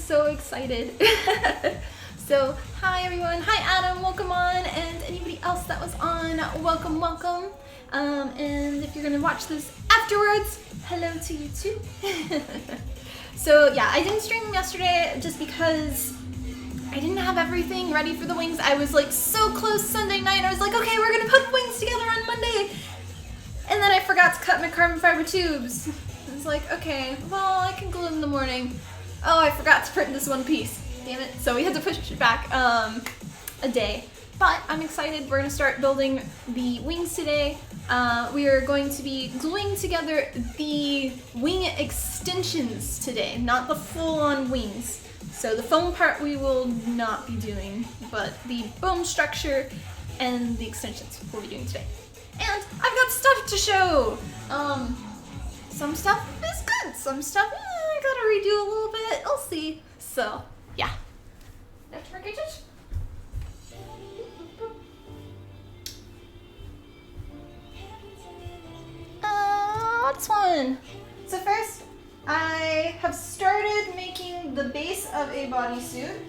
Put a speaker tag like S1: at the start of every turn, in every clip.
S1: so excited. So, hi everyone. Hi Adam, welcome on, and anybody else that was on, welcome, welcome. And if you're gonna watch this afterwards, hello to you too. So yeah, I didn't stream yesterday just because I didn't have everything ready for the wings. I was like so close Sunday night. I was like, okay, we're gonna put wings together on Monday. And then I forgot to cut my carbon fiber tubes. I was like, okay, well, I can glue them in the morning. Oh, I forgot to print this one piece. Damn it. So we had to push it back a day. But I'm excited. We're gonna start building the wings today. We are going to be gluing together the wing extensions today, not the full-on wings. So the foam part we will not be doing, but the bone structure and the extensions we'll be doing today. And I've got stuff to show! Some stuff is good, some stuff I gotta redo a little bit, we'll see. So, yeah. Next for cages? What's one? So first, I have started making the base of a bodysuit.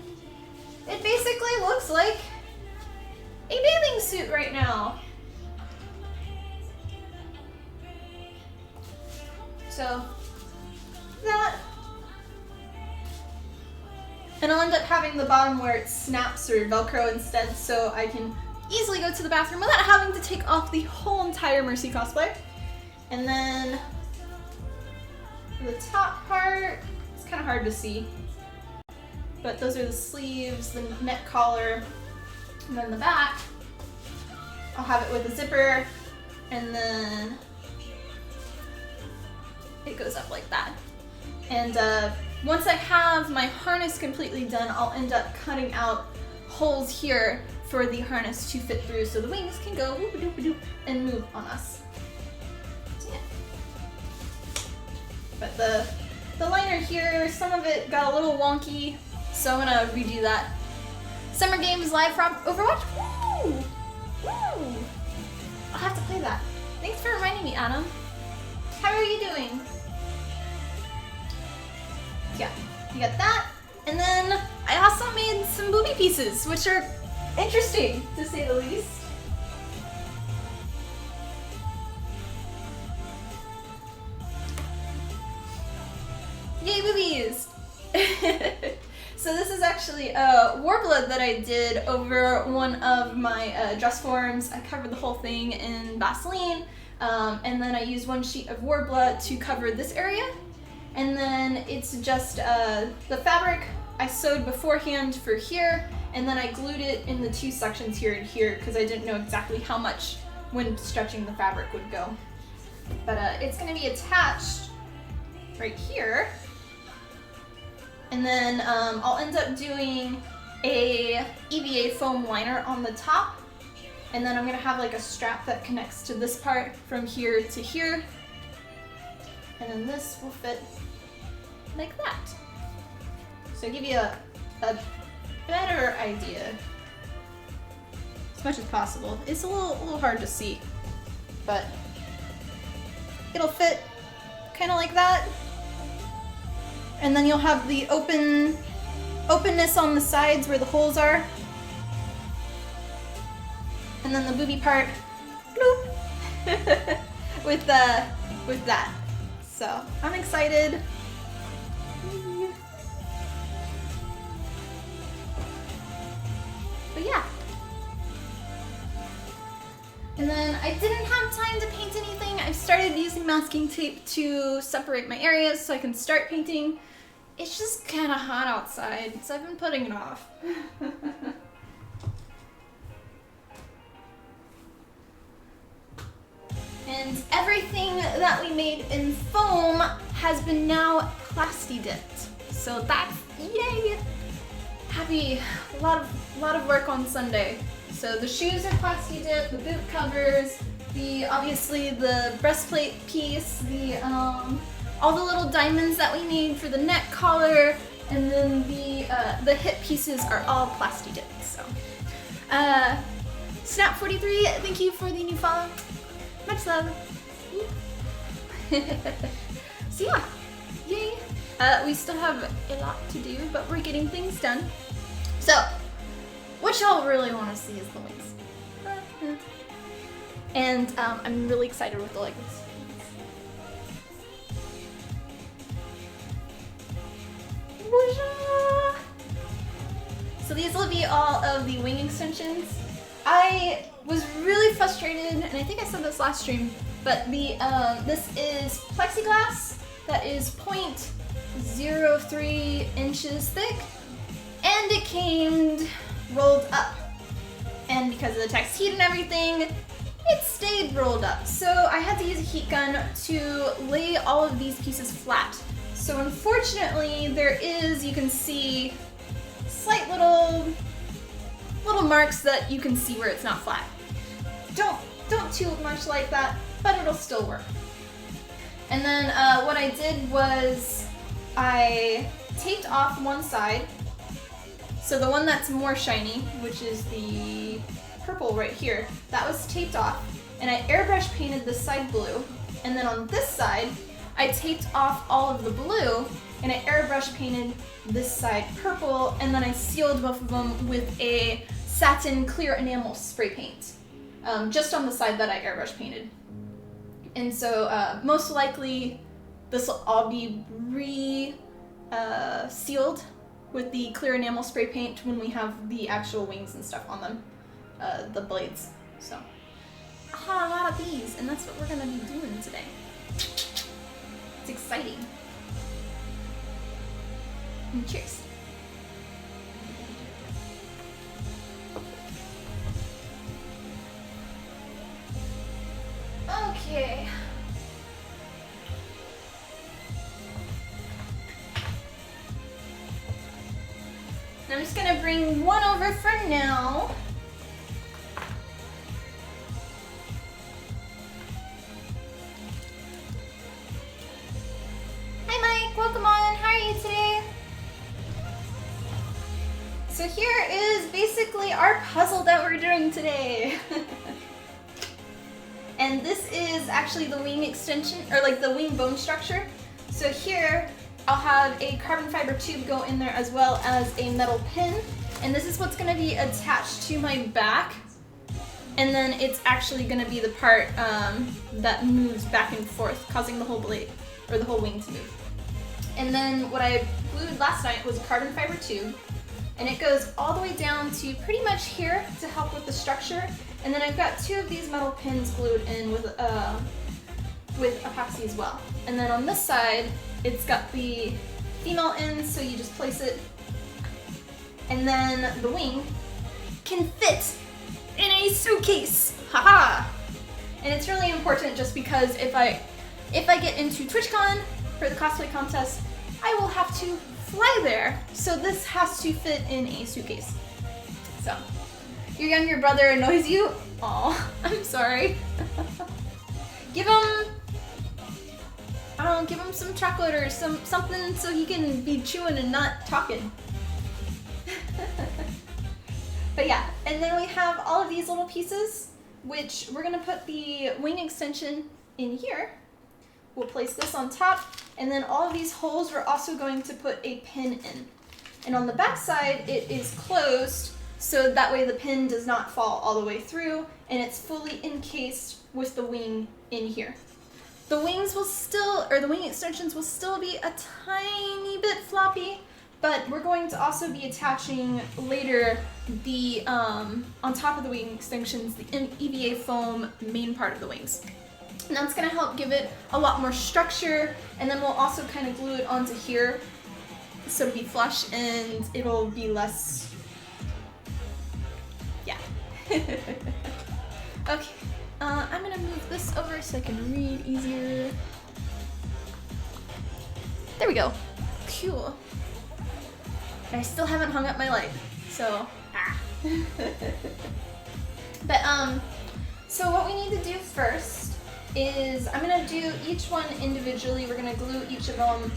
S1: It basically looks like a bathing suit right now. So, that. And I'll end up having the bottom where it snaps or Velcro instead, so I can easily go to the bathroom without having to take off the whole entire Mercy cosplay. And then the top part, it's kind of hard to see, but those are the sleeves, the neck collar, and then the back, I'll have it with a zipper, and then it goes up like that. And once I have my harness completely done, I'll end up cutting out holes here for the harness to fit through so the wings can go whoop-a-doop-a-doop and move on us. But the liner here, some of it got a little wonky, so I'm gonna redo that. Summer Games live from Overwatch? Woo! Woo! I'll have to play that. Thanks for reminding me, Adam. How are you doing? Yeah, you got that. And then I also made some boobie pieces, which are interesting, to say the least. Yay, boobies! So this is actually a warbler that I did over one of my dress forms. I covered the whole thing in Vaseline, and then I used one sheet of warbler to cover this area. And then it's just the fabric I sewed beforehand for here, and then I glued it in the two sections here and here because I didn't know exactly how much when stretching the fabric would go. But it's going to be attached right here. And then I'll end up doing a EVA foam liner on the top. And then I'm gonna have like a strap that connects to this part from here to here. And then this will fit like that. So give you a better idea as much as possible. It's a little hard to see, but it'll fit kind of like that. And then you'll have the openness on the sides where the holes are. And then the boobie part, bloop, with that. So I'm excited. But yeah. And then I didn't have time to paint anything. I started using masking tape to separate my areas so I can start painting. It's just kind of hot outside, so I've been putting it off. And everything that we made in foam has been now plasti dipped. So that's yay! Happy, a lot of work on Sunday. So the shoes are plasti dipped, the boot covers, obviously the breastplate piece, all the little diamonds that we made for the neck collar, and then the hip pieces are all plasti dipped. So, Snap43, thank you for the new follow. Much love. So yeah, yay! We still have a lot to do, but we're getting things done. So, what y'all really want to see is the wings. And I'm really excited with the leggings. So these will be all of the wing extensions. I was really frustrated, and I think I said this last stream, but this is plexiglass that is 0.03 inches thick, and it came rolled up. And because of the text heat and everything, it stayed rolled up. So I had to use a heat gun to lay all of these pieces flat. So unfortunately, there is, you can see, slight little marks that you can see where it's not flat. Don't too much like that, but it'll still work. And then what I did was I taped off one side. So the one that's more shiny, which is the purple right here, that was taped off. And I airbrush painted this side blue. And then on this side, I taped off all of the blue and I airbrush painted this side purple, and then I sealed both of them with a satin clear enamel spray paint, just on the side that I airbrush painted. And so most likely this will all be sealed with the clear enamel spray paint when we have the actual wings and stuff on them, the blades. So a lot of these, and that's what we're gonna be doing today. It's exciting. And cheers. Okay. I'm just gonna bring one over for now. Hi Mike, welcome on. How are you today? So here is basically our puzzle that we're doing today. And this is actually the wing extension, or like the wing bone structure. So here, I'll have a carbon fiber tube go in there as well as a metal pin. And this is what's gonna be attached to my back. And then it's actually gonna be the part that moves back and forth, causing the whole blade, or the whole wing to move. And then what I glued last night was a carbon fiber tube. And it goes all the way down to pretty much here to help with the structure. And then I've got two of these metal pins glued in with epoxy as well. And then on this side, it's got the female end, so you just place it. And then the wing can fit in a suitcase. Haha! And it's really important just because if I get into TwitchCon for the Cosplay Contest, I will have to fly there. So this has to fit in a suitcase. So, your younger brother annoys you? Aw, I'm sorry. Give him some chocolate or something so he can be chewing and not talking. But yeah, and then we have all of these little pieces, which we're gonna put the wing extension in here. We'll place this on top, and then all of these holes we're also going to put a pin in. And on the back side, it is closed, so that way the pin does not fall all the way through, and it's fully encased with the wing in here. The wings will still, or the wing extensions will still be a tiny bit floppy, but we're going to also be attaching later the, on top of the wing extensions, the EVA foam main part of the wings. And that's gonna help give it a lot more structure, and then we'll also kind of glue it onto here so it'll be flush and it'll be less, yeah. Okay, I'm gonna move this over so I can read easier. There we go. Cool. And I still haven't hung up my light, so But so what we need to do first is I'm gonna do each one individually. We're gonna glue each of them.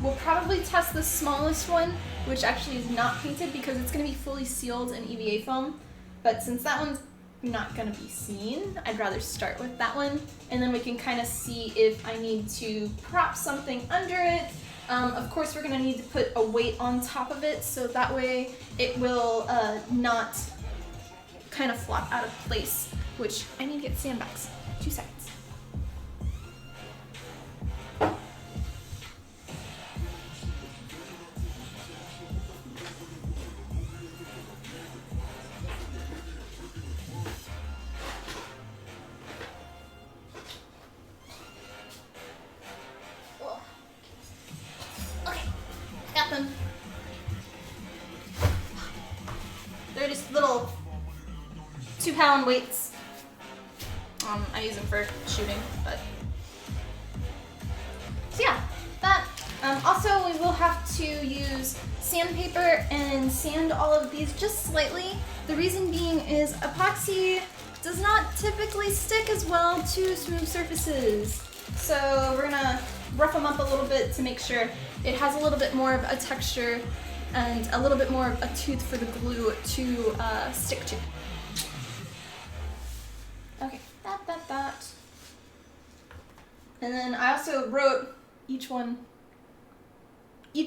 S1: We'll probably test the smallest one, which actually is not painted because it's gonna be fully sealed in EVA foam. But since that one's not gonna be seen, I'd rather start with that one, and then we can kind of see if I need to prop something under it, Of course, we're gonna need to put a weight on top of it, so that way it will not kind of flop out of place, which I need to get sandbags. 2 seconds. They're just little 2-pound weights. I use them for shooting, but so yeah, that. Also, we will have to use sandpaper and sand all of these just slightly. The reason being is epoxy does not typically stick as well to smooth surfaces. So we're gonna rough them up a little bit to make sure it has a little bit more of a texture and a little bit more of a tooth for the glue to stick to. Okay, that. And then I also wrote each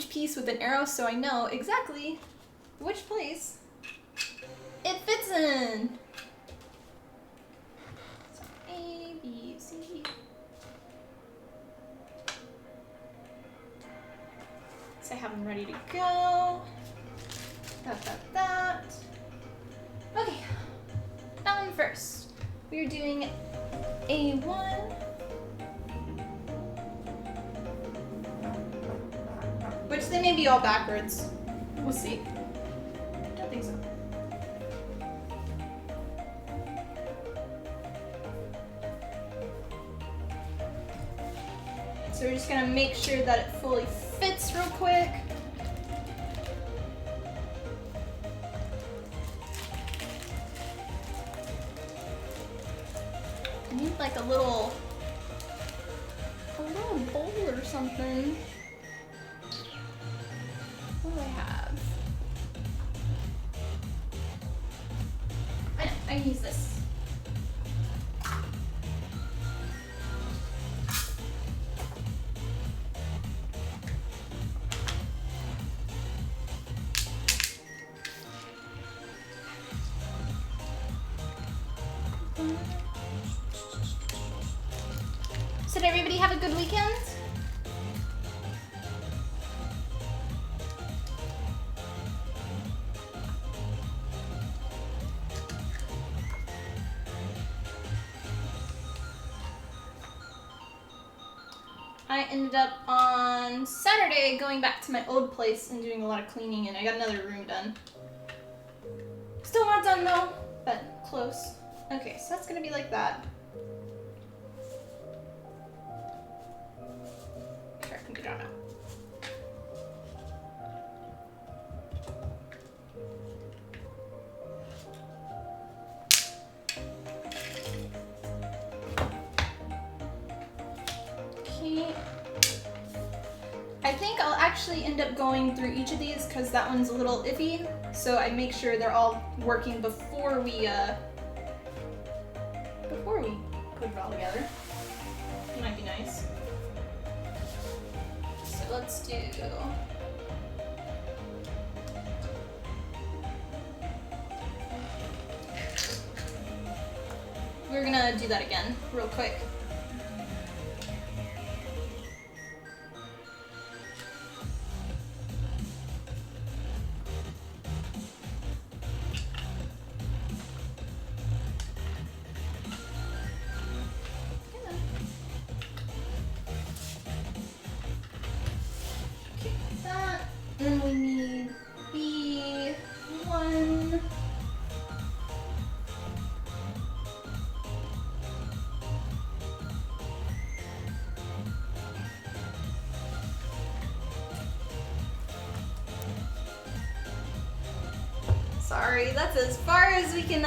S1: piece with an arrow so I know exactly which place it fits in. So A, B, C. So I have them ready to go. That. Okay, that one first. We're doing A1. Which they may be all backwards. We'll see. Don't think so. So we're just gonna make sure that it fully fits real quick. I need like a little bowl or something. What do I have? I know, I can use this. So did everybody have a good weekend? I ended up on Saturday going back to my old place and doing a lot of cleaning, and I got another room done. Still not done though, but close. Okay, so that's gonna be like that. Make sure I can get it out now. I think I'll actually end up going through each of these because that one's a little iffy, so I make sure they're all working before we put it all together. It might be nice. So let's do. We're gonna do that again real quick. Then we need B1. Sorry, that's as far as we can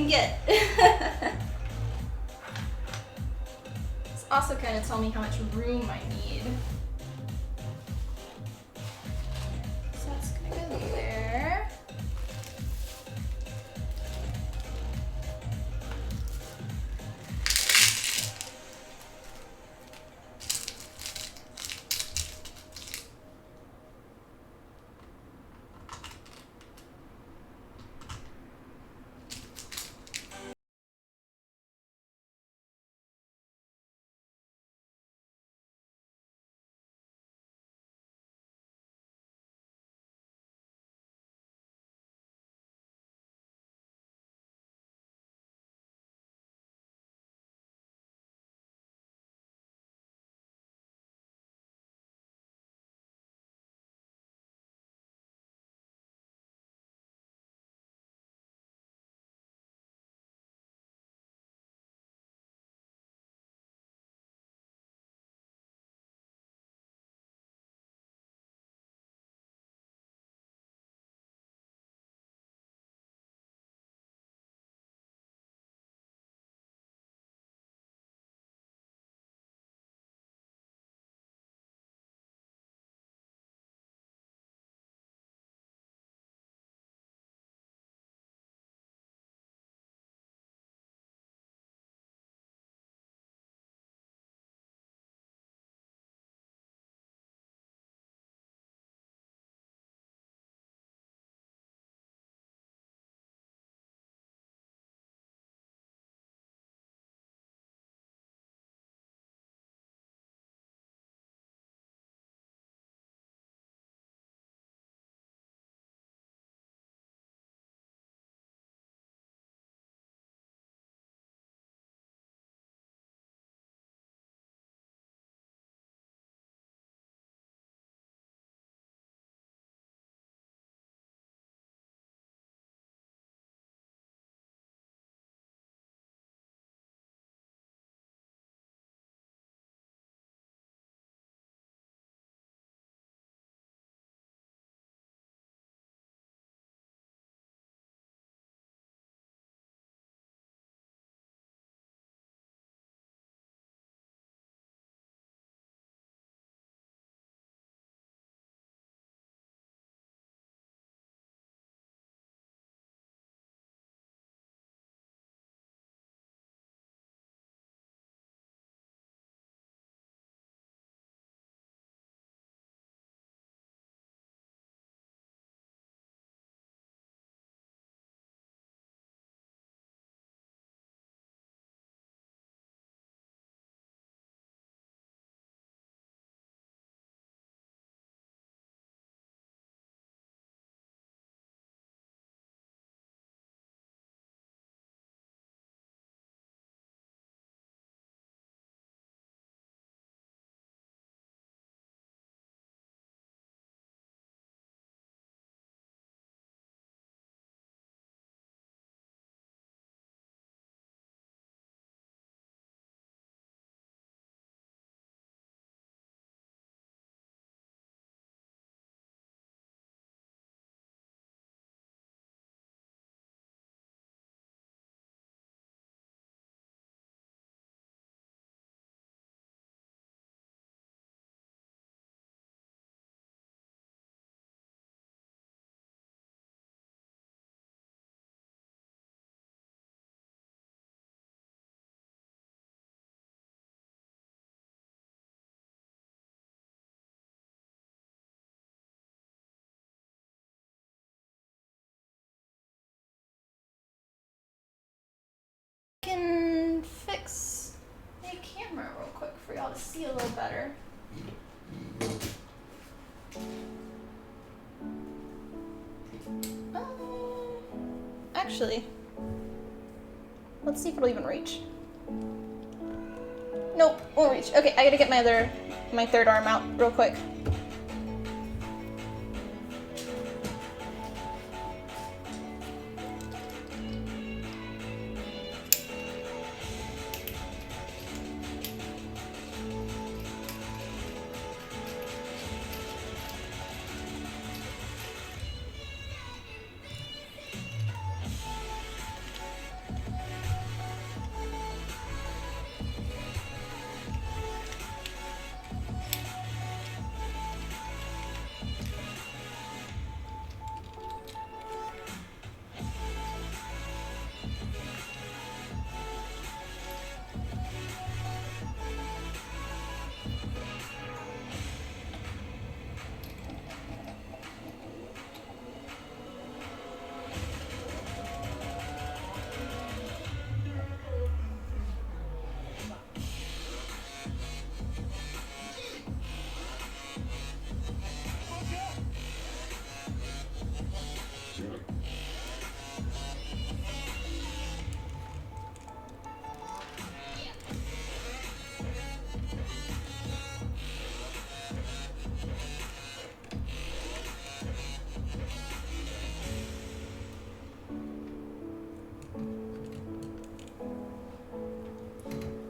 S1: get. It's also kind of tell me how much room I need. There. Actually, let's see if it'll even reach. Nope, won't reach. Okay, I gotta get my third arm out real quick.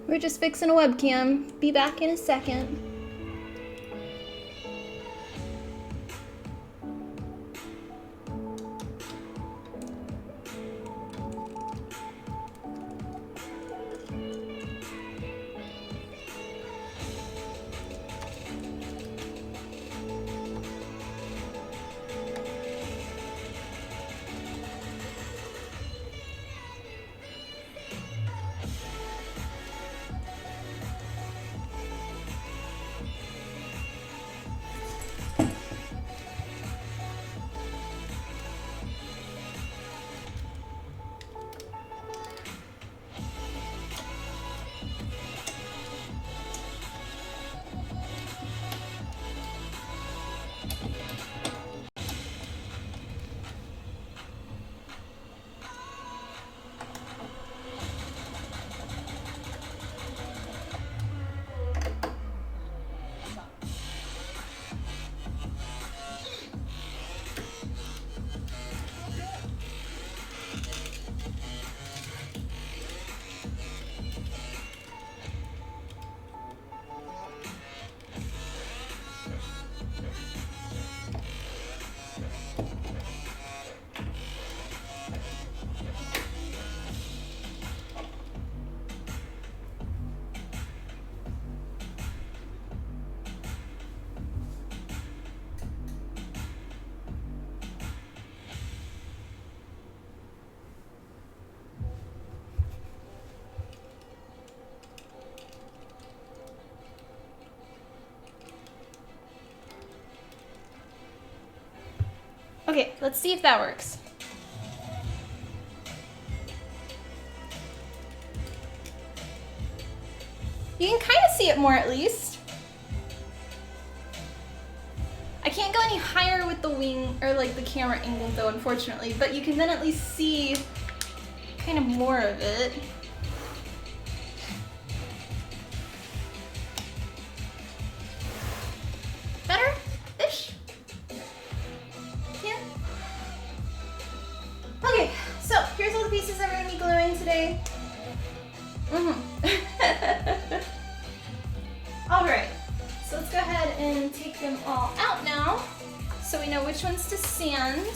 S1: We're just fixing a webcam. Be back in a second. Okay, let's see if that works. You can kind of see it more at least. I can't go any higher with the wing or like the camera angle though, unfortunately, but you can then at least see kind of more of it. Better-ish? Yeah. Okay, so here's all the pieces that we're gonna be gluing today. Alright, so let's go ahead and take them all out now so we know which ones to sand.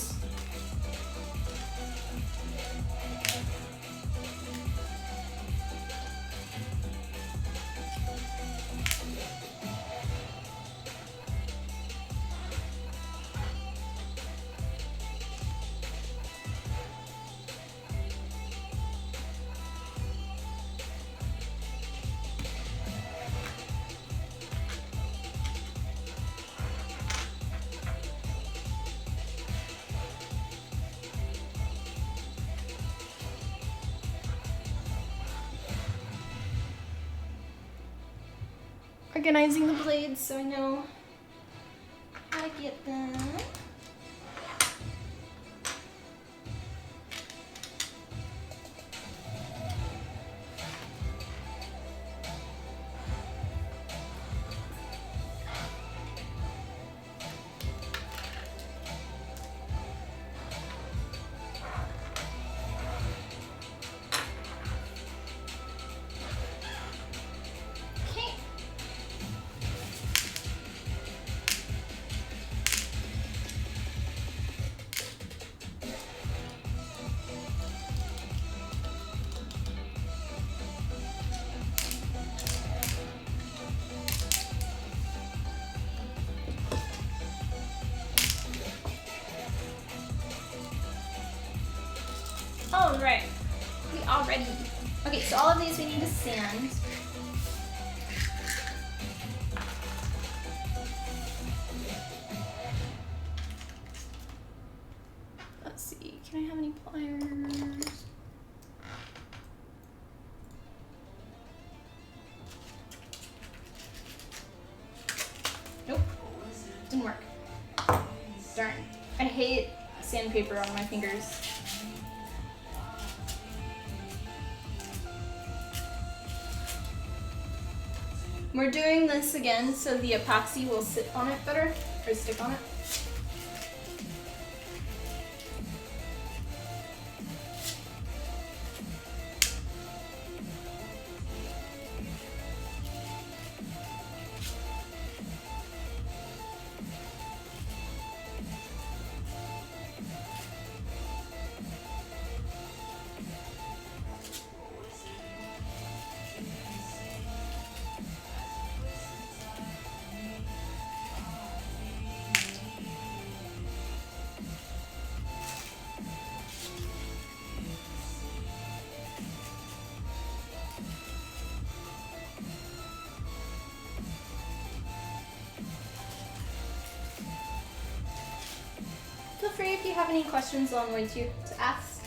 S1: Organizing the blades so I know how to get them. All right. We all ready. Okay, so all of these we need to sand. Let's see, can I have any pliers? Nope, didn't work. Darn, I hate sandpaper on my fingers. We're doing this again so the epoxy will sit on it better, or stick on it. Feel free if you have any questions along the way to ask.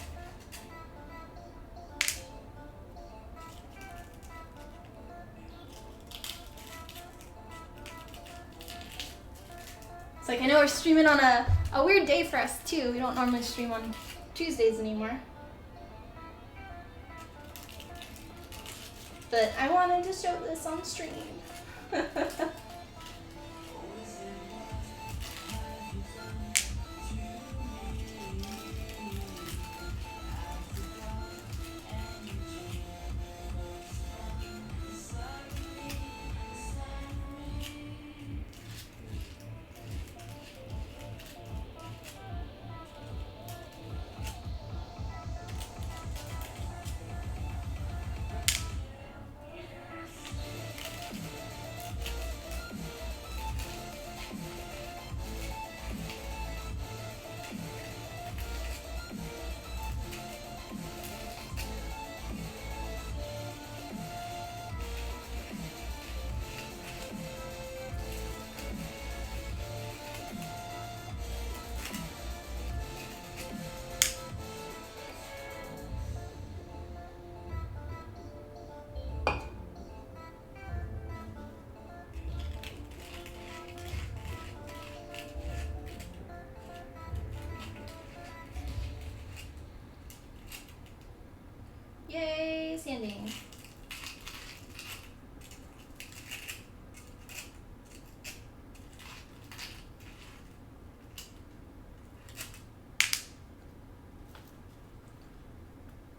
S1: It's like, I know we're streaming on a weird day for us too. We don't normally stream on Tuesdays anymore. But I wanted to show this on stream. Yay, sanding.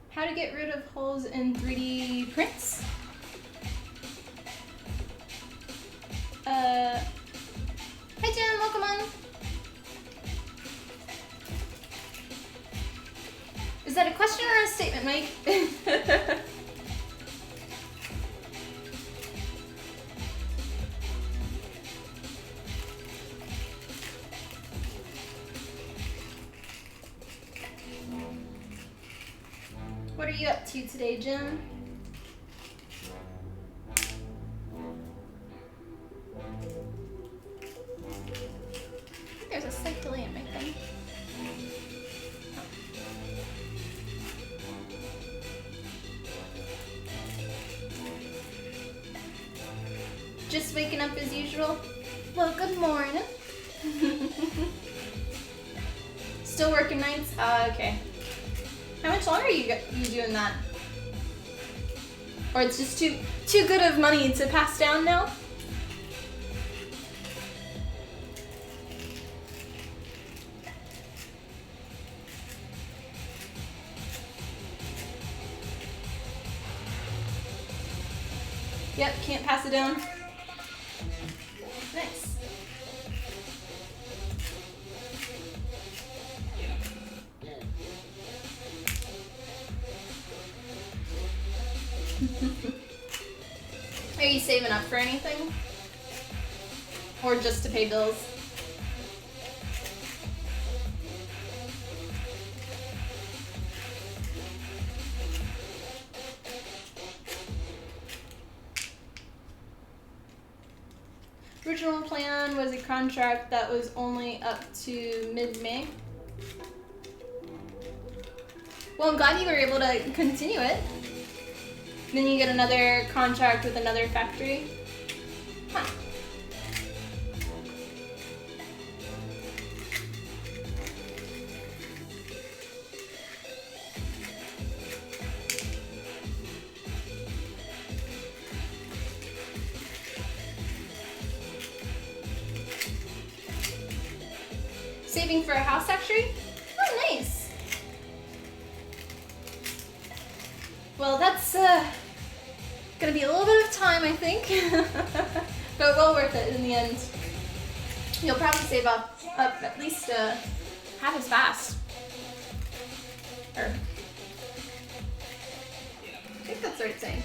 S1: How to get rid of holes in 3D prints? Hi Jen, welcome on. Is that a question or a statement, Mike? What are you up to today, Jim? There's a slight delay in my thing. Just waking up as usual? Well, good morning. Still working nights? Okay. How much longer are you doing that? Or it's just too good of money to pass down now? Yep, can't pass it down. Nice. Are you saving up for anything? Or just to pay bills? one was a contract that was only up to mid-May. Well, I'm glad you were able to continue it. Then you get another contract with another factory. Huh. Saving for a house factory? Oh, nice. Well, that's gonna be a little bit of time, I think, but well worth it in the end. You'll probably save up at least half as fast. Or, I think that's the right saying.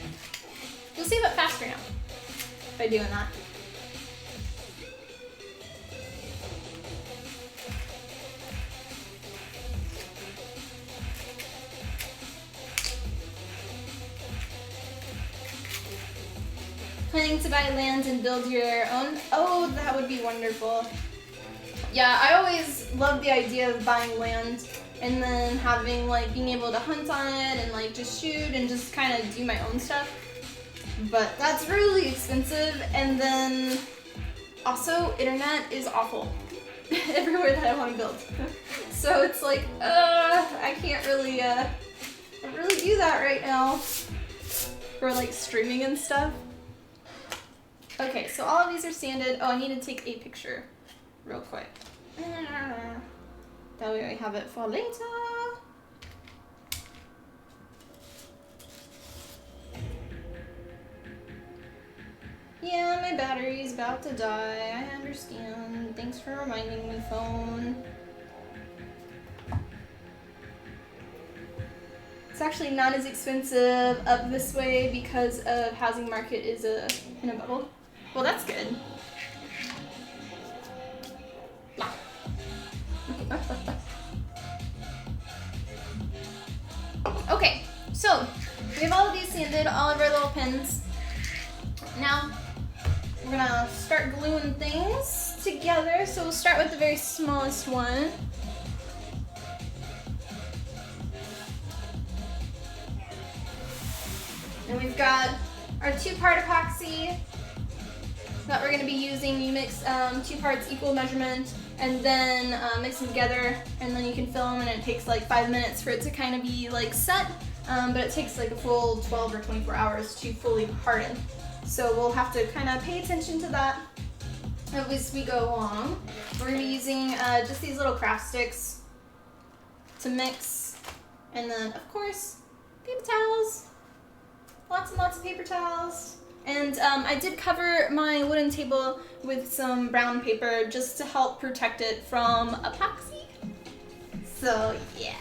S1: You'll save up faster now by doing that. Planning to buy land and build your own? Oh, that would be wonderful. Yeah, I always love the idea of buying land and then having, like, being able to hunt on it and, like, just shoot and just kind of do my own stuff. But that's really expensive, and then also internet is awful everywhere that I want to build. So it's like, I can't really do that right now for, like, streaming and stuff. Okay, so all of these are sanded. Oh, I need to take a picture real quick. That way I have it for later. Yeah, my battery's about to die. I understand. Thanks for reminding me, phone. It's actually not as expensive up this way because of housing market is in a bubble. Well, that's good. Okay, so we have all of these sanded, all of our little pins. Now we're gonna start gluing things together. So we'll start with the very smallest one. And we've got our 2-part epoxy that we're going to be using. You mix 2 parts equal measurement and then mix them together, and then you can fill them, and it takes like 5 minutes for it to kind of be like set, but it takes like a full 12 or 24 hours to fully harden. So we'll have to kind of pay attention to that as we go along. We're going to be using just these little craft sticks to mix, and then of course paper towels. Lots and lots of paper towels. And I did cover my wooden table with some brown paper just to help protect it from epoxy. So yeah,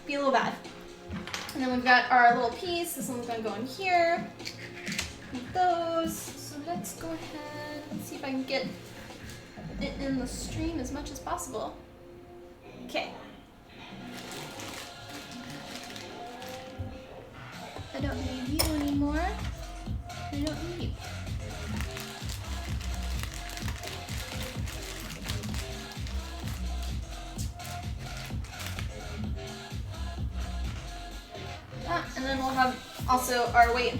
S1: be a little bad. And then we've got our little piece. This one's gonna go in here. Like those. So let's go ahead and see if I can get it in the stream as much as possible. Okay. I don't need you anymore. I don't need you. And then we'll have also our weight.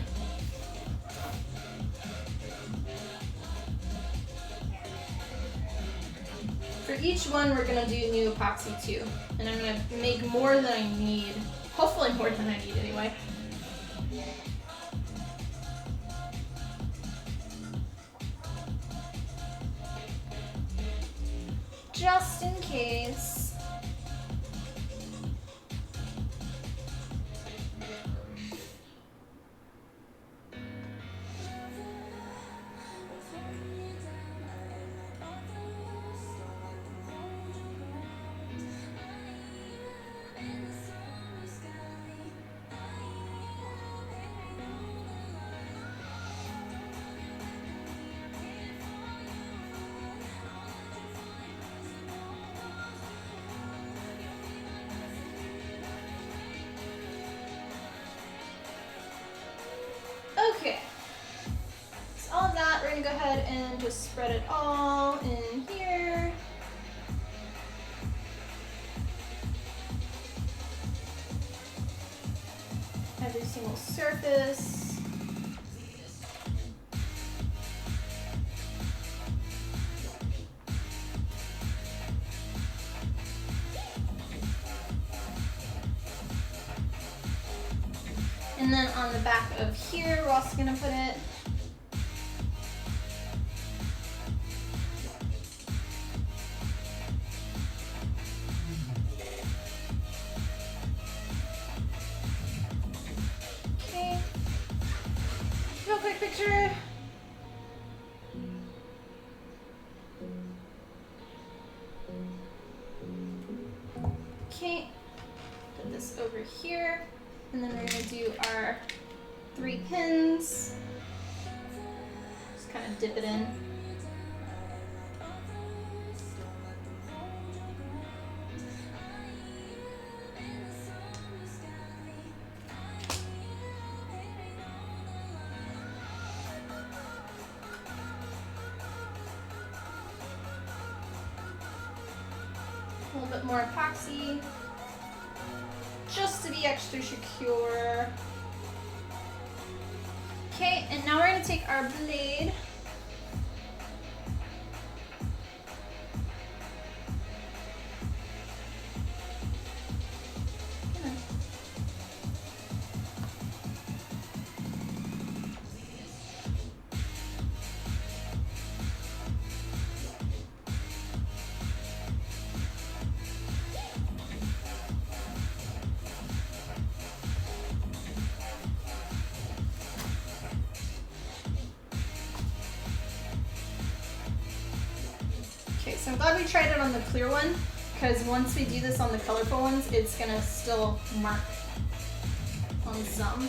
S1: For each one, we're gonna do new epoxy too. And I'm gonna make more than I need. Hopefully more than I need anyway. Just in case. ahead and just spread it all in here. Every single surface. And then on the back of here, we're also gonna put it. Okay. Real quick picture. Okay. Put this over here. And then we're gonna do our 3 pins. Just kind of dip it in. A little bit more epoxy. Just to be extra secure. Okay, and now we're going to take our blade. So I'm glad we tried it on the clear one, because once we do this on the colorful ones, it's gonna still mark on some.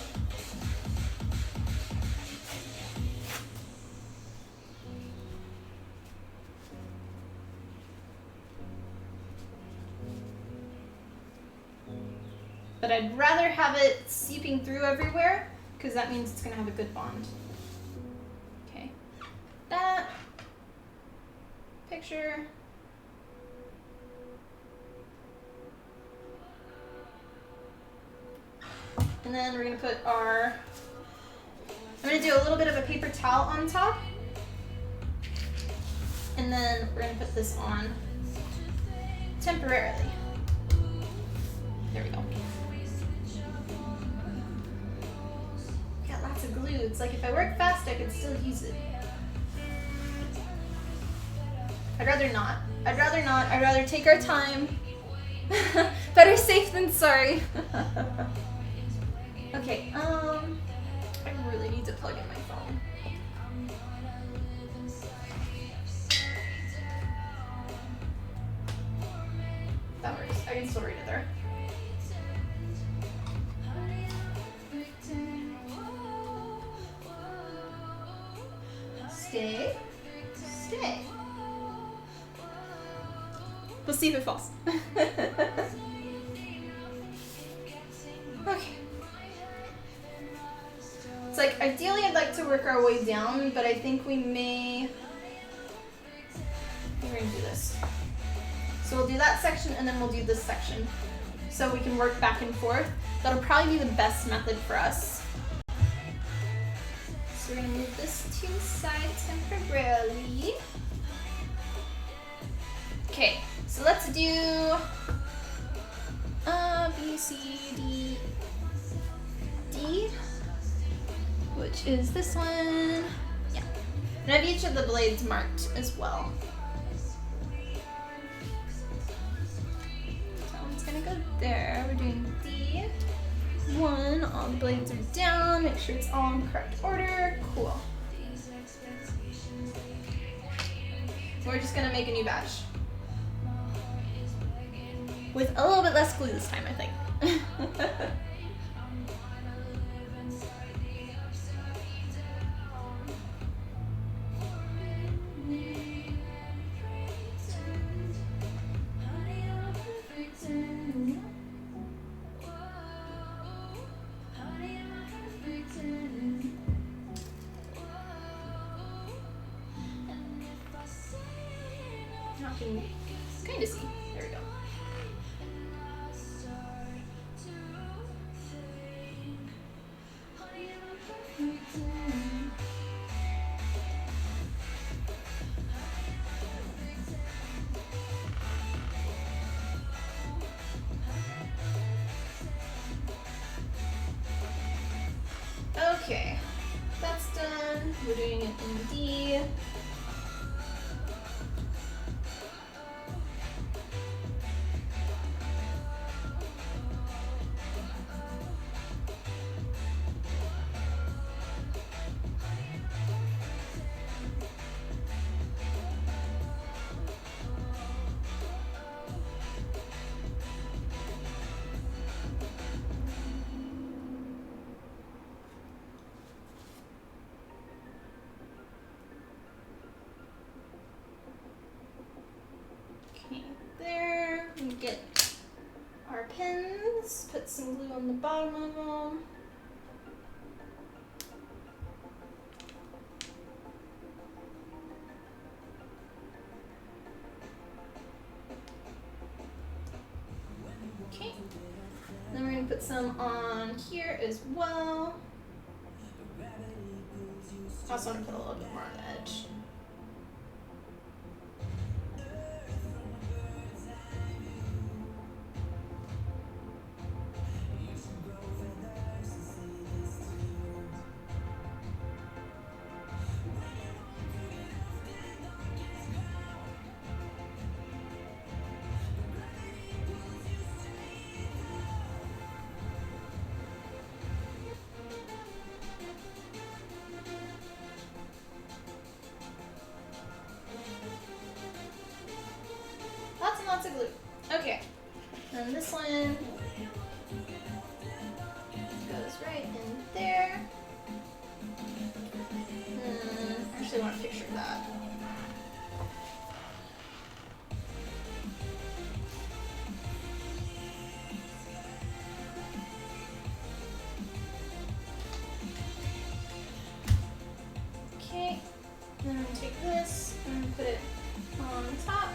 S1: But I'd rather have it seeping through everywhere, because that means it's gonna have a good bond. Okay, that. Picture. And then we're gonna put our, I'm gonna do a little bit of a paper towel on top. And then we're gonna put this on temporarily. There we go. Got lots of glue. It's like if I work fast, I could still use it. I'd rather not. I'd rather not. I'd rather take our time. Better safe than sorry. Okay, I really need to plug in my phone. That works. I can still read it there. Stay. Stay. We'll see if it falls. Okay. It's like, ideally I'd like to work our way down, but I think we're gonna do this. So we'll do that section and then we'll do this section. So we can work back and forth. That'll probably be the best method for us. So we're gonna move this to the side temporarily. Okay, so let's do B, C, D, D, which is this one. Yeah. And I have each of the blades marked as well. That one's gonna go there. We're doing D1. All the blades are down. Make sure it's all in correct order. Cool. We're just gonna make a new batch. With a little bit less glue this time, I think. Now I can kind of see. There we go. Okay, that's done. We're doing it in D. There, we get our pins, put some glue on the bottom of them. Okay, then we're going to put some on here as well. I also want to put a little bit more on the edge. Lots of glue. Okay, then this one goes right in there. I actually want a picture of that. Okay, then I'm gonna take this and put it on top.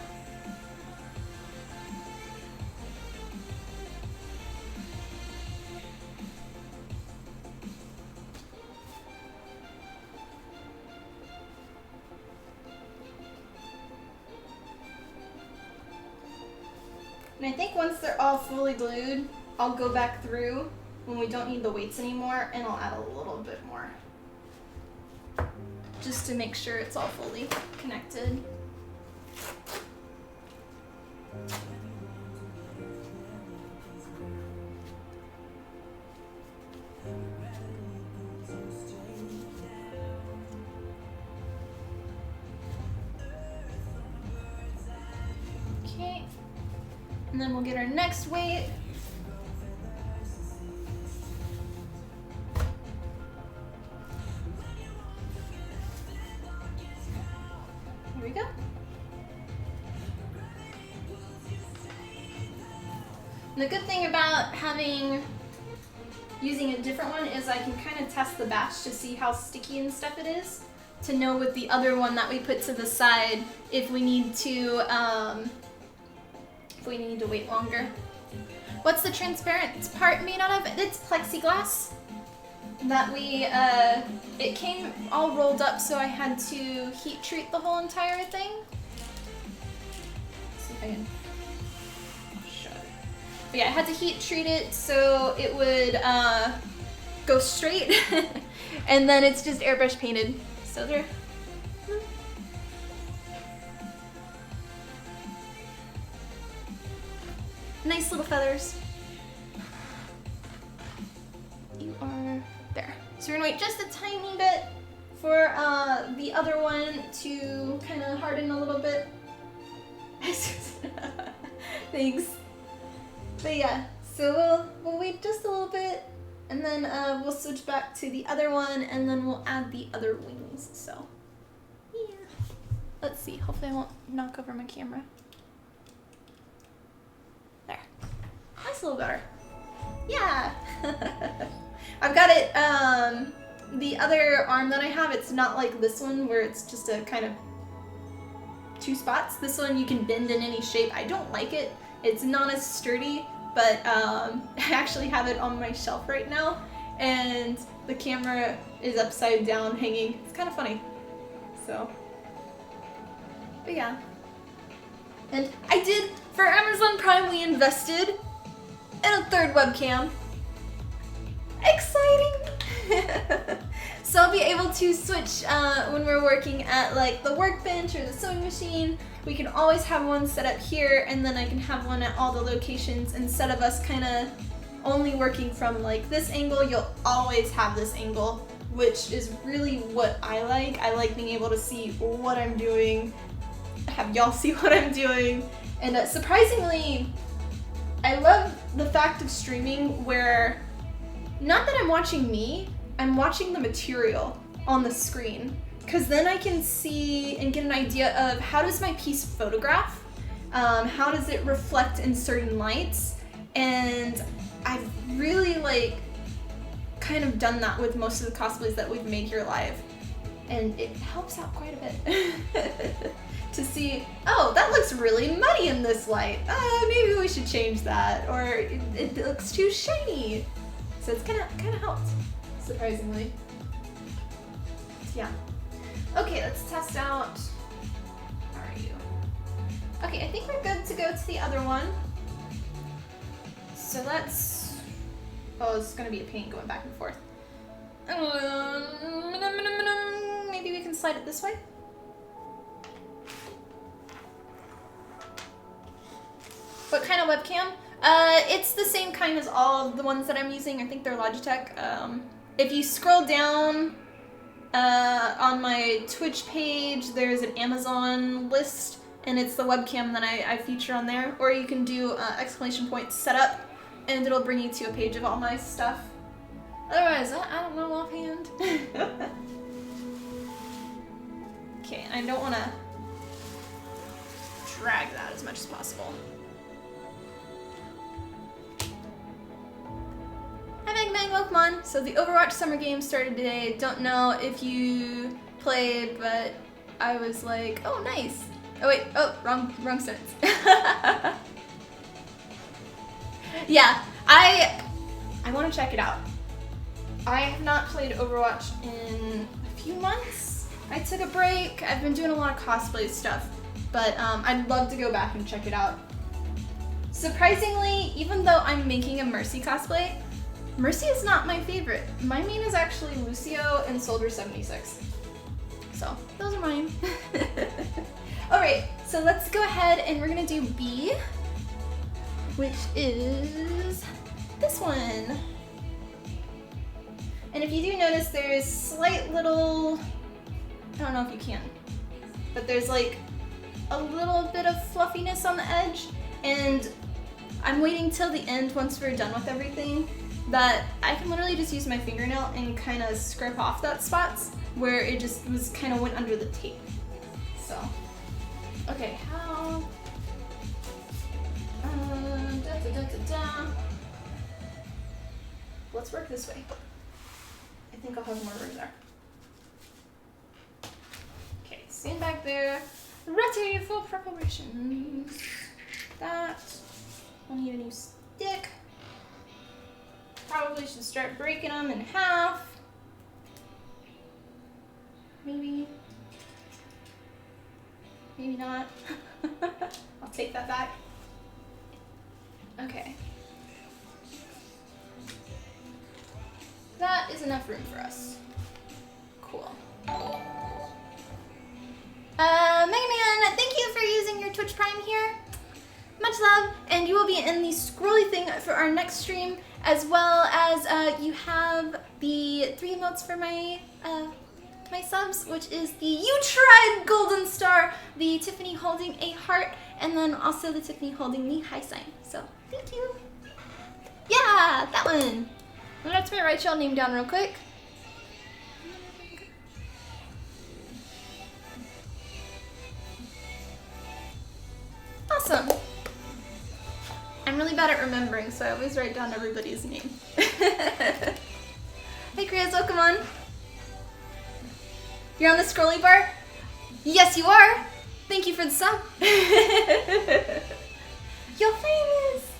S1: And I think once they're all fully glued, I'll go back through when we don't need the weights anymore and I'll add a little bit more. Just to make sure it's all fully connected. Okay. And then we'll get our next weight. Here we go. And the good thing about using a different one is I can kind of test the batch to see how sticky and stuff it is, to know with the other one that we put to the side if we need to wait longer. What's the transparent part made out of? It's plexiglass that it came all rolled up, so I had to heat treat the whole entire thing. Let's see if I can show it. But yeah, I had to heat treat it so it would go straight, and then it's just airbrush painted. So there. Nice little feathers. You are there. So we're gonna wait just a tiny bit for the other one to kind of harden a little bit. Thanks. But yeah, so we'll wait just a little bit, and then we'll switch back to the other one, and then we'll add the other wings. So yeah, let's see. Hopefully I won't knock over my camera. There. That's a little better. Yeah. I've got it, the other arm that I have, it's not like this one where it's just a kind of 2 spots. This one you can bend in any shape. I don't like it. It's not as sturdy, but I actually have it on my shelf right now, and the camera is upside down hanging. It's kind of funny. So, but yeah. And I did, for Amazon Prime, we invested in a 3rd webcam. Exciting! So I'll be able to switch when we're working at like the workbench or the sewing machine. We can always have one set up here, and then I can have one at all the locations instead of us kind of only working from like this angle. You'll always have this angle, which is really what I like. I like being able to see what I'm doing, have y'all see what I'm doing, and surprisingly, I love the fact of streaming where not that I'm watching me, I'm watching the material on the screen, because then I can see and get an idea of how does my piece photograph, how does it reflect in certain lights, and I've really like kind of done that with most of the cosplays that we've made here live, and it helps out quite a bit to see, oh, that looks really muddy in this light, maybe we should change that, or it looks too shiny, so it's kind of helped. Surprisingly. Yeah. Okay, let's test out. How are you? Okay, I think we're good to go to the other one. So let's. Oh, this is gonna be a pain going back and forth. Maybe we can slide it this way. What kind of webcam? It's the same kind as all of the ones that I'm using. I think they're Logitech. If you scroll down on my Twitch page, there's an Amazon list, and it's the webcam that I feature on there. Or you can do !! setup, and it'll bring you to a page of all my stuff. Otherwise, I don't know offhand. Okay, I don't want to drag that as much as possible. Hi Bang Pokemon! So the Overwatch Summer Games started today. Don't know if you played, but I was like, oh nice. Oh wait, oh, wrong sentence. Yeah, I want to check it out. I have not played Overwatch in a few months. I took a break. I've been doing a lot of cosplay stuff, but I'd love to go back and check it out. Surprisingly, even though I'm making a Mercy cosplay, Mercy is not my favorite. My main is actually Lucio and Soldier 76. So, those are mine. Alright, so let's go ahead and we're gonna do B, which is this one. And if you do notice, there's slight little, I don't know if you can, but there's like a little bit of fluffiness on the edge, and I'm waiting till the end once we're done with everything that I can literally just use my fingernail and kind of scrape off that spots where it just was kind of went under the tape. So, okay, how? Let's work this way. I think I'll have more room there. Okay, stand back there. Ready for preparations. That. I'll need a new stick. Probably should start breaking them in half. Maybe. Maybe not. I'll take that back. Okay. That is enough room for us. Cool. Mega Man, thank you for using your Twitch Prime here. Much love, and you will be in the scrolly thing for our next stream, as well as you have the 3 emotes for my my subs, which is the You Tried Golden Star, the Tiffany holding a heart, and then also the Tiffany holding the high sign. So thank you. Yeah, that one. Let's write y'all name down real quick. Awesome. I'm really bad at remembering, so I always write down everybody's name. Hey Chris, welcome on. You're on the scrolly bar? Yes, you are. Thank you for the sub. You're famous.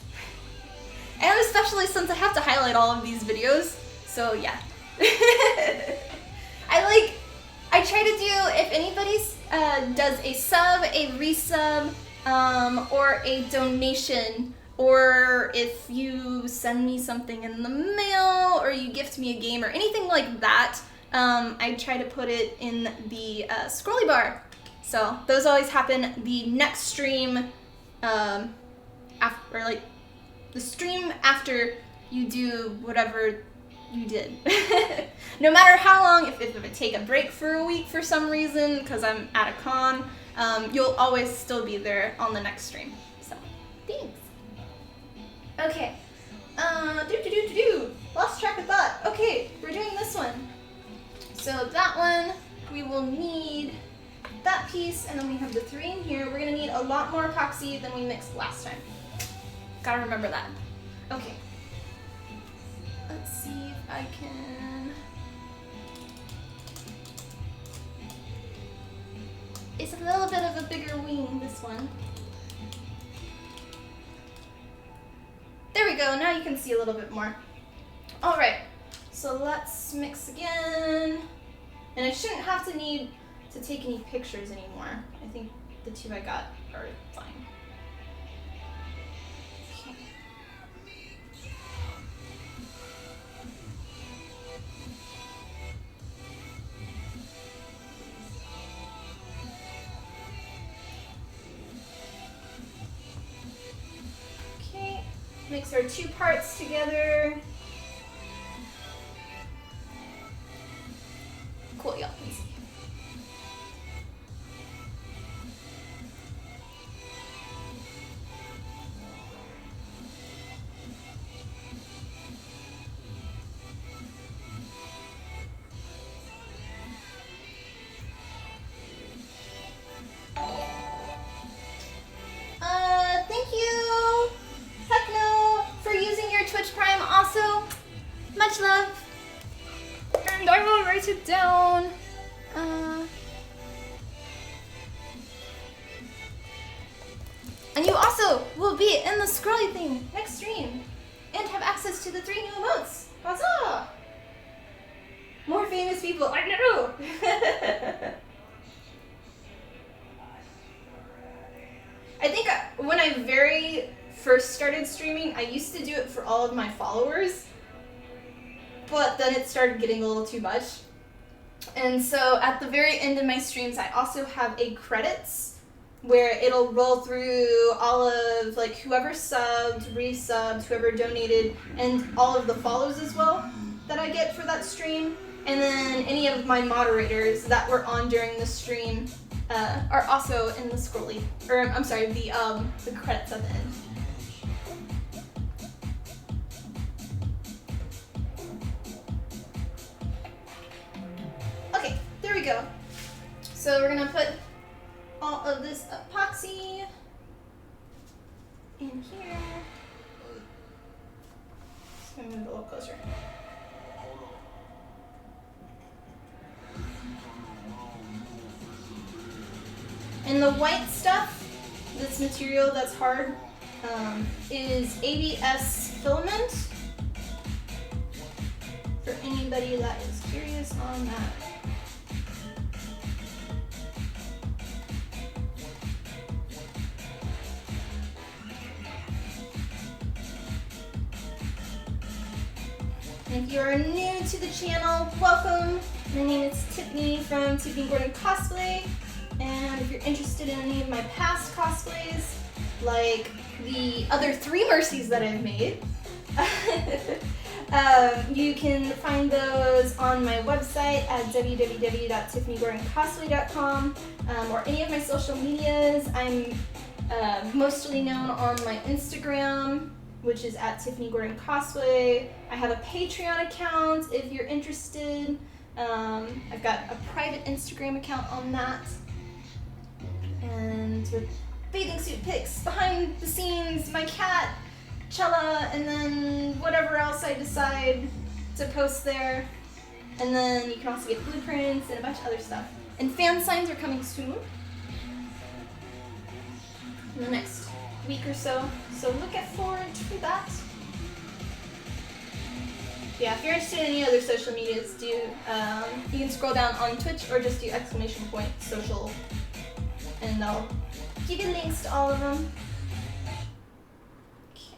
S1: And especially since I have to highlight all of these videos, so yeah. I try to do, if anybody does a sub, a resub, or a donation, or if you send me something in the mail, or you gift me a game, or anything like that, I try to put it in the scrolly bar. So those always happen the next stream, after, like, the stream after you do whatever you did. No matter how long, if I take a break for a week for some reason, because I'm at a con, you'll always still be there on the next stream. So, thanks. Okay. Lost track of thought. Okay, we're doing this one. So that one, we will need that piece, and then we have the 3 in here. We're gonna need a lot more epoxy than we mixed last time. Gotta remember that. Okay. Let's see if I can... It's a little bit of a bigger wing, this one. There we go, now you can see a little bit more. Alright, so let's mix again. And I shouldn't have to need to take any pictures anymore. I think the 2 I got are fine. Mix our 2 parts together. Cool, y'all can see. Thank you, Techno, for using your Twitch Prime also. Much love. And I will write it down. And you also will be in the scrolly thing next stream and have access to the 3 new emotes. Huzzah! More famous people, I know! I think when I very first started streaming, I used to do it for all of my followers, but then it started getting a little too much. And so at the very end of my streams, I also have a credits where it'll roll through all of like whoever subbed, resubbed, whoever donated, and all of the follows as well that I get for that stream. And then any of my moderators that were on during the stream are also in the scrolly, or I'm sorry, the credits at the end. Okay, there we go. So we're gonna put all of this epoxy in here. Just gonna move it a little closer. And the white stuff, this material that's hard, is ABS filament. For anybody that is curious on that. And if you are new to the channel, welcome. My name is Tiffany from Tiffany Gordon Cosplay. And if you're interested in any of my past cosplays, like the other 3 Mercies that I've made, you can find those on my website at www.tiffanyGordonCosplay.com, or any of my social medias. I'm mostly known on my Instagram, which is at Tiffany Gordon Cosplay. I have a Patreon account if you're interested. I've got a private Instagram account on that. And with bathing suit pics, behind the scenes, my cat, Chella, and then whatever else I decide to post there. And then you can also get blueprints and a bunch of other stuff. And fan signs are coming soon. in the next week or so. So look forward to that. Yeah, if you're interested in any other social medias, you can scroll down on Twitch or just do !social, and I'll give you links to all of them. Okay,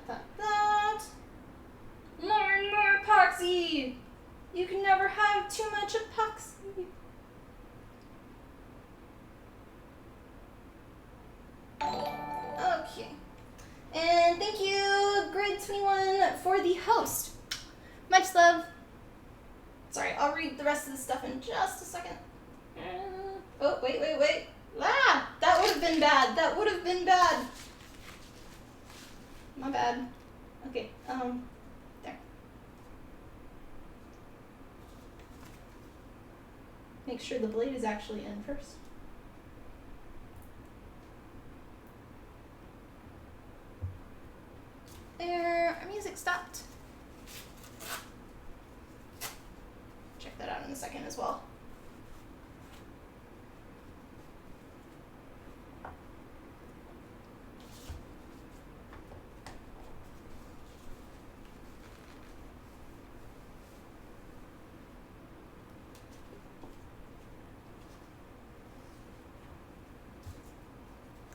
S1: that. More epoxy! You can never have too much epoxy. Okay. And thank you, Grid21, for the host. Much love. Sorry, I'll read the rest of the stuff in just a second. Oh, wait. Ah! That would have been bad. That would have been bad. My bad. Okay, there. Make sure the blade is actually in first. There, our music stopped. Check that out in a second as well.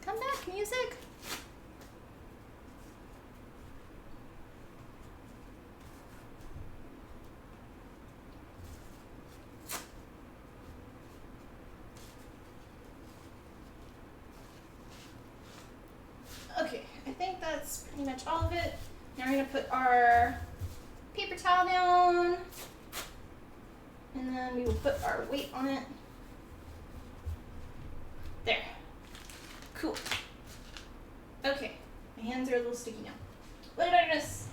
S1: Come back, music. Okay, I think that's pretty much all of it. Now we're gonna put our paper towel down, and then we will put our weight on it. There. Cool. Okay, my hands are a little sticky now. What did I miss?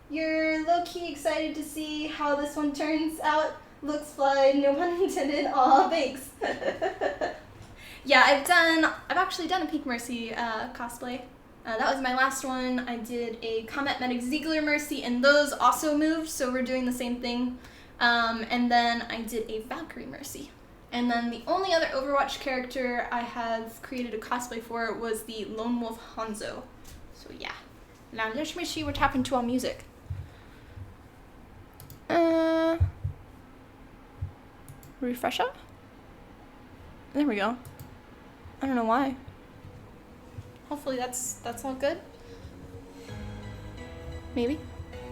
S1: You're low-key excited to see how this one turns out. Looks fly, no pun intended. Aw, thanks. Yeah, I've actually done a Pink Mercy cosplay. That was my last one. I did a Comet Medic Ziegler Mercy, and those also moved, so we're doing the same thing. And then I did a Valkyrie Mercy. And then the only other Overwatch character I have created a cosplay for was the Lone Wolf Hanzo. So yeah. Now let me see what happened to our music. Refresher? There we go. I don't know why. Hopefully that's all good. Maybe.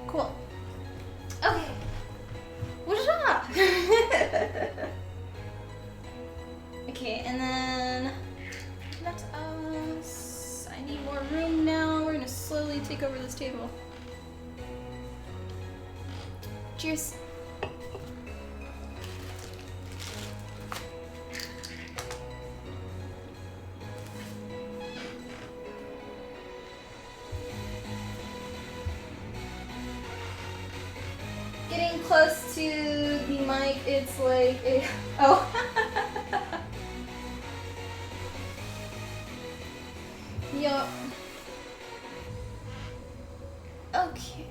S1: Cool. Okay. What's up? Okay, and then let us. I need more room now. We're gonna slowly take over this table. Cheers. Getting close to the mic, it's like a. Oh. Yup. Okay.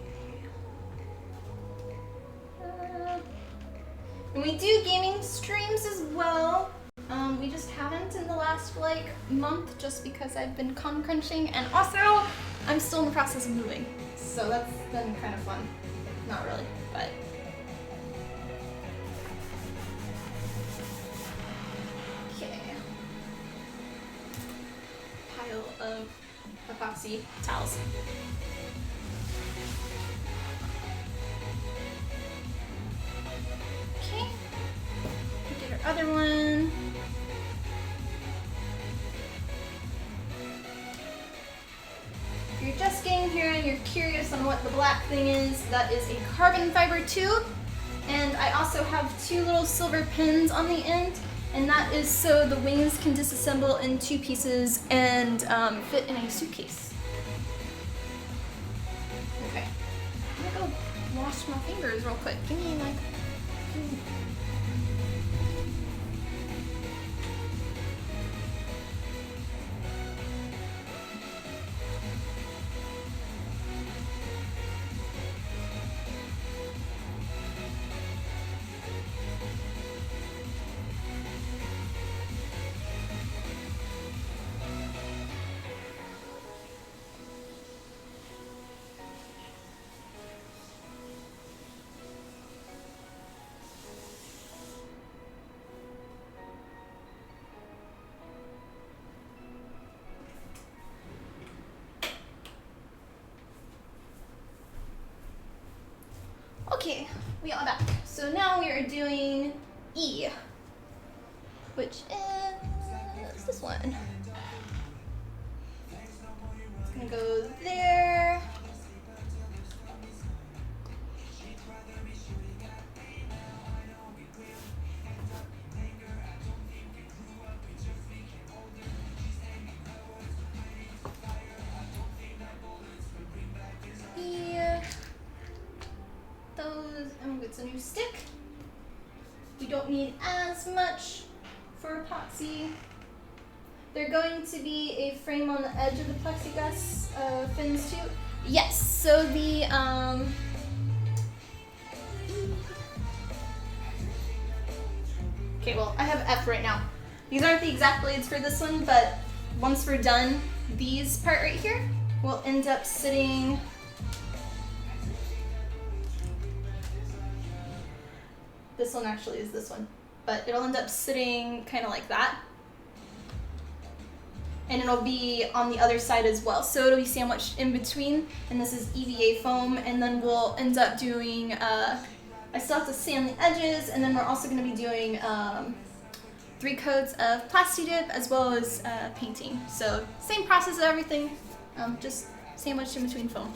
S1: And we do gaming streams as well. We just haven't in the last month just because I've been con crunching, and also I'm still in the process of moving. So that's been kind of fun. Not really, but. Okay. Pile of epoxy towels. Okay. We did our other one. If you're just getting here and you're curious on what the black thing is, that is a carbon fiber tube. And I also have two little silver pins on the end, and that is so the wings can disassemble in two pieces and fit in a suitcase. Okay. I'm gonna go wash my fingers real quick. Give me we are back. So now we are doing E, which is this one. It's gonna go there. Those, and we'll get a new stick. We don't need as much for epoxy. They're going to be a frame on the edge of the plexiglass fins too. Yes, so the okay, well I have F right now. These aren't the exact blades for this one, but once we're done, these part right here will end up sitting this one actually is this one, but it'll end up sitting kind of like that. And it'll be on the other side as well. So it'll be sandwiched in between, and this is EVA foam, and then we'll end up doing, I still have to sand the edges, and then we're also gonna be doing 3 coats of Plastidip as well as painting. So same process of everything, just sandwiched in between foam.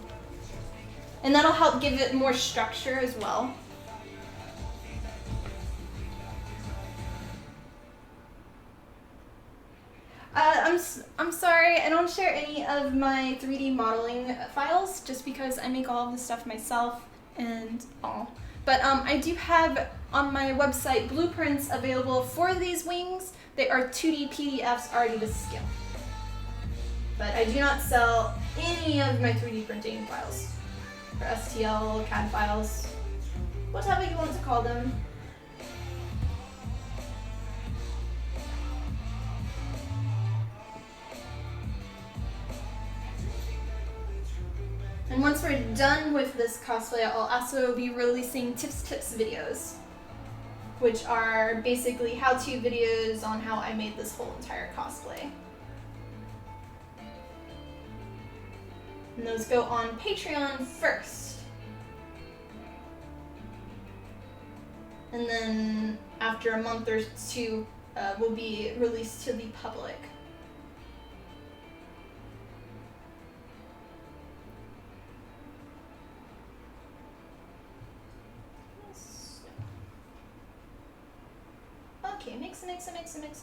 S1: And that'll help give it more structure as well. I'm sorry, I don't share any of my 3D modeling files just because I make all of this stuff myself and all. But I do have on my website blueprints available for these wings. They are 2D PDFs already to scale. But I do not sell any of my 3D printing files, or STL, CAD files, whatever you want to call them. And once we're done with this cosplay, I'll also be releasing tips videos, which are basically how-to videos on how I made this whole entire cosplay. And those go on Patreon first. And then after a month or two, will be released to the public. Okay, mix. No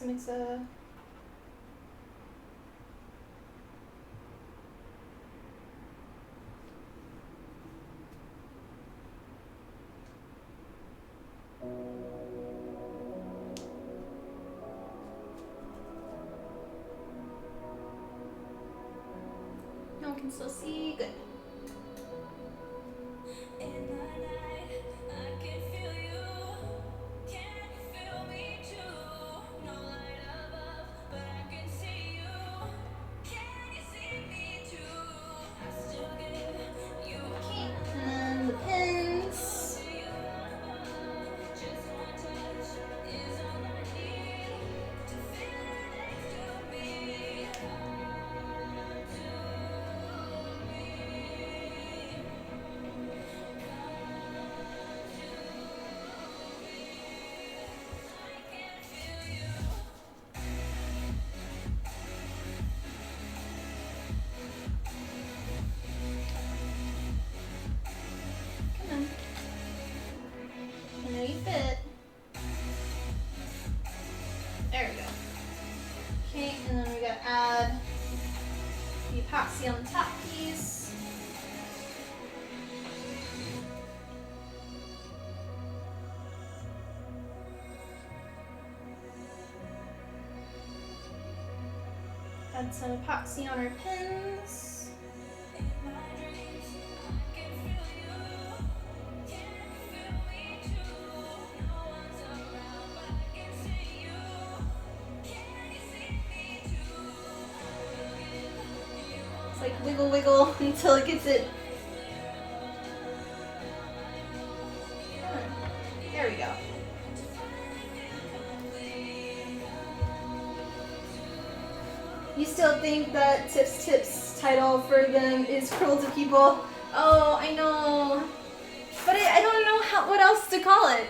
S1: one can still see. Good. Fit. There we go. Okay, and then we gotta add the epoxy on the top piece. Add some epoxy on our pins. Like wiggle until it gets it. There we go. You still think that Tips title for them is cruel to people? Oh, I know. But I don't know what else to call it.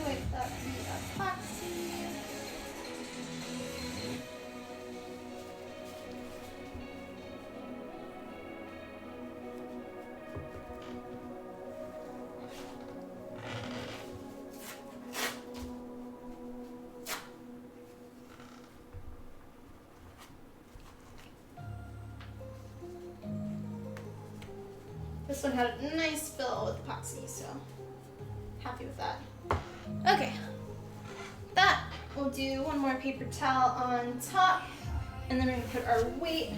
S1: Wipe up the epoxy. This one had a nice fill with epoxy, so happy with that. Okay, that we'll do one more paper towel on top, and then we're gonna put our weight.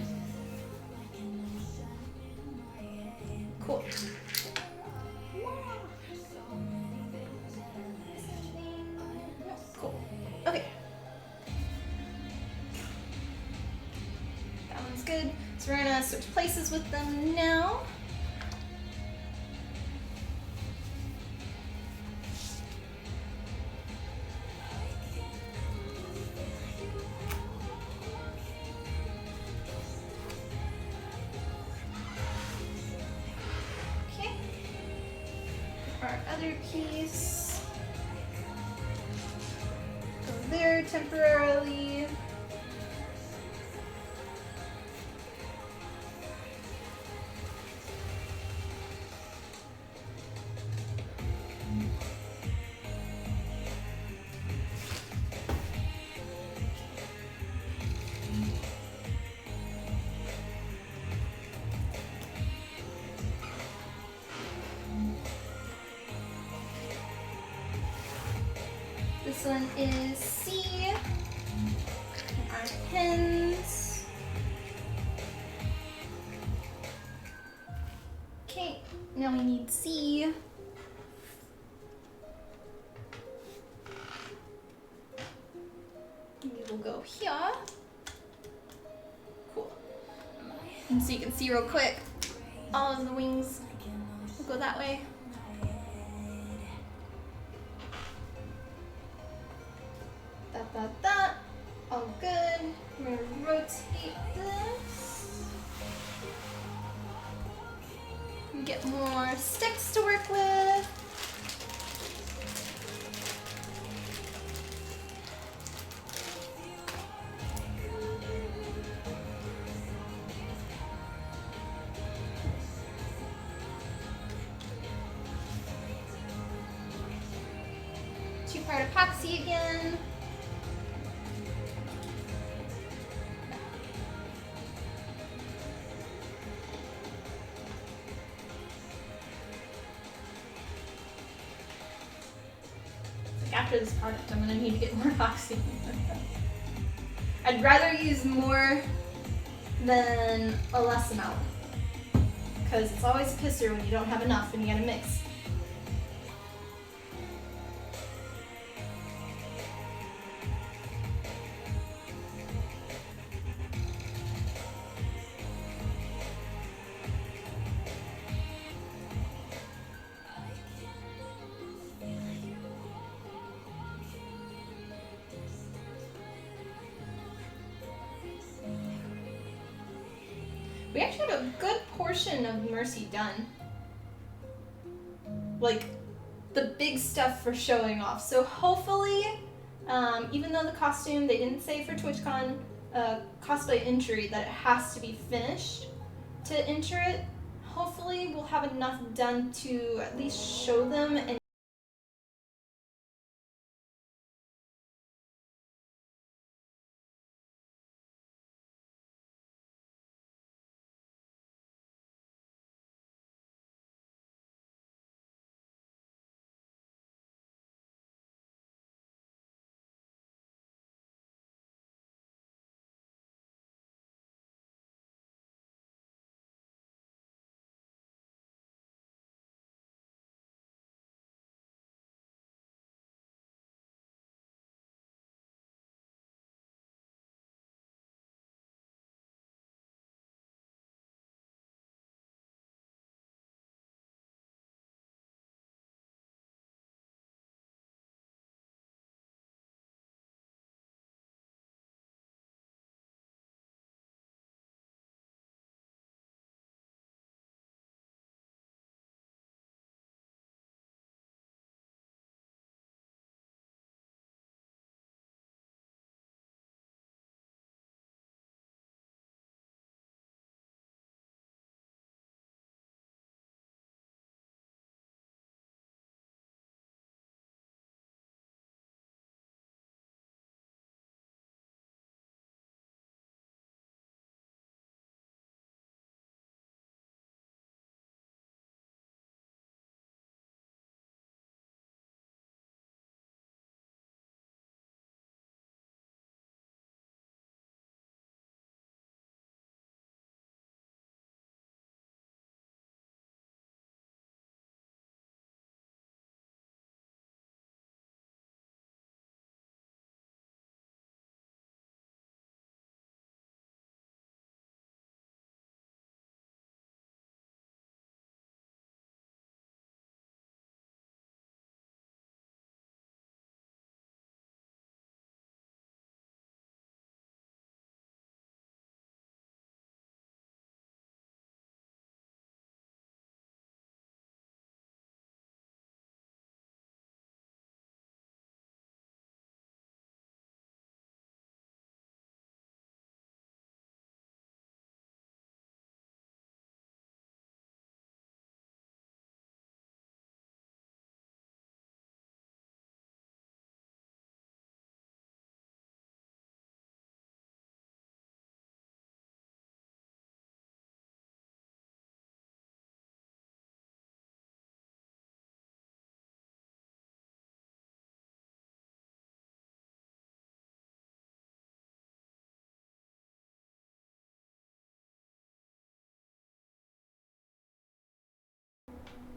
S1: Cool. Cool. Okay. That one's good. So we're gonna switch places with them now. Our other piece, go there temporarily. This one is C, and our pins. Okay, now we need C. We will go here. Cool. And so you can see real quick, all of the wings will go that way. That. All good. I'm going to rotate this. Get more sticks to work with. Two-part epoxy again. After this product, I'm gonna need to get more epoxy. I'd rather use more than a less amount, because it's always a pisser when you don't have enough and you gotta mix. We actually had a good portion of Mercy done. Like, the big stuff for showing off. So hopefully, even though the costume, they didn't say for TwitchCon cosplay entry that it has to be finished to enter it, hopefully we'll have enough done to at least show them and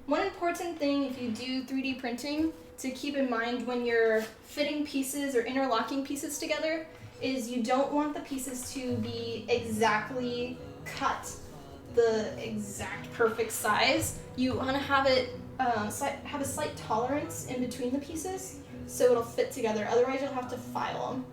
S1: One important thing if you do 3D printing to keep in mind when you're fitting pieces or interlocking pieces together is you don't want the pieces to be exactly cut the exact perfect size. You want to have it have a slight tolerance in between the pieces so it'll fit together. Otherwise you'll have to file them.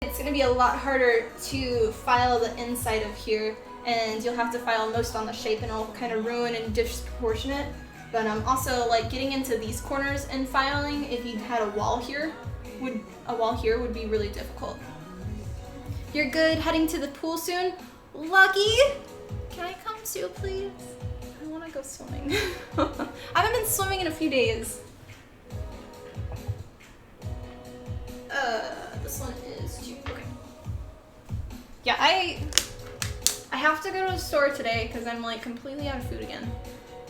S1: It's going to be a lot harder to file the inside of here, and you'll have to file most on the shape and it'll kind of ruin and disproportionate. But also like getting into these corners and filing, if you had a wall here would be really difficult. You're good, heading to the pool soon? Lucky! Can I come too, please? I want to go swimming. I haven't been swimming in a few days. This one is too, okay. Yeah, I have to go to the store today because I'm like completely out of food again.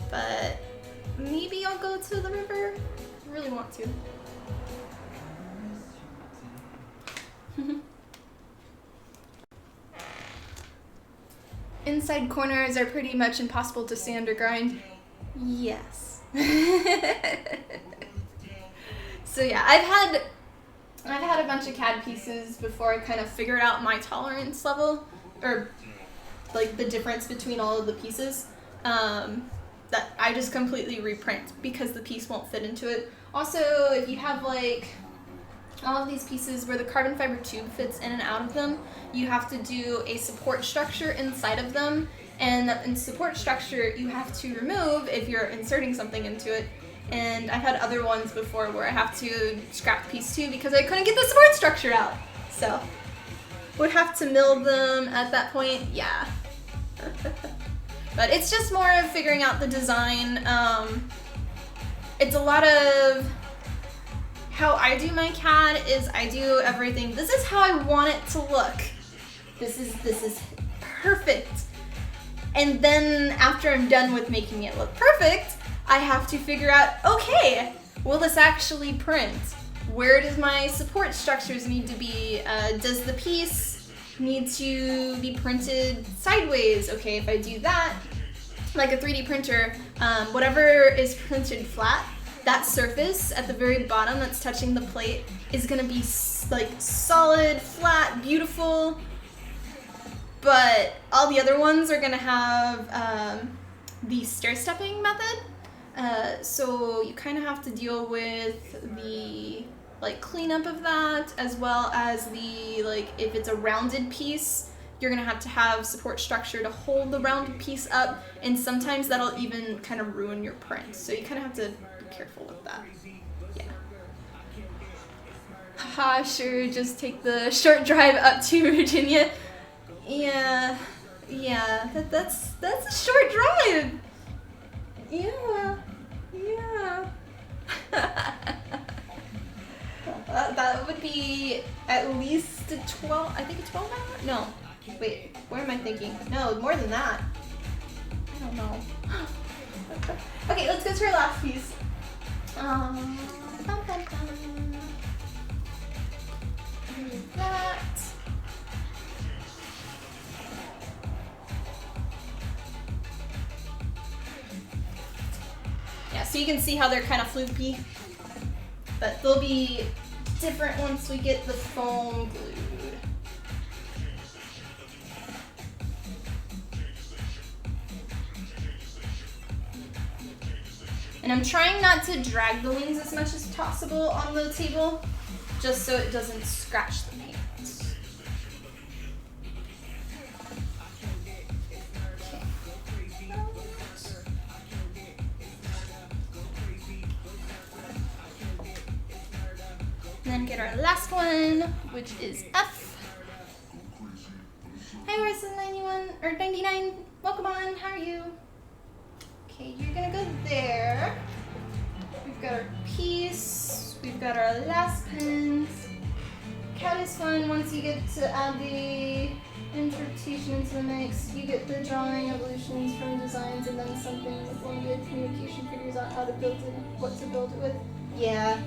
S1: But maybe I'll go to the river. I really want to. Inside corners are pretty much impossible to sand or grind. Yes. So yeah, I've had a bunch of CAD pieces before I kind of figured out my tolerance level, or like the difference between all of the pieces, that I just completely reprint because the piece won't fit into it. Also, if you have like all of these pieces where the carbon fiber tube fits in and out of them, you have to do a support structure inside of them, and that support structure you have to remove if you're inserting something into it. And I've had other ones before where I have to scrap the piece too because I couldn't get the support structure out. So, would have to mill them at that point, yeah. But it's just more of figuring out the design. It's a lot of how I do my CAD is I do everything. This is how I want it to look. This is perfect. And then after I'm done with making it look perfect, I have to figure out, okay, will this actually print? Where does my support structures need to be? Does the piece need to be printed sideways? Okay, if I do that, like a 3D printer, whatever is printed flat, that surface at the very bottom that's touching the plate is gonna be like solid, flat, beautiful, but all the other ones are gonna have the stair-stepping method. So you kind of have to deal with the like cleanup of that, as well as the like if it's a rounded piece, you're gonna have to have support structure to hold the rounded piece up, and sometimes that'll even kind of ruin your print. So you kind of have to be careful with that. Yeah. Haha, sure, just take the short drive up to Virginia. Yeah, that's a short drive. Yeah. That would be at least a 12, I think a 12 hour? No, wait, what am I thinking? No, more than that. I don't know. Okay, let's go to our last piece. That. Yeah, so you can see how they're kind of floopy, but they'll be different once we get the foam glued. And I'm trying not to drag the wings as much as possible on the table, just so it doesn't scratch the paint. And then get our last one, which is F. Hi, Horace 91 or 99. Welcome on. How are you? Okay, you're gonna go there. We've got our piece. We've got our last pins. CAD is fun once you get to add the interpretation into the mix. You get the drawing evolutions from designs, and then something with one good communication figures out how to build it, what to build it with. Yeah.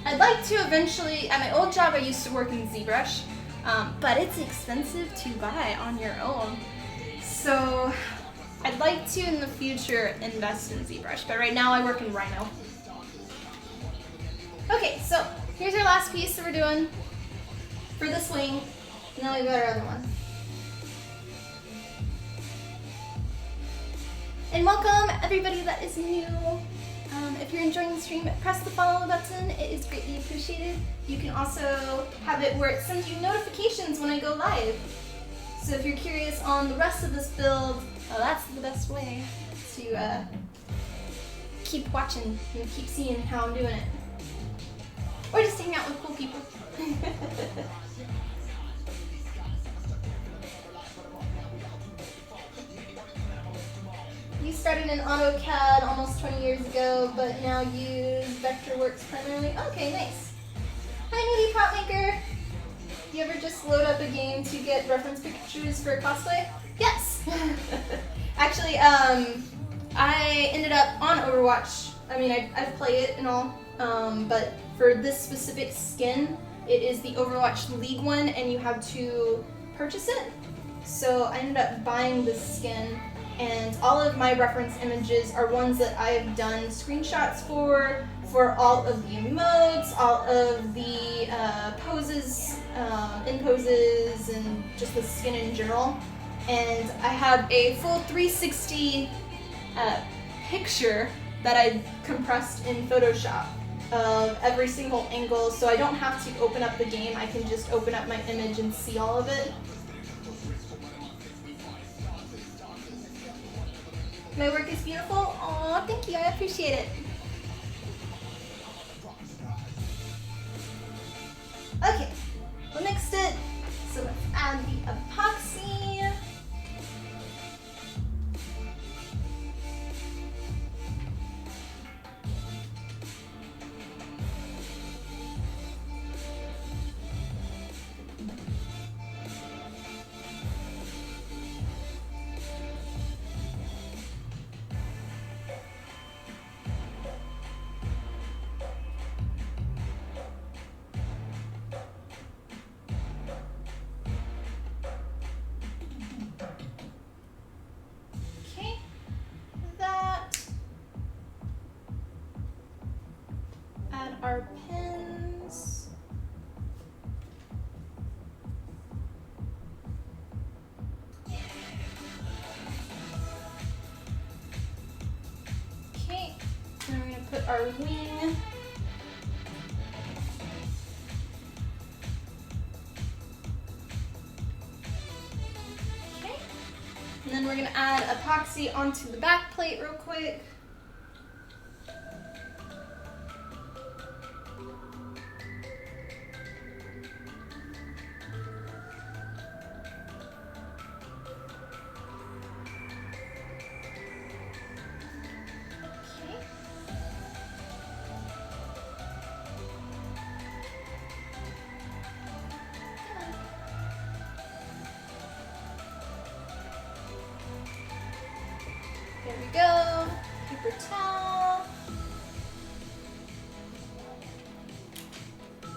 S1: I'd like to eventually, at my old job I used to work in ZBrush, but it's expensive to buy on your own. So I'd like to in the future invest in ZBrush, but right now I work in Rhino. Okay, so here's our last piece that we're doing for this wing, and then we've got our other one. And welcome everybody that is new. If you're enjoying the stream, press the follow button. It is greatly appreciated. You can also have it where it sends you notifications when I go live. So if you're curious on the rest of this build, that's the best way to keep watching and keep seeing how I'm doing it. Or just hang out with cool people. You started in AutoCAD almost 20 years ago, but now use Vectorworks primarily. Okay, nice. Hi, Nudie Prop Maker. You ever just load up a game to get reference pictures for cosplay? Yes. Actually, I ended up on Overwatch. I mean, I play it and all, but for this specific skin, it is the Overwatch League one, and you have to purchase it. So I ended up buying this skin. And all of my reference images are ones that I've done screenshots for all of the emotes, all of the poses, in poses, and just the skin in general. And I have a full 360 picture that I compressed in Photoshop of every single angle, so I don't have to open up the game. I can just open up my image and see all of it. My work is beautiful. Aw, thank you. I appreciate it. Okay, we'll mix it. So let's add the epoxy. our wing. Okay. And then we're gonna add epoxy onto the back plate real quick. There we go, paper towel.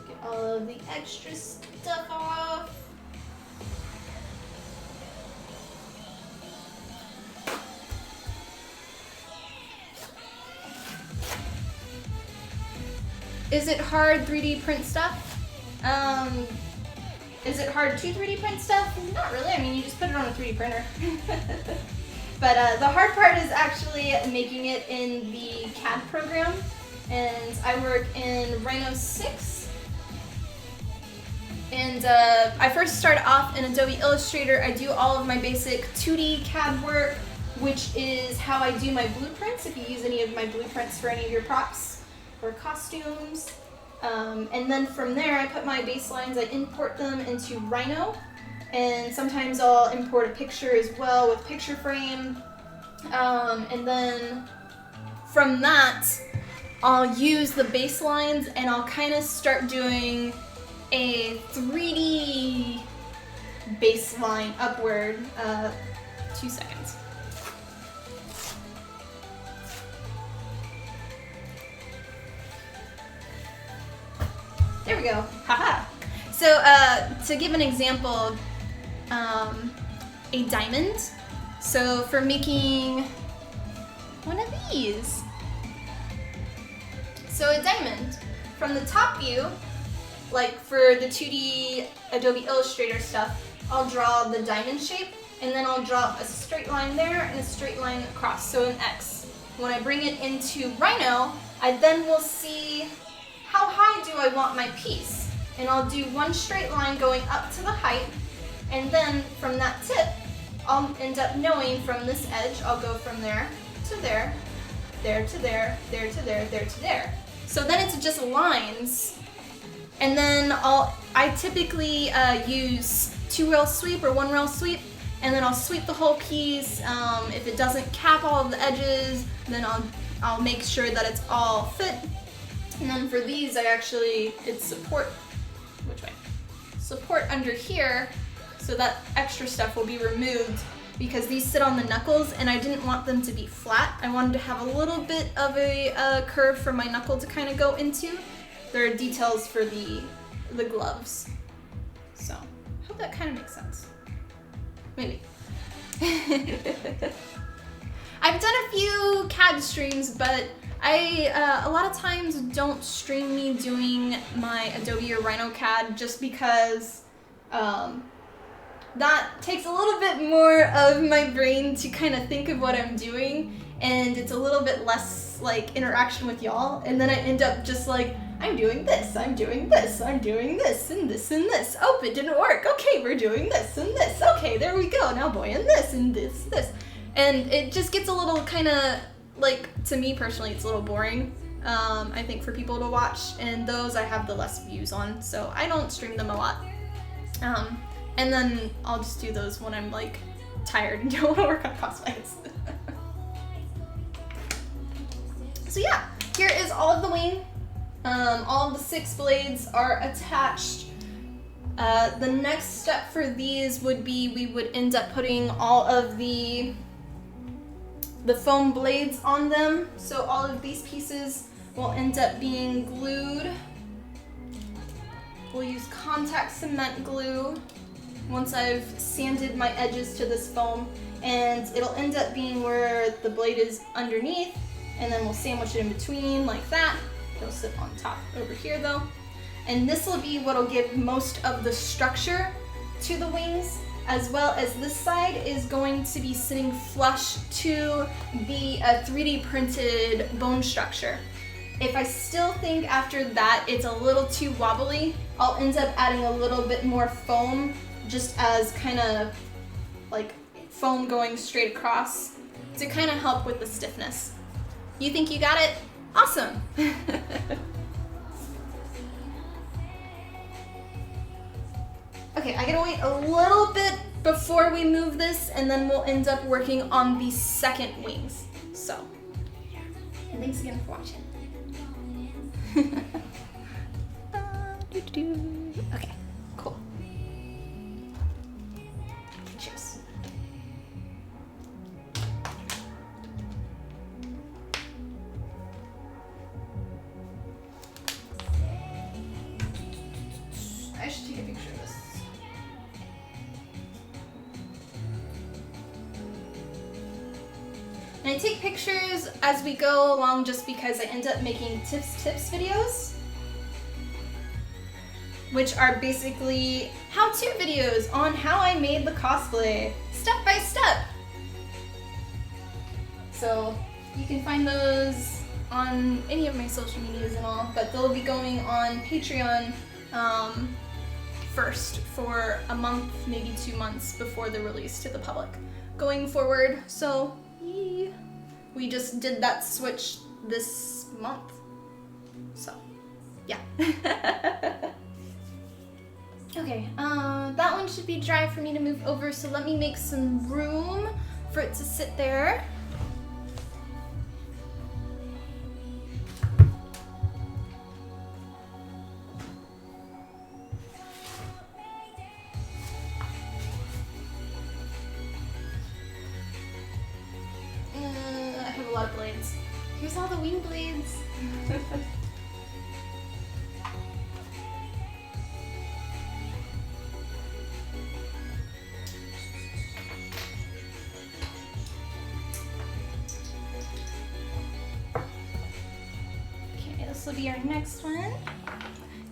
S1: Get all of the extra stuff off. Is it hard 3D print stuff? Is it hard to 3D print stuff? Not really, I mean you just put it on a 3D printer. But the hard part is actually making it in the CAD program, and I work in Rhino 6. And I first started off in Adobe Illustrator. I do all of my basic 2D CAD work, which is how I do my blueprints, if you use any of my blueprints for any of your props or costumes. And then from there, I put my baselines, I import them into Rhino. And sometimes I'll import a picture as well with picture frame. And then from that, I'll use the baselines and I'll kind of start doing a 3D baseline upward. 2 seconds. There we go. Haha. So to give an example, a diamond. So for making one of these. So a diamond, from the top view, like for the 2D Adobe Illustrator stuff, I'll draw the diamond shape and then I'll draw a straight line there and a straight line across, so an X. When I bring it into Rhino, I then will see how high do I want my piece. And I'll do one straight line going up to the height, and then from that tip, I'll end up knowing from this edge, I'll go from there to there, there to there, there to there, there to there. So then it's just lines, and then I typically use 2-rail sweep or 1-rail sweep, and then I'll sweep the whole piece. If it doesn't cap all of the edges, then I'll make sure that it's all fit. And then for these, it's support. Which way? Support under here, so that extra stuff will be removed because these sit on the knuckles and I didn't want them to be flat. I wanted to have a little bit of a curve for my knuckle to kind of go into. There are details for the gloves. So, I hope that kind of makes sense. Maybe. I've done a few CAD streams, but I a lot of times don't stream me doing my Adobe or Rhino CAD just because that takes a little bit more of my brain to kind of think of what I'm doing, and it's a little bit less like interaction with y'all, and then I end up just like, I'm doing this, I'm doing this, I'm doing this, and this, and this. Oh, it didn't work. Okay, we're doing this, and this. Okay, there we go. Now boy, and this, and this, this. And it just gets a little kind of, like, to me personally, it's a little boring, I think, for people to watch, and those I have the less views on, so I don't stream them a lot. And then I'll just do those when I'm, like, tired and don't want to work on cosplays. So yeah, here is all of the wing. All of the 6 blades are attached. The next step for these would be we would end up putting all of the foam blades on them. So all of these pieces will end up being glued. We'll use contact cement glue once I've sanded my edges to this foam, and it'll end up being where the blade is underneath, and then we'll sandwich it in between like that. It'll sit on top over here though. And this will be what'll give most of the structure to the wings, as well as this side is going to be sitting flush to the 3D printed bone structure. If I still think after that it's a little too wobbly, I'll end up adding a little bit more foam, just as kind of like foam going straight across to kind of help with the stiffness. You think you got it? Awesome! Okay, I gotta wait a little bit before we move this, and then we'll end up working on the second wings. So, and thanks again for watching. Okay, cool. Cheers. I should take a picture of this. And I take pictures as we go along just because I end up making tips videos, which are basically how-to videos on how I made the cosplay, step by step. So you can find those on any of my social medias and all, but they'll be going on Patreon first for a month, maybe 2 months before they're released to the public going forward. So we just did that switch this month. So, yeah. Okay, that one should be dry for me to move over, so let me make some room for it to sit there. I have a lot of blades. Here's all the wing blades. Okay, this will be our next one.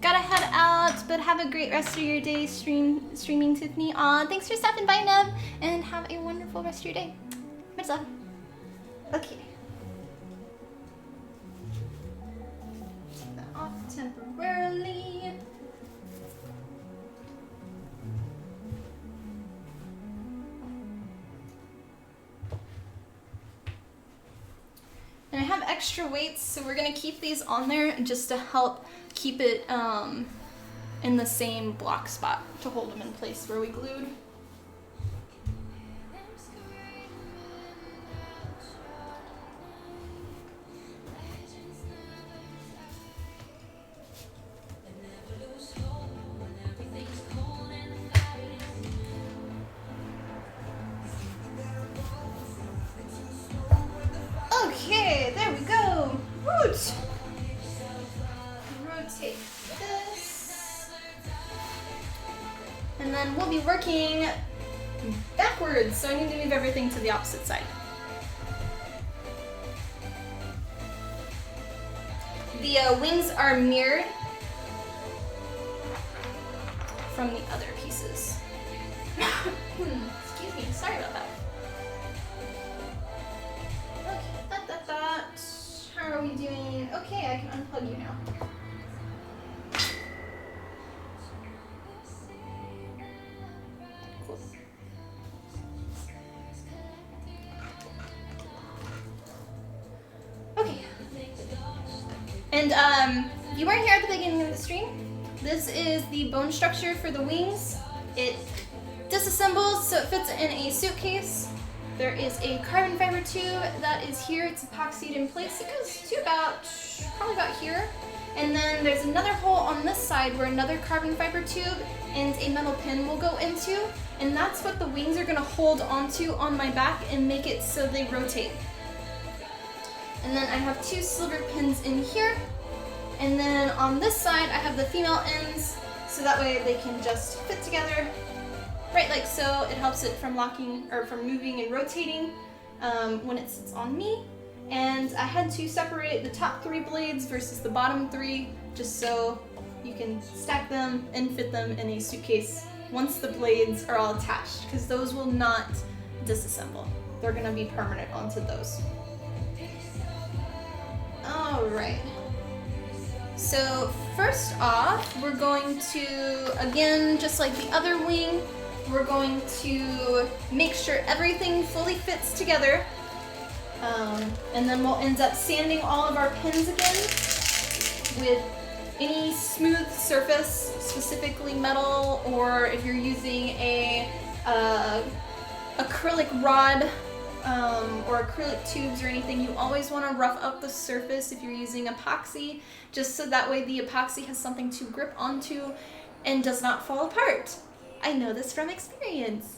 S1: Gotta head out, but have a great rest of your day streaming, Tiffany. Aw, thanks for stopping by, Nev, and have a wonderful rest of your day. Much love. Okay. Take that off temporarily. And I have extra weights, so we're gonna keep these on there just to help keep it in the same block spot to hold them in place where we glued. Okay, there we go. Woot! Rotate this. And then we'll be working backwards, so I need to move everything to the opposite side. The wings are mirrored from the other pieces. Excuse me, sorry about that. How are we doing? Okay, I can unplug you now. Cool. Okay. And if you weren't here at the beginning of the stream, this is the bone structure for the wings. It disassembles so it fits in a suitcase. There is a carbon fiber tube that is here. It's epoxied in place. It goes to probably about here. And then there's another hole on this side where another carbon fiber tube and a metal pin will go into. And that's what the wings are gonna hold onto on my back and make it so they rotate. And then I have 2 silver pins in here. And then on this side, I have the female ends, so that way they can just fit together. Right, like so. It helps it from locking or from moving and rotating when it sits on me. And I had to separate the top 3 blades versus the bottom 3 just so you can stack them and fit them in a suitcase once the blades are all attached, because those will not disassemble. They're gonna be permanent onto those. All right. So first off, we're going to, again, just like the other wing, we're going to make sure everything fully fits together. And then we'll end up sanding all of our pins again with any smooth surface, specifically metal, or if you're using a acrylic rod or acrylic tubes or anything, you always want to rough up the surface if you're using epoxy, just so that way the epoxy has something to grip onto and does not fall apart. I know this from experience.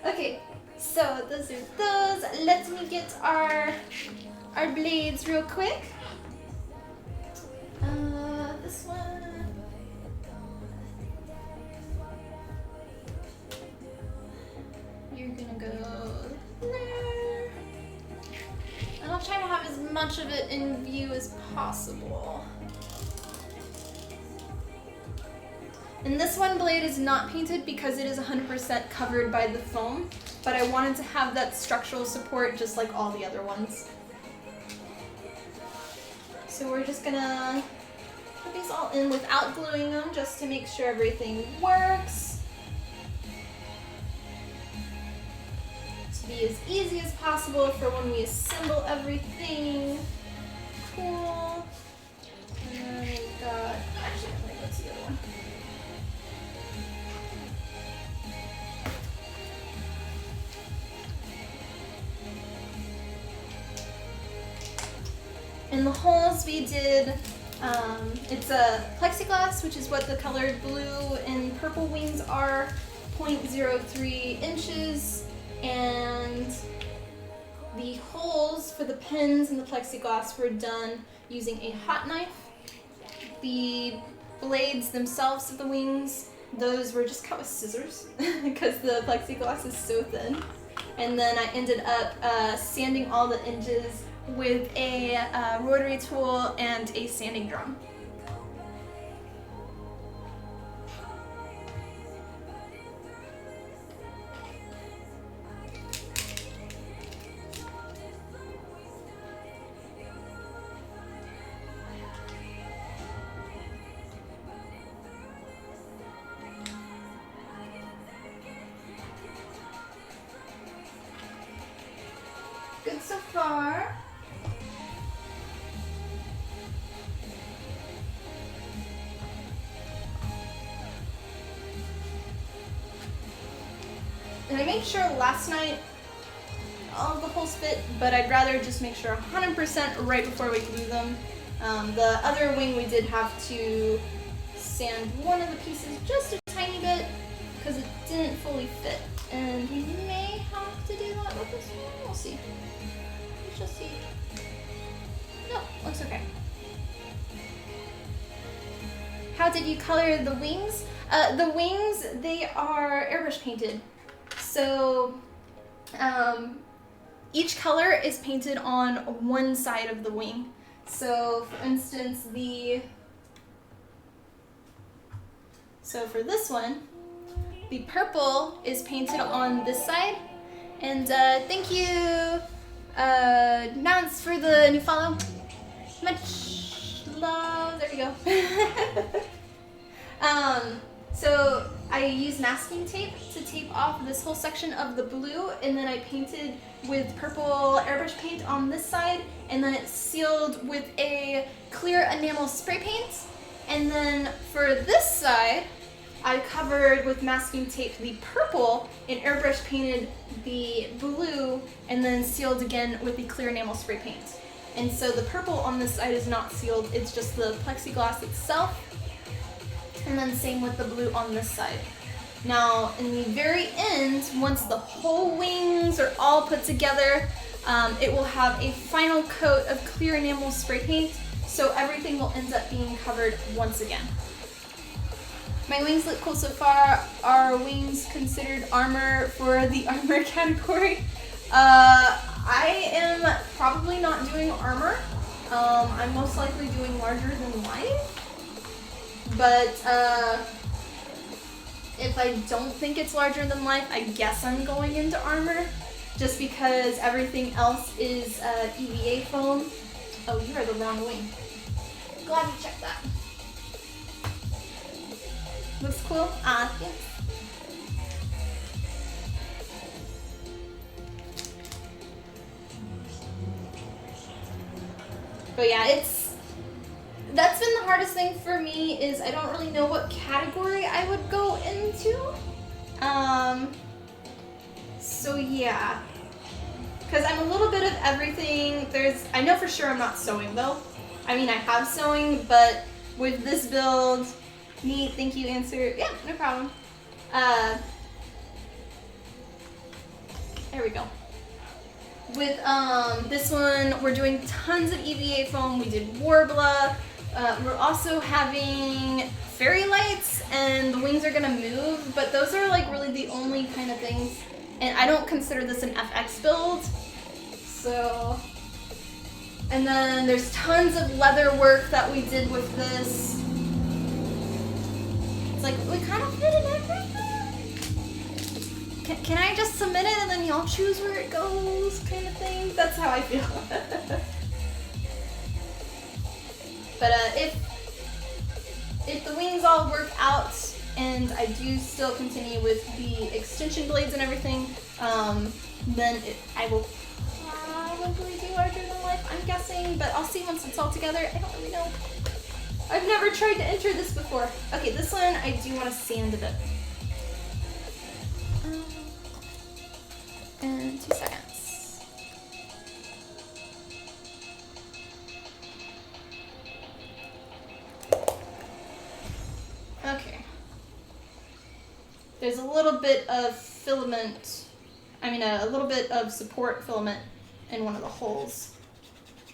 S1: Okay, so those are those. Let me get our blades real quick. This one. You're gonna go there. And I'll try to have as much of it in view as possible. And this one blade is not painted because it is 100% covered by the foam, but I wanted to have that structural support just like all the other ones. So we're just gonna put these all in without gluing them just to make sure everything works. To be as easy as possible for when we assemble everything. Cool. And then we've got, actually I'm gonna go to the other one. And the holes we did, it's a plexiglass, which is what the colored blue and purple wings are, 0.03 inches, and the holes for the pins and the plexiglass were done using a hot knife. The blades themselves of the wings, those were just cut with scissors because the plexiglass is so thin. And then I ended up sanding all the edges with a rotary tool and a sanding drum. Good so far. And I made sure last night all of the holes fit, but I'd rather just make sure 100% right before we glue them. The other wing we did have to sand one of the pieces just a tiny bit because it didn't fully fit. And we may have to do that with this one. We'll see. We shall see. No, looks okay. How did you color the wings? The wings, they are airbrush painted. So each color is painted on one side of the wing. So for instance, for this one, the purple is painted on this side. And thank you, Nance, for the new follow. Much love. There we go. So I used masking tape to tape off this whole section of the blue, and then I painted with purple airbrush paint on this side, and then it's sealed with a clear enamel spray paint. And then for this side, I covered with masking tape the purple and airbrush painted the blue, and then sealed again with the clear enamel spray paint. And so the purple on this side is not sealed, it's just the plexiglass itself. And then same with the blue on this side. Now, in the very end, once the whole wings are all put together, it will have a final coat of clear enamel spray paint, so everything will end up being covered once again. My wings look cool so far. Are wings considered armor for the armor category? I am probably not doing armor. I'm most likely doing larger than life. But if I don't think it's larger than life, I guess I'm going into armor, just because everything else is EVA foam. Oh, you are the wrong wing. Glad you checked that. Looks cool? Ah, yes. But yeah, that's been the hardest thing for me is I don't really know what category I would go into. So yeah. Because I'm a little bit of everything. I know for sure I'm not sewing though. I mean, I have sewing, but with this build, neat, thank you, answer. Yeah, no problem. There we go. With this one, we're doing tons of EVA foam. We did Warbler. We're also having fairy lights, and the wings are gonna move, but those are like really the only kind of things. And I don't consider this an FX build. So, and then there's tons of leather work that we did with this. It's like, we kind of fit in everything. Can I just submit it and then y'all choose where it goes kind of thing? That's how I feel. But if the wings all work out and I do still continue with the extension blades and everything, then I will probably do larger than life, I'm guessing, but I'll see once it's all together. I don't really know. I've never tried to enter this before. Okay, this one I do want to sand a bit. And 2 seconds. Okay. There's a little bit of filament, a little bit of support filament in one of the holes.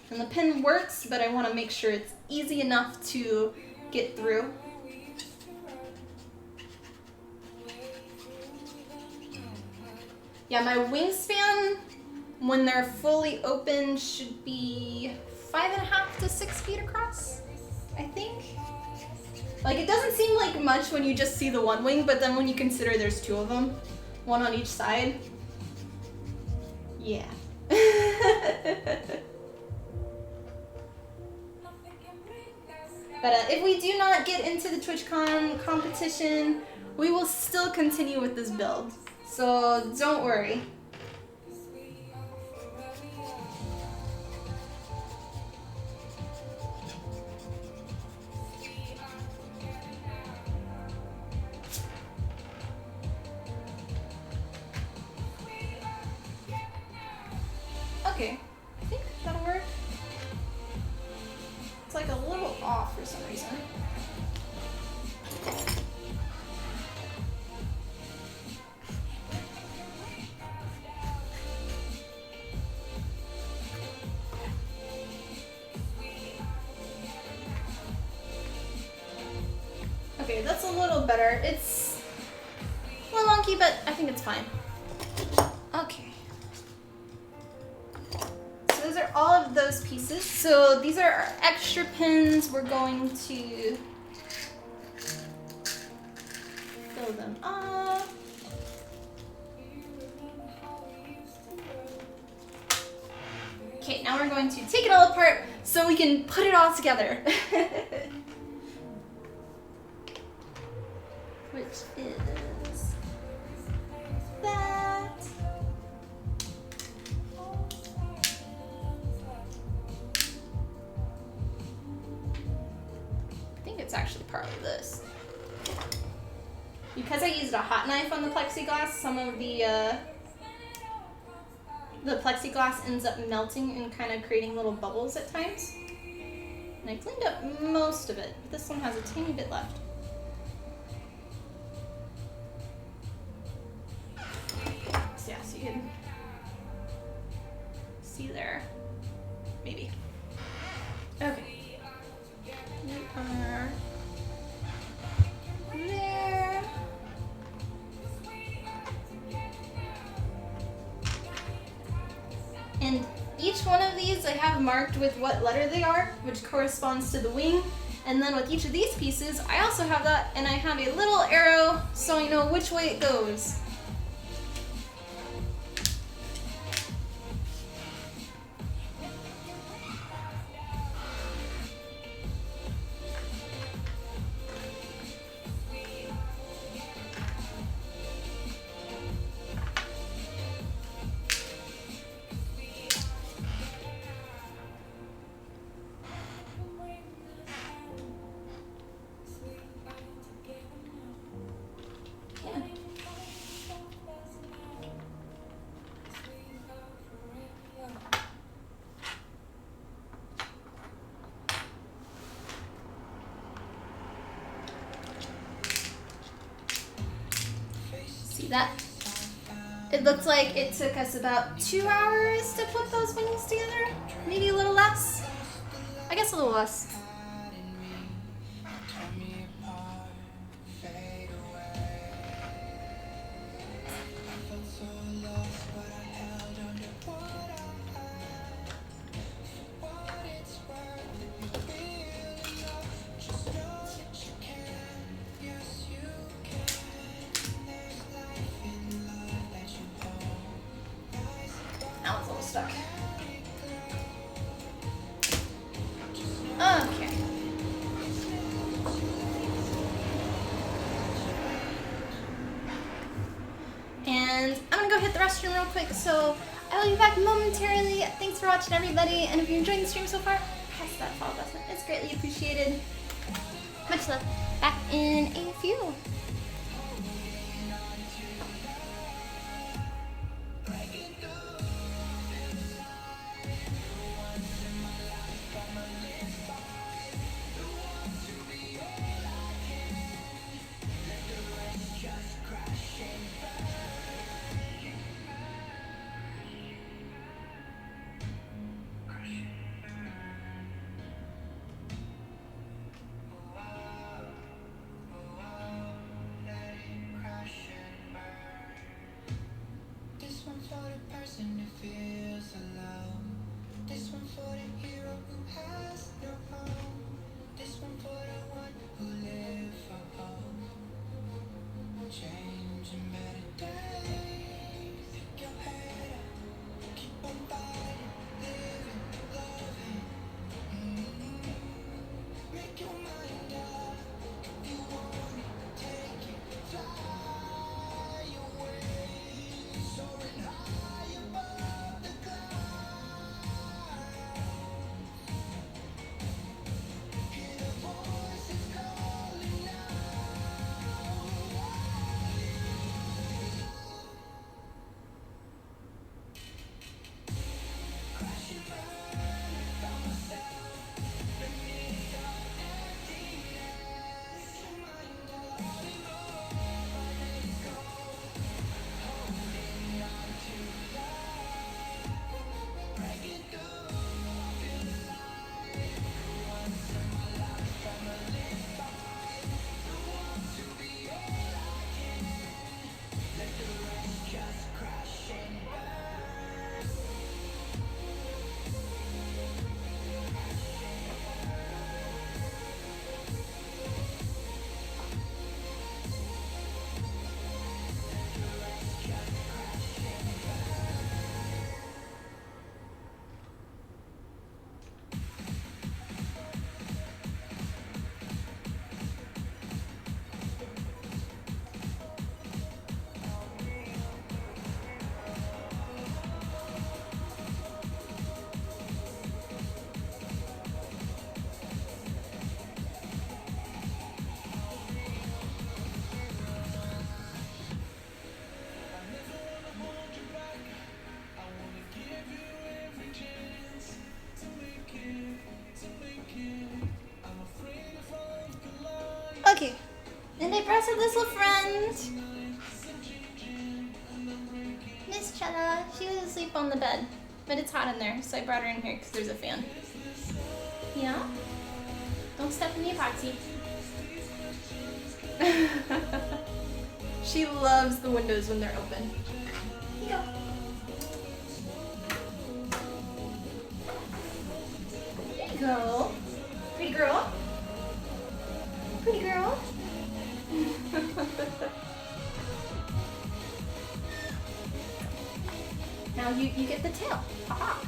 S1: And the pin works, but I want to make sure it's easy enough to get through. Yeah, my wingspan, when they're fully open, should be 5.5 to 6 feet across, I think. Like, it doesn't seem like much when you just see the one wing, but then when you consider there's 2 of them, one on each side, yeah. But if we do not get into the TwitchCon competition, we will still continue with this build. So don't worry. Okay, I think that'll work. It's like a little off for some reason. Okay, that's a little better. It's a little wonky, but I think it's fine. Okay. So those are all of those pieces. So these are our extra pins. We're going to fill them up. Okay, now we're going to take it all apart so we can put it all together. Which is that. I think it's actually partly this. Because I used a hot knife on the plexiglass, some of the plexiglass ends up melting and kind of creating little bubbles at times. And I cleaned up most of it, but this one has a tiny bit left. So yeah, so you can see there, maybe. Okay. We are there. And each one of these I have marked with what letter they are, which corresponds to the wing. And then with each of these pieces, I also have that, and I have a little arrow so I know which way it goes. see that? It looked like it took us about 2 hours to put those wings together. Maybe a little less. I guess a little less. That one's a little stuck. Okay. And I'm gonna go hit the restroom real quick, so I will be back momentarily. Thanks for watching, everybody, and if you're enjoying the stream so far, press that follow button. It's greatly appreciated. Much love. Back in a few. Okay, and I brought her this little friend, Miss Chella. She was asleep on the bed, but it's hot in there, so I brought her in here because there's a fan. Yeah? Don't step in the epoxy. She loves the windows when they're open. Here you go. There you go. Pretty girl. Pretty girl. Now you get the tail. Aha.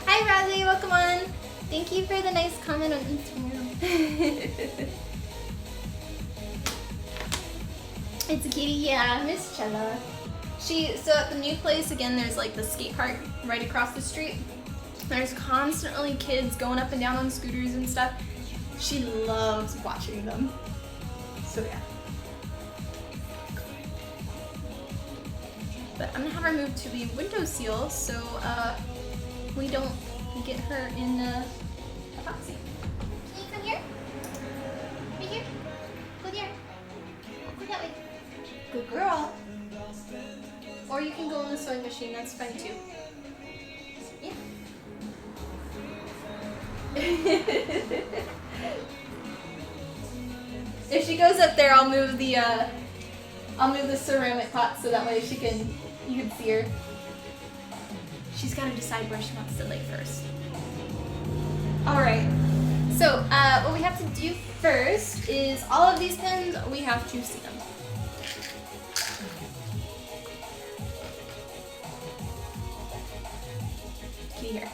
S1: Hi Bradley, welcome on. Thank you for the nice comment on Instagram. It's a kitty, yeah, Miss Chella. So at the new place, again, there's like the skate park right across the street. There's constantly kids going up and down on scooters and stuff. She loves watching them. So yeah. But I'm gonna have her move to the windowsill so we don't get her in epoxy. watching, that's fine too. Yeah. If she goes up there, I'll move the ceramic pot so that way you can see her. She's gotta decide where she wants to lay first. Alright, so what we have to do first is all of these pins, we have to see them. Key here.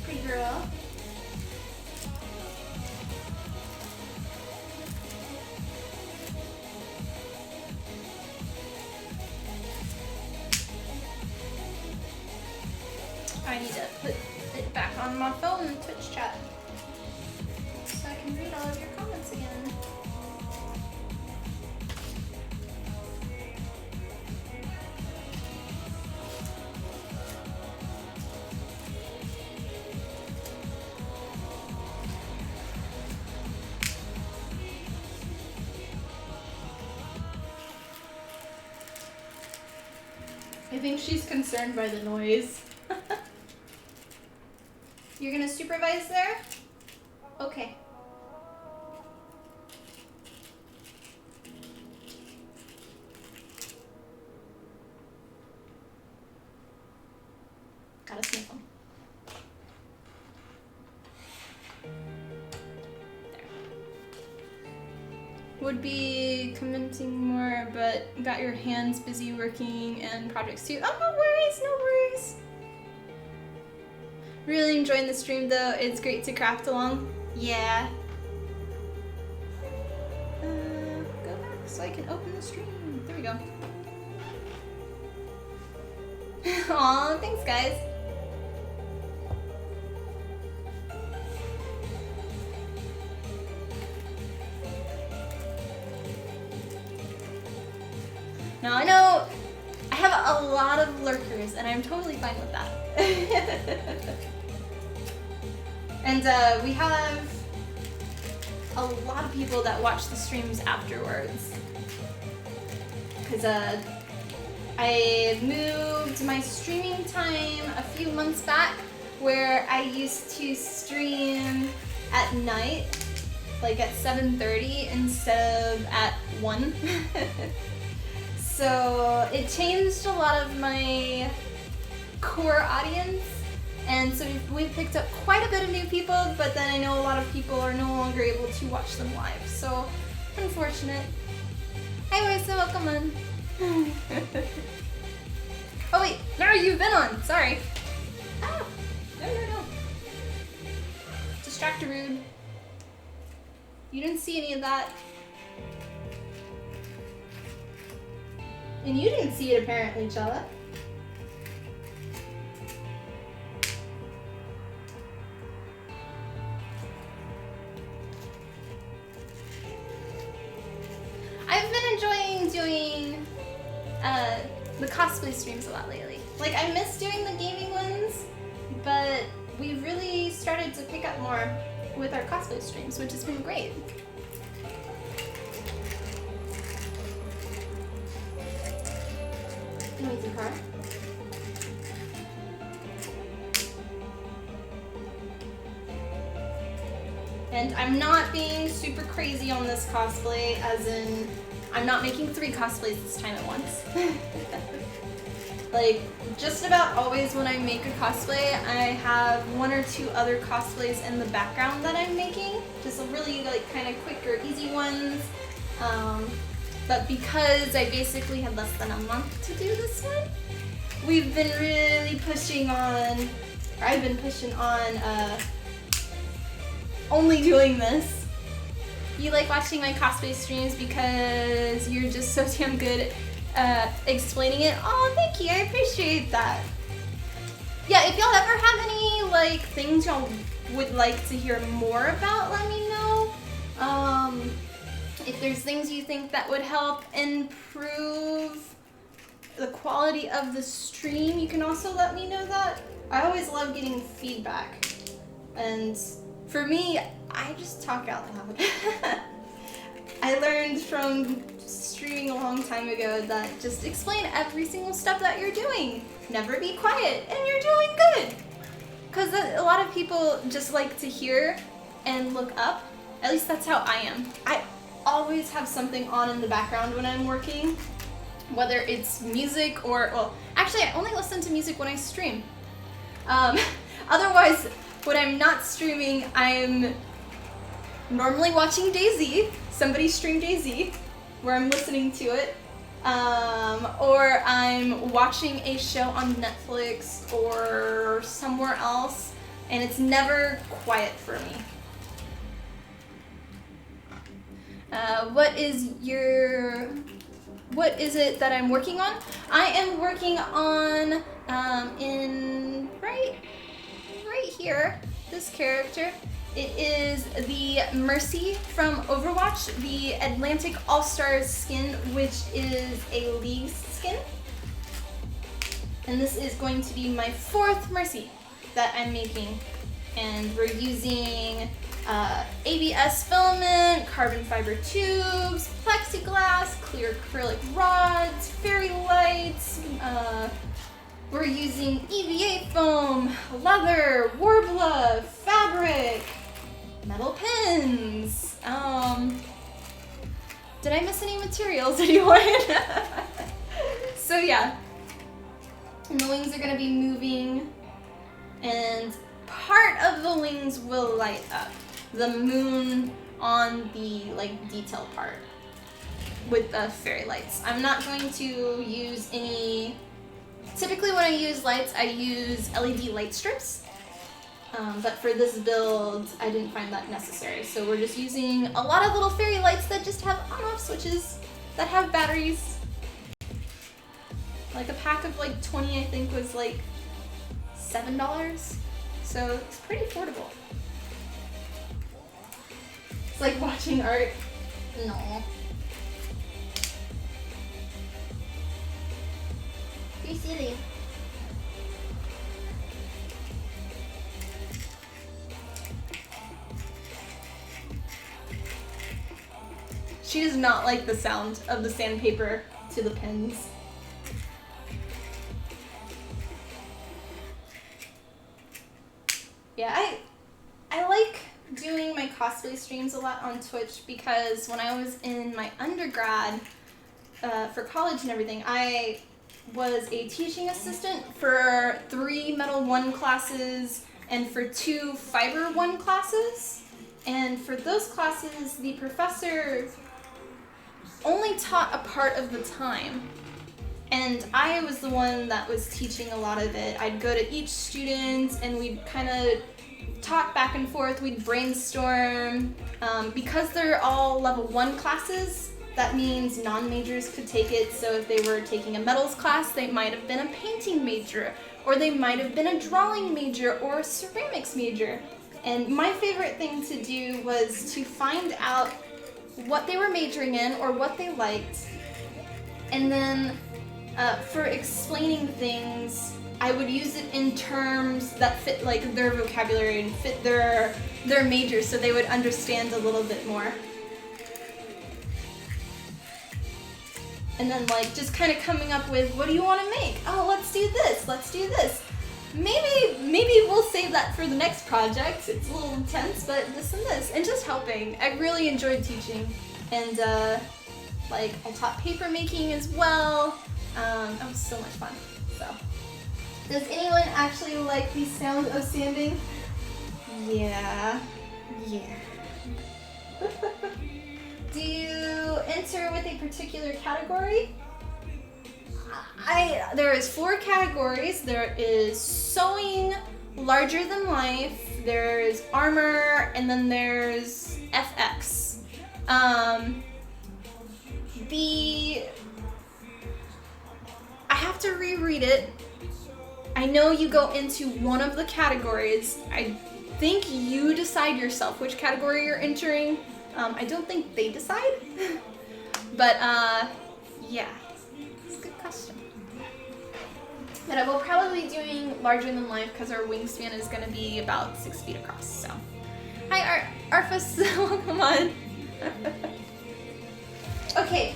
S1: Pretty girl. I need to put it back on my phone in Twitch chat so I can read all of your comments again. I think she's concerned by the noise. You're gonna supervise there? Okay. Gotta sniff them. There. Would be commenting more, but got your hands busy working and projects too. Oh, no worries, no worries. Really enjoying the stream though. It's great to craft along. Yeah. Go back so I can open the stream. There we go. Aw, thanks guys. Now I know I have a lot of lurkers and I'm totally fine with that. And we have a lot of people that watch the streams afterwards. Because I moved my streaming time a few months back where I used to stream at night, like at 7:30 instead of at 1. So it changed a lot of my core audience, and so we've picked up quite a bit of new people, but then I know a lot of people are no longer able to watch them live, so unfortunate. Hi Marissa, welcome on. Oh wait, no, you've been on, sorry. Ah, no. Distractor-rude. You didn't see any of that. And you didn't see it apparently, Chella. I've been enjoying doing the cosplay streams a lot lately. Like, I miss doing the gaming ones, but we really started to pick up more with our cosplay streams, which has been great. Noisy car. And I'm not being super crazy on this cosplay, as in, I'm not making 3 cosplays this time at once. Like, just about always when I make a cosplay, I have 1 or 2 other cosplays in the background that I'm making. Just really like kind of quick or easy ones. But because I basically had less than a month to do this one, we've been really pushing on, or I've been pushing on only doing this. You like watching my cosplay streams because you're just so damn good at explaining it. Oh, thank you, I appreciate that. Yeah, if y'all ever have any like things y'all would like to hear more about, let me know. If there's things you think that would help improve the quality of the stream, you can also let me know that. I always love getting feedback. And for me, I just talk out loud. I learned from streaming a long time ago that just explain every single step that you're doing. Never be quiet, and you're doing good. Because a lot of people just like to hear and look up. At least that's how I am. I always have something on in the background when I'm working, whether it's music or, well, actually I only listen to music when I stream. Otherwise, when I'm not streaming, I'm normally watching DayZ. Somebody stream DayZ, where I'm listening to it. Or I'm watching a show on Netflix or somewhere else, and it's never quiet for me. What is it that I'm working on? I am working on, right here, this character. It is the Mercy from Overwatch, the Atlantic All-Stars skin, which is a League skin. And this is going to be my 4th Mercy that I'm making. And we're using ABS filament, carbon fiber tubes, plexiglass, clear acrylic rods, fairy lights. We're using EVA foam, leather, Warbler, fabric, metal pins. Did I miss any materials, anyone? So yeah, and the wings are gonna be moving, and part of the wings will light up. The moon on the detail part with the fairy lights. I'm not going to use any. Typically when I use lights, I use LED light strips. But for this build, I didn't find that necessary. So we're just using a lot of little fairy lights that just have on-off switches that have batteries. Like a pack of 20, I think, was $7. So it's pretty affordable. It's like watching art. No. You're silly. She does not like the sound of the sandpaper to the pins. Yeah, I like doing my cosplay streams a lot on Twitch because when I was in my undergrad for college and everything, I was a teaching assistant for 3 Metal 1 classes and for 2 Fiber 1 classes. And for those classes, the professor only taught a part of the time. And I was the one that was teaching a lot of it. I'd go to each student and we'd kind of talk back and forth, we'd brainstorm. Because they're all level 1 classes, that means non-majors could take it. So if they were taking a metals class, they might have been a painting major, or they might have been a drawing major or a ceramics major. And my favorite thing to do was to find out what they were majoring in or what they liked. And then for explaining things, I would use it in terms that fit their vocabulary and fit their major, so they would understand a little bit more. And then just kind of coming up with, what do you want to make? Oh, let's do this, let's do this. Maybe we'll save that for the next project. It's a little intense, but this and this, and just helping. I really enjoyed teaching, and I taught paper making as well. That was so much fun. So, does anyone actually like the sound of sanding? Yeah. Do you enter with a particular category? There is 4 categories. There is sewing, larger than life, there's armor, and then there's FX. I have to reread it. I know you go into one of the categories. I think you decide yourself which category you're entering. I don't think they decide, but yeah, it's a good question. But I will probably be doing larger than life because our wingspan is going to be about 6 feet across. So, hi Arfus, welcome on. Okay,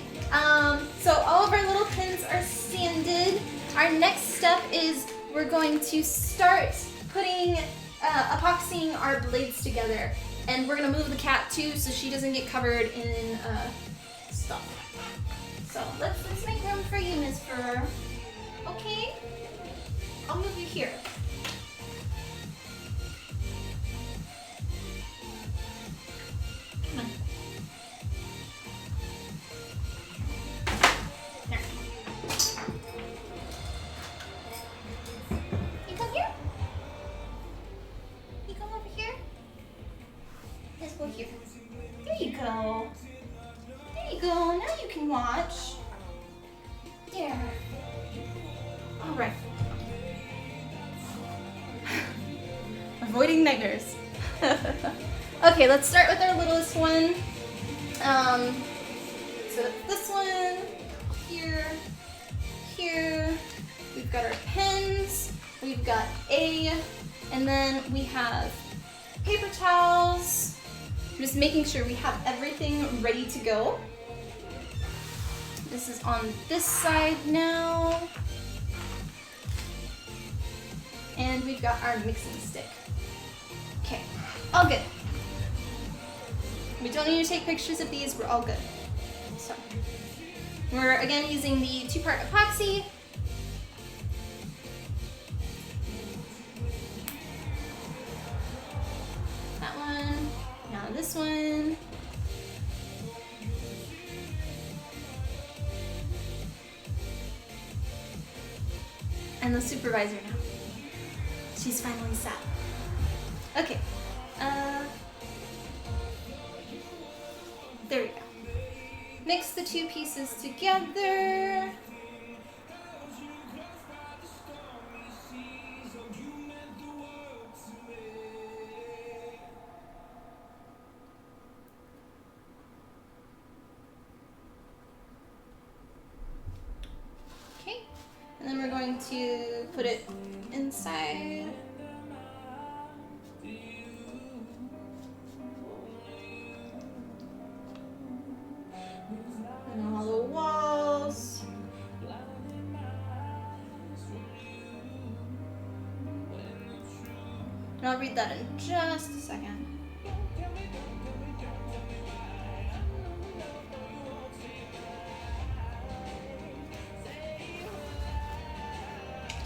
S1: so all of our little pins are sanded. Our next step is we're going to start putting epoxying our blades together, and we're gonna move the cat too so she doesn't get covered in stuff. So let's make room for you, Miss Fur. Okay, I'll move you here. Come on. There. You come here. You come over here. Let's go here. There you go. There you go. Now you can watch. There. All right. Avoiding nightmares. Okay, let's start with our littlest one. So this one, here, here. We've got our pens. We've got and then we have paper towels. I'm just making sure we have everything ready to go. This is on this side now. And we've got our mixing stick. Okay, all good. We don't need to take pictures of these, we're all good. So, we're again using the 2-part epoxy. That one, now this one. And the supervisor now. She's finally sat. Okay. There we go. Mix the 2 pieces together. Okay. And then we're going to put it inside. And all the walls. And I'll read that in just a second.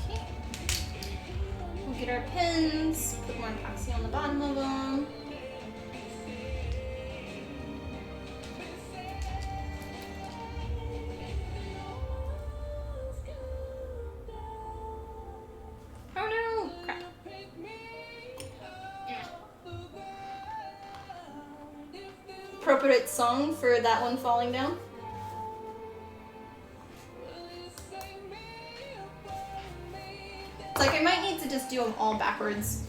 S1: Okay. We'll get our pins, put more epoxy on the bottom of them. Appropriate song for that one falling down. It's like I might need to just do them all backwards.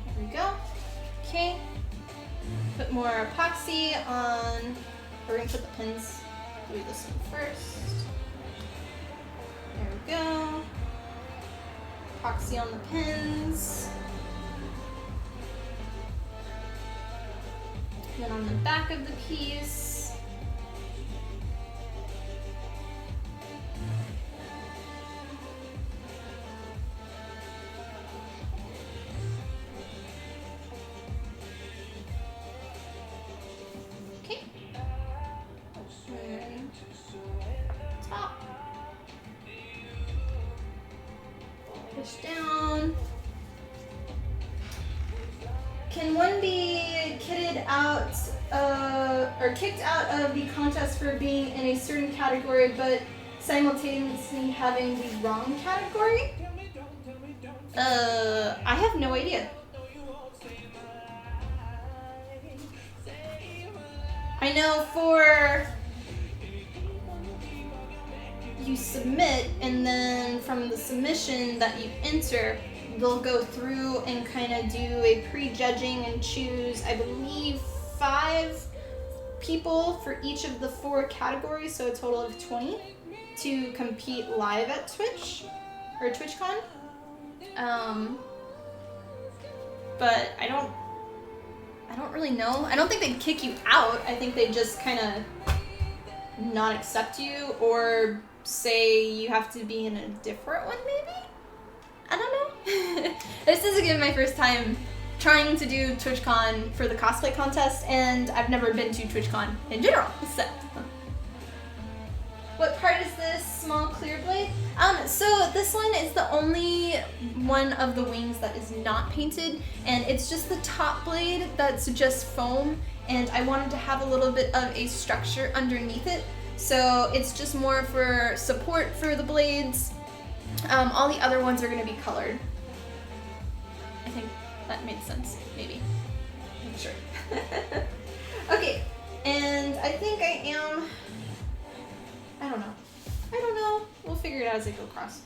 S1: There we go. Okay. Put more epoxy on. We're gonna put the pins. Do this one first. There we go. Epoxy on the pins. And then on the back of the piece. Okay. And top. Push down. Can one be kitted out or kicked out of the contest for being in a certain category but simultaneously having the wrong category? I have no idea. I know for you submit, and then from the submission that you enter, they'll go through and kind of do a pre-judging and choose, I believe, 5 people for each of the 4 categories, so a total of 20, to compete live at Twitch, or TwitchCon. But I don't really know. I don't think they'd kick you out. I think they'd just kind of not accept you, or say you have to be in a different one, maybe? I don't know. This is again my first time trying to do TwitchCon for the Cosplay Contest, and I've never been to TwitchCon in general, so. What part is this small clear blade? So this one is the only one of the wings that is not painted, and it's just the top blade that's just foam, and I wanted to have a little bit of a structure underneath it, so it's just more for support for the blades. All the other ones are going to be colored. I think that made sense, maybe. I'm sure. Okay, and I think I am... I don't know. We'll figure it out as I go across.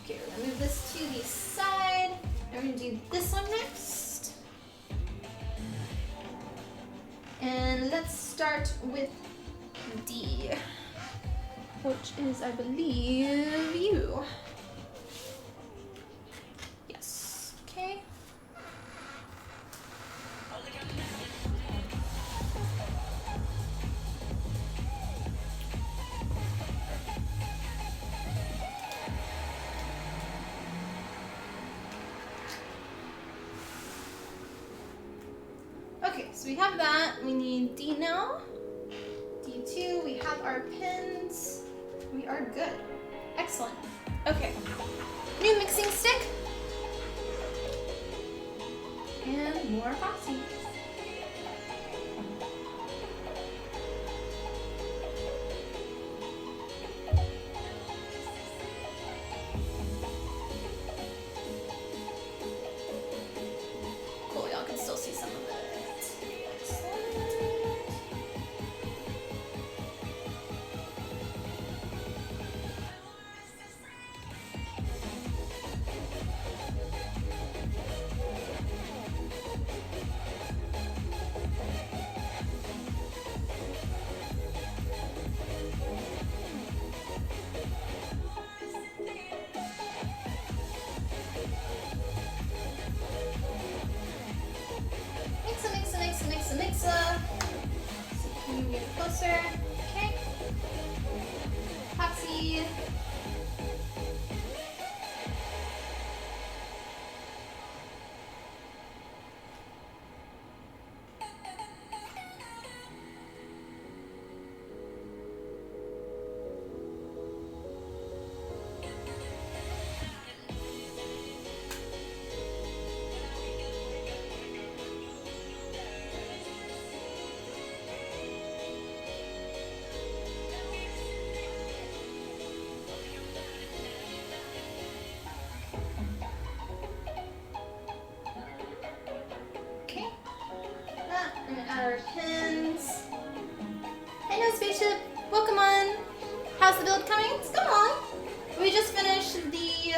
S1: Okay, we're gonna move this to the side. And we're gonna do this one next. And let's start with D, which is, I believe, you. Yes. Okay. Okay, so we have that. We need D now. D2, we have our pins. We are good. Excellent. Okay. New mixing stick. And more epoxy. Cool, y'all can still see some of it. Mixa. So can you get closer? Okay. Epoxy. Our pins. Hey, no spaceship. Welcome on. How's the build coming? It's going along. We just finished the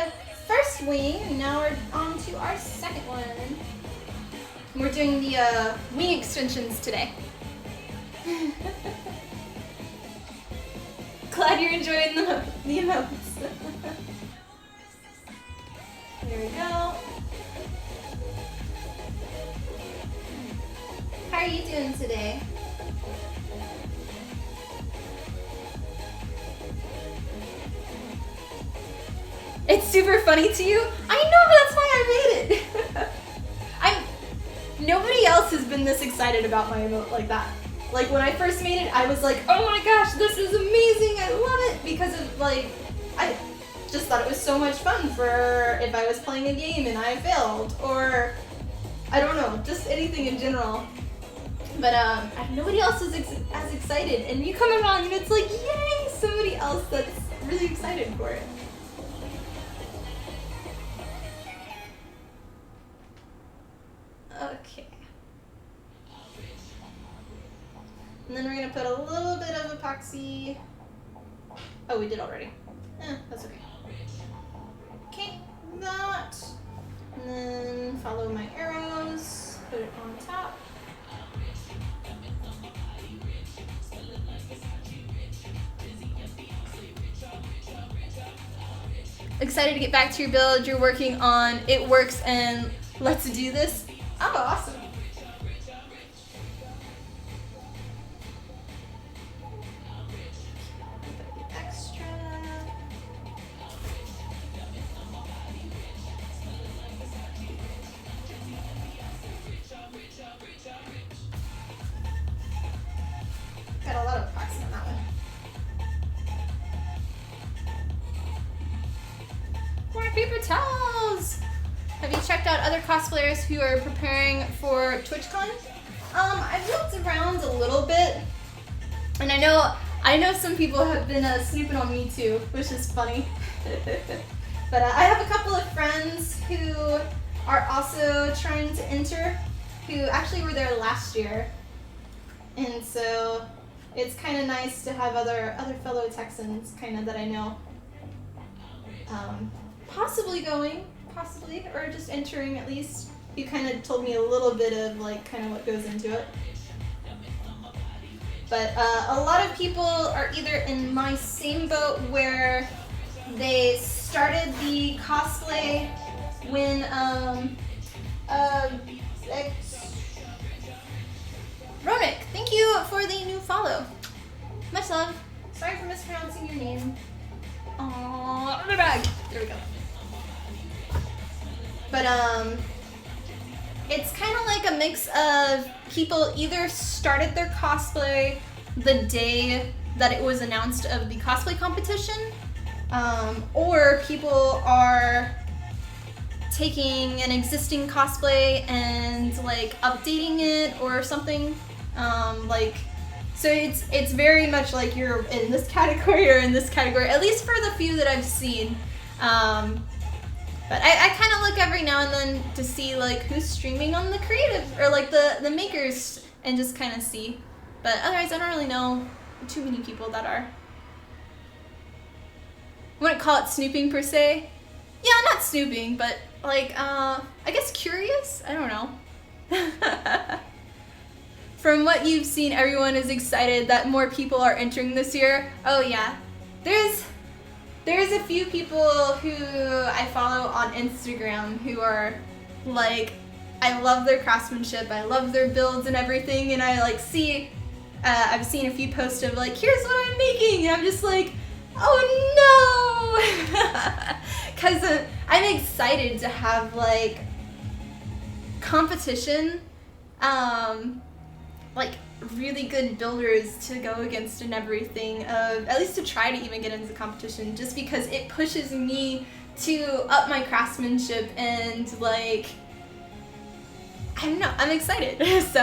S1: first wing, and now we're on to our second one. We're doing the wing extensions today. Glad you're enjoying the emotes. Here we go. How are you doing today? It's super funny to you? I know, that's why I made it. Nobody else has been this excited about my emote like that. Like when I first made it, I was like, oh my gosh, this is amazing, I love it, because of like, I just thought it was so much fun for if I was playing a game and I failed, or I don't know, just anything in general. But nobody else is as excited, and you come along and it's like, yay, somebody else that's really excited for it. Okay. And then we're gonna put a little bit of epoxy Oh, we did already. That's okay. Okay, that. And then follow my arrows, put it on top. Excited to get back to your build you're working on. It works and let's do this. Oh, awesome. Extra. Got a lot of epoxy on that one. More paper towels! Have you checked out other cosplayers who are preparing for TwitchCon? I've looked around a little bit, and I know some people have been snooping on me too, which is funny. But I have a couple of friends who are also trying to enter, who actually were there last year, and so it's kind of nice to have other fellow Texans kind of that I know. Possibly going, or just entering at least. You kind of told me a little bit of like kind of what goes into it. But a lot of people are either in my same boat where they started the cosplay when Ronik, thank you for the new follow. Much love. Sorry for mispronouncing your name. Aww, the bag. There we go. But it's kind of like a mix of people either started their cosplay the day that it was announced of the cosplay competition, or people are taking an existing cosplay and like updating it or something. So it's very much like you're in this category or in this category, at least for the few that I've seen. But I kind of look every now and then to see like who's streaming on the creative or like the makers and just kind of see. But otherwise, I don't really know too many people that are. I wouldn't call it snooping per se. Yeah, not snooping, but like I guess curious. I don't know. From what you've seen, everyone is excited that more people are entering this year. Oh yeah, there's a few people who I follow on Instagram who are like, I love their craftsmanship, I love their builds and everything, and I like see, I've seen a few posts of like, here's what I'm making, and I'm just like, oh no! Because I'm excited to have like competition, like really good builders to go against and everything, at least to try to even get into the competition, just because it pushes me to up my craftsmanship and like, I don't know, I'm excited. So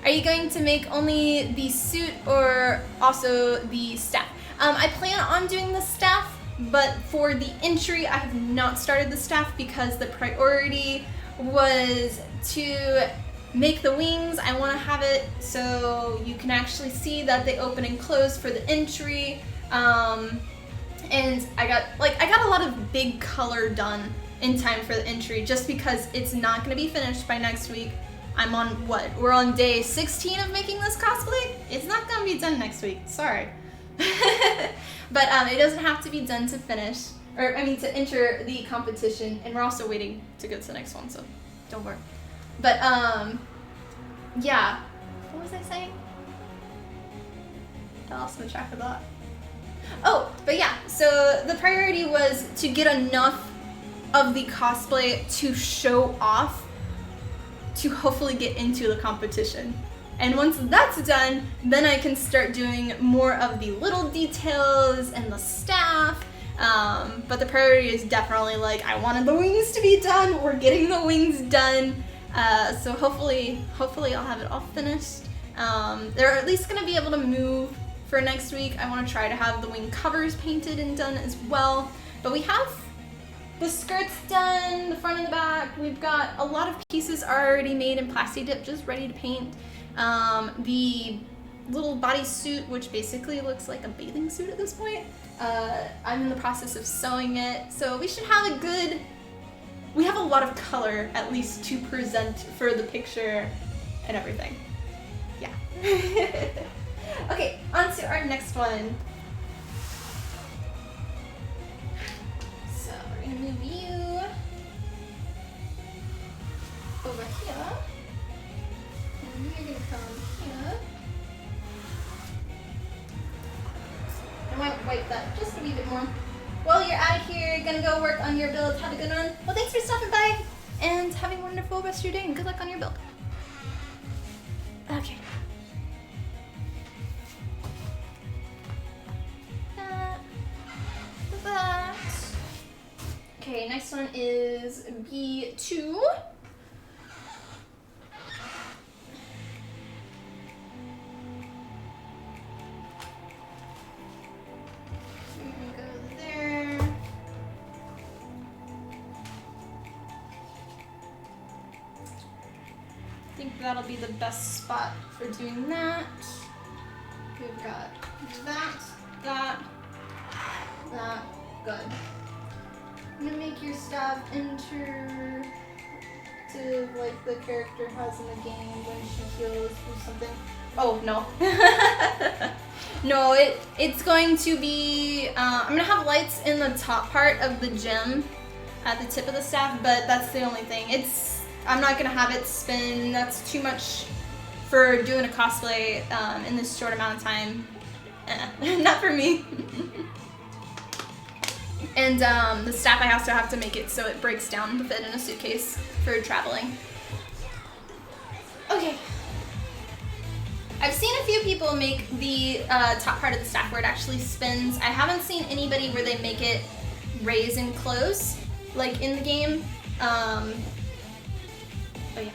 S1: are you going to make only the suit or also the staff? I plan on doing the staff, but for the entry I have not started the staff because the priority was to make the wings. I want to have it so you can actually see that they open and close for the entry. And I got a lot of big color done in time for the entry, just because it's not going to be finished by next week. I'm on what? We're on day 16 of making this cosplay? It's not going to be done next week. Sorry. But it doesn't have to be done to finish, or I mean to enter the competition, and we're also waiting to go to the next one, so don't worry. But yeah, what was I saying? I lost my track of that. Oh, but yeah, so the priority was to get enough of the cosplay to show off to hopefully get into the competition. And once that's done, then I can start doing more of the little details and the staff. But the priority is definitely like, I wanted the wings to be done. We're getting the wings done. So hopefully I'll have it all finished. They're at least gonna be able to move for next week. I want to try to have the wing covers painted and done as well. But we have the skirts done, the front and the back. We've got a lot of pieces already made in Plasti Dip, just ready to paint. The little bodysuit, which basically looks like a bathing suit at this point. I'm in the process of sewing it, so we should have a good... We have a lot of color, at least, to present for the picture and everything. Yeah. Okay, on to our next one. So we're gonna move you over here. And you're gonna come here. I might wipe that just a wee bit more. Well, you're out of here, gonna go work on your build. Have a good one. Well, thanks for stopping by, and have a wonderful rest of your day, and good luck on your build. Okay. That. Okay, next one is B2. I think that'll be the best spot for doing that. We've got that, good. I'm gonna make your staff enter to like the character has in the game when she heals or something. Oh no. No, it's going to be, I'm gonna have lights in the top part of the gem at the tip of the staff, but that's the only thing. I'm not gonna have it spin. That's too much for doing a cosplay in this short amount of time. Not for me. And the staff, I also have to make it so it breaks down to fit in a suitcase for traveling. Okay. I've seen a few people make the top part of the staff where it actually spins. I haven't seen anybody where they make it raise and close, like in the game. Oh yeah.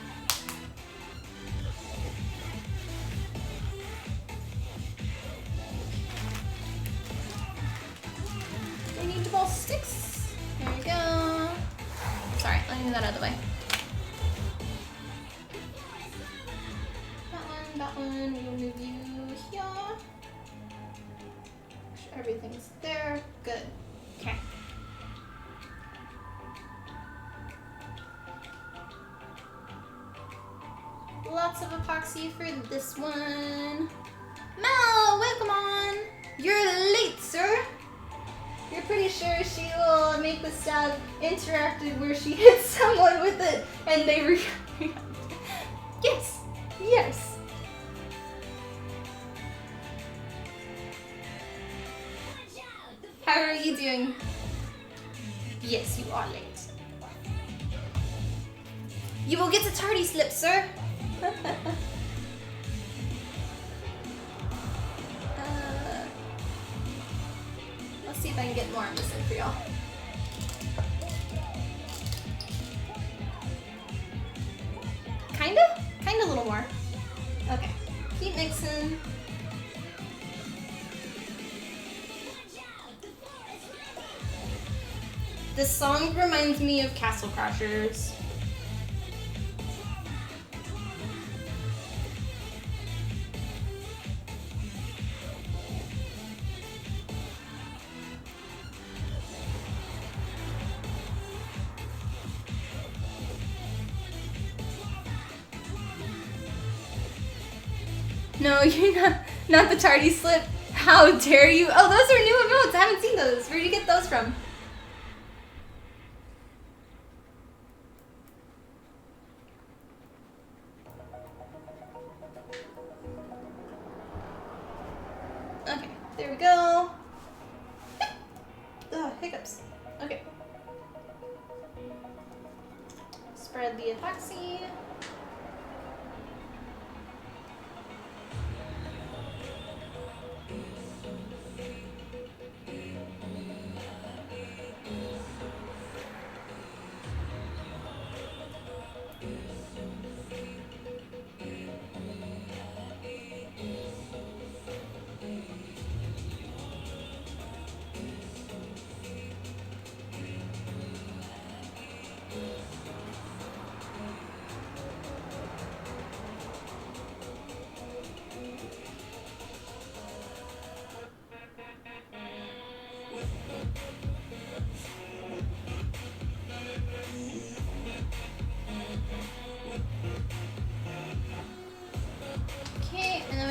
S1: We need more sticks. There we go. Sorry, let me move that out of the way. That one, we'll move you here. Make sure everything's there. Good. Okay. Lots of epoxy for this one. Mel, welcome on. You're late, sir. You're pretty sure she will make the stab interactive where she hits someone with it and they react. Yes. Yes. How are you doing? Yes, you are late. You will get a tardy slip, sir. Let's see if I can get more on this in for y'all. Kinda a little more. Okay, keep mixing. This song reminds me of Castle Crashers. No, you're not the tardy slip. How dare you? Oh, those are new emotes. I haven't seen those. Where did you get those from? Okay, there we go. Ugh, hiccups. Okay. Spread the epoxy.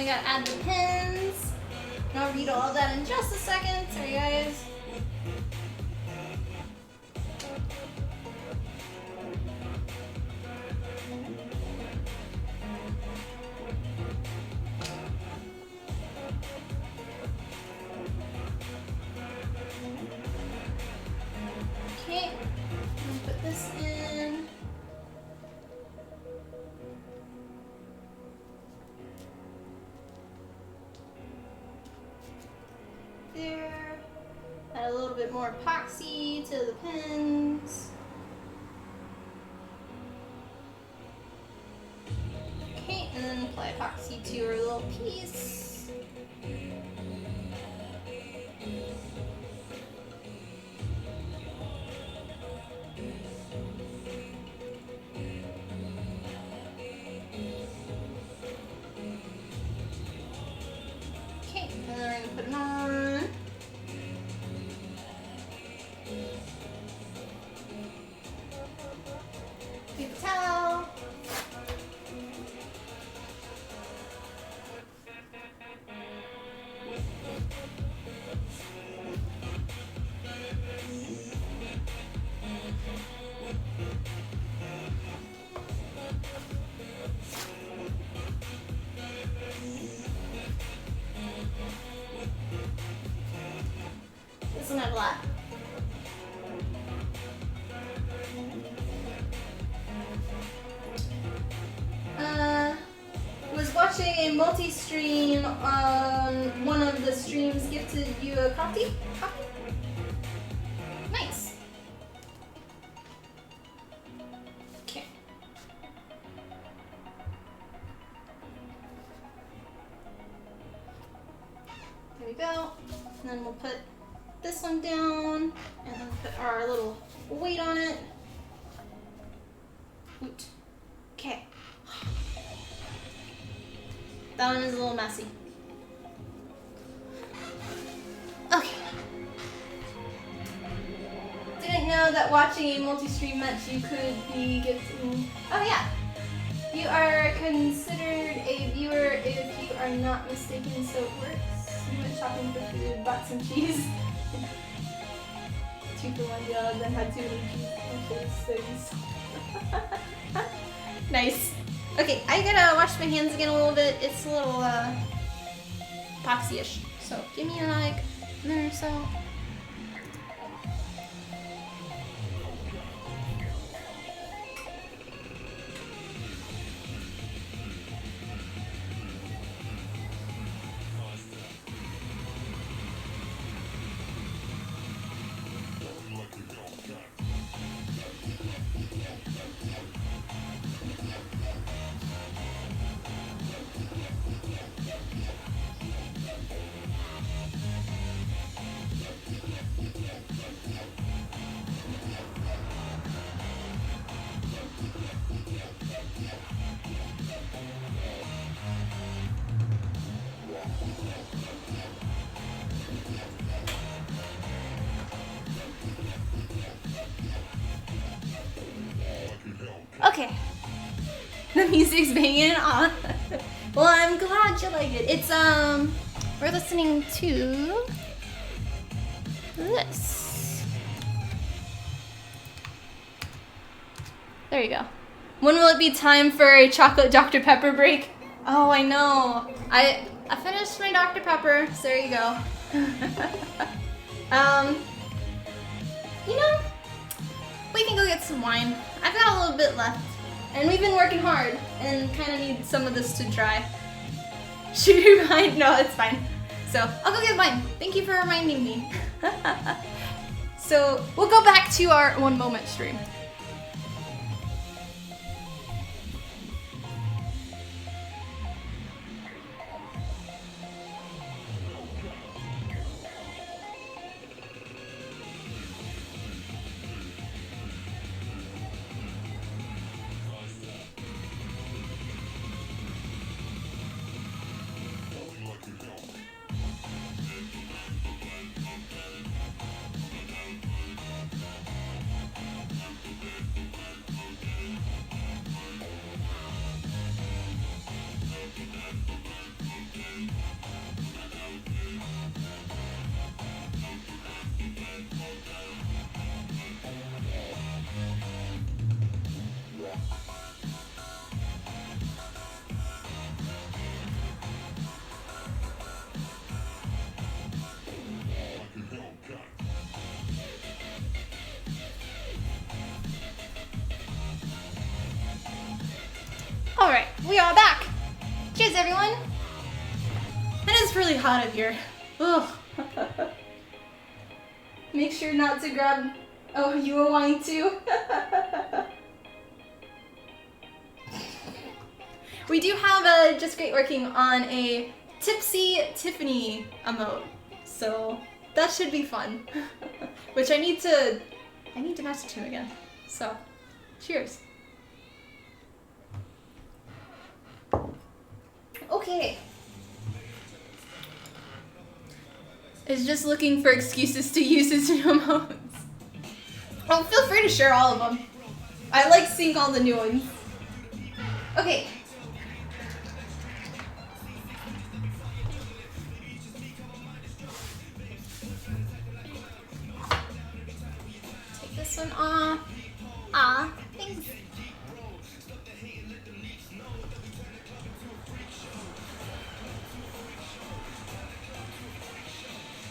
S1: we gotta add the pins. And I'll read all that in just a second. Sorry guys. Okay, I'm gonna put this in. There. Add a little bit more epoxy to the pins. Okay, and then apply epoxy to our little piece. Okay, and then we're going to put it on. Paper towel. This one had a lot. Was watching a multi-stream on one of the streams gifted you a copy? Nice. Okay. There we go. And then we'll put this one down and then put our little weight on it. Woot. Okay. That one is a little messy. Okay. Didn't know that watching a multi-stream meant you could be gifting. Oh yeah. You are considered a viewer if you are not mistaken, so it works. You went shopping for food, bought some cheese. 2 for 1 deal, then had too many cheese slices. Nice. Okay, I gotta wash my hands again a little bit. It's a little epoxy-ish. So give me like a minute or so. Okay, the music's banging on. Well, I'm glad you like it. It's we're listening to this. There you go. When will it be time for a chocolate Dr. Pepper break? Oh, I know. I finished my Dr. Pepper, so there you go. You know, we can go get some wine. I've got a little bit left, and we've been working hard, and kind of need some of this to dry. Should you mind? No, it's fine. So I'll go get wine. Thank you for reminding me. So we'll go back to our 1 moment stream. We are back! Cheers, everyone! It is really hot up here. Ugh. Make sure not to grab... Oh, you a wine too? We do have Just Great working on a Tipsy Tiffany emote, so that should be fun. Which I need to message him again. So, cheers. Okay. Is just looking for excuses to use his new emotes. Oh, feel free to share all of them. I like seeing all the new ones. Okay. Take this one off. Ah, thanks.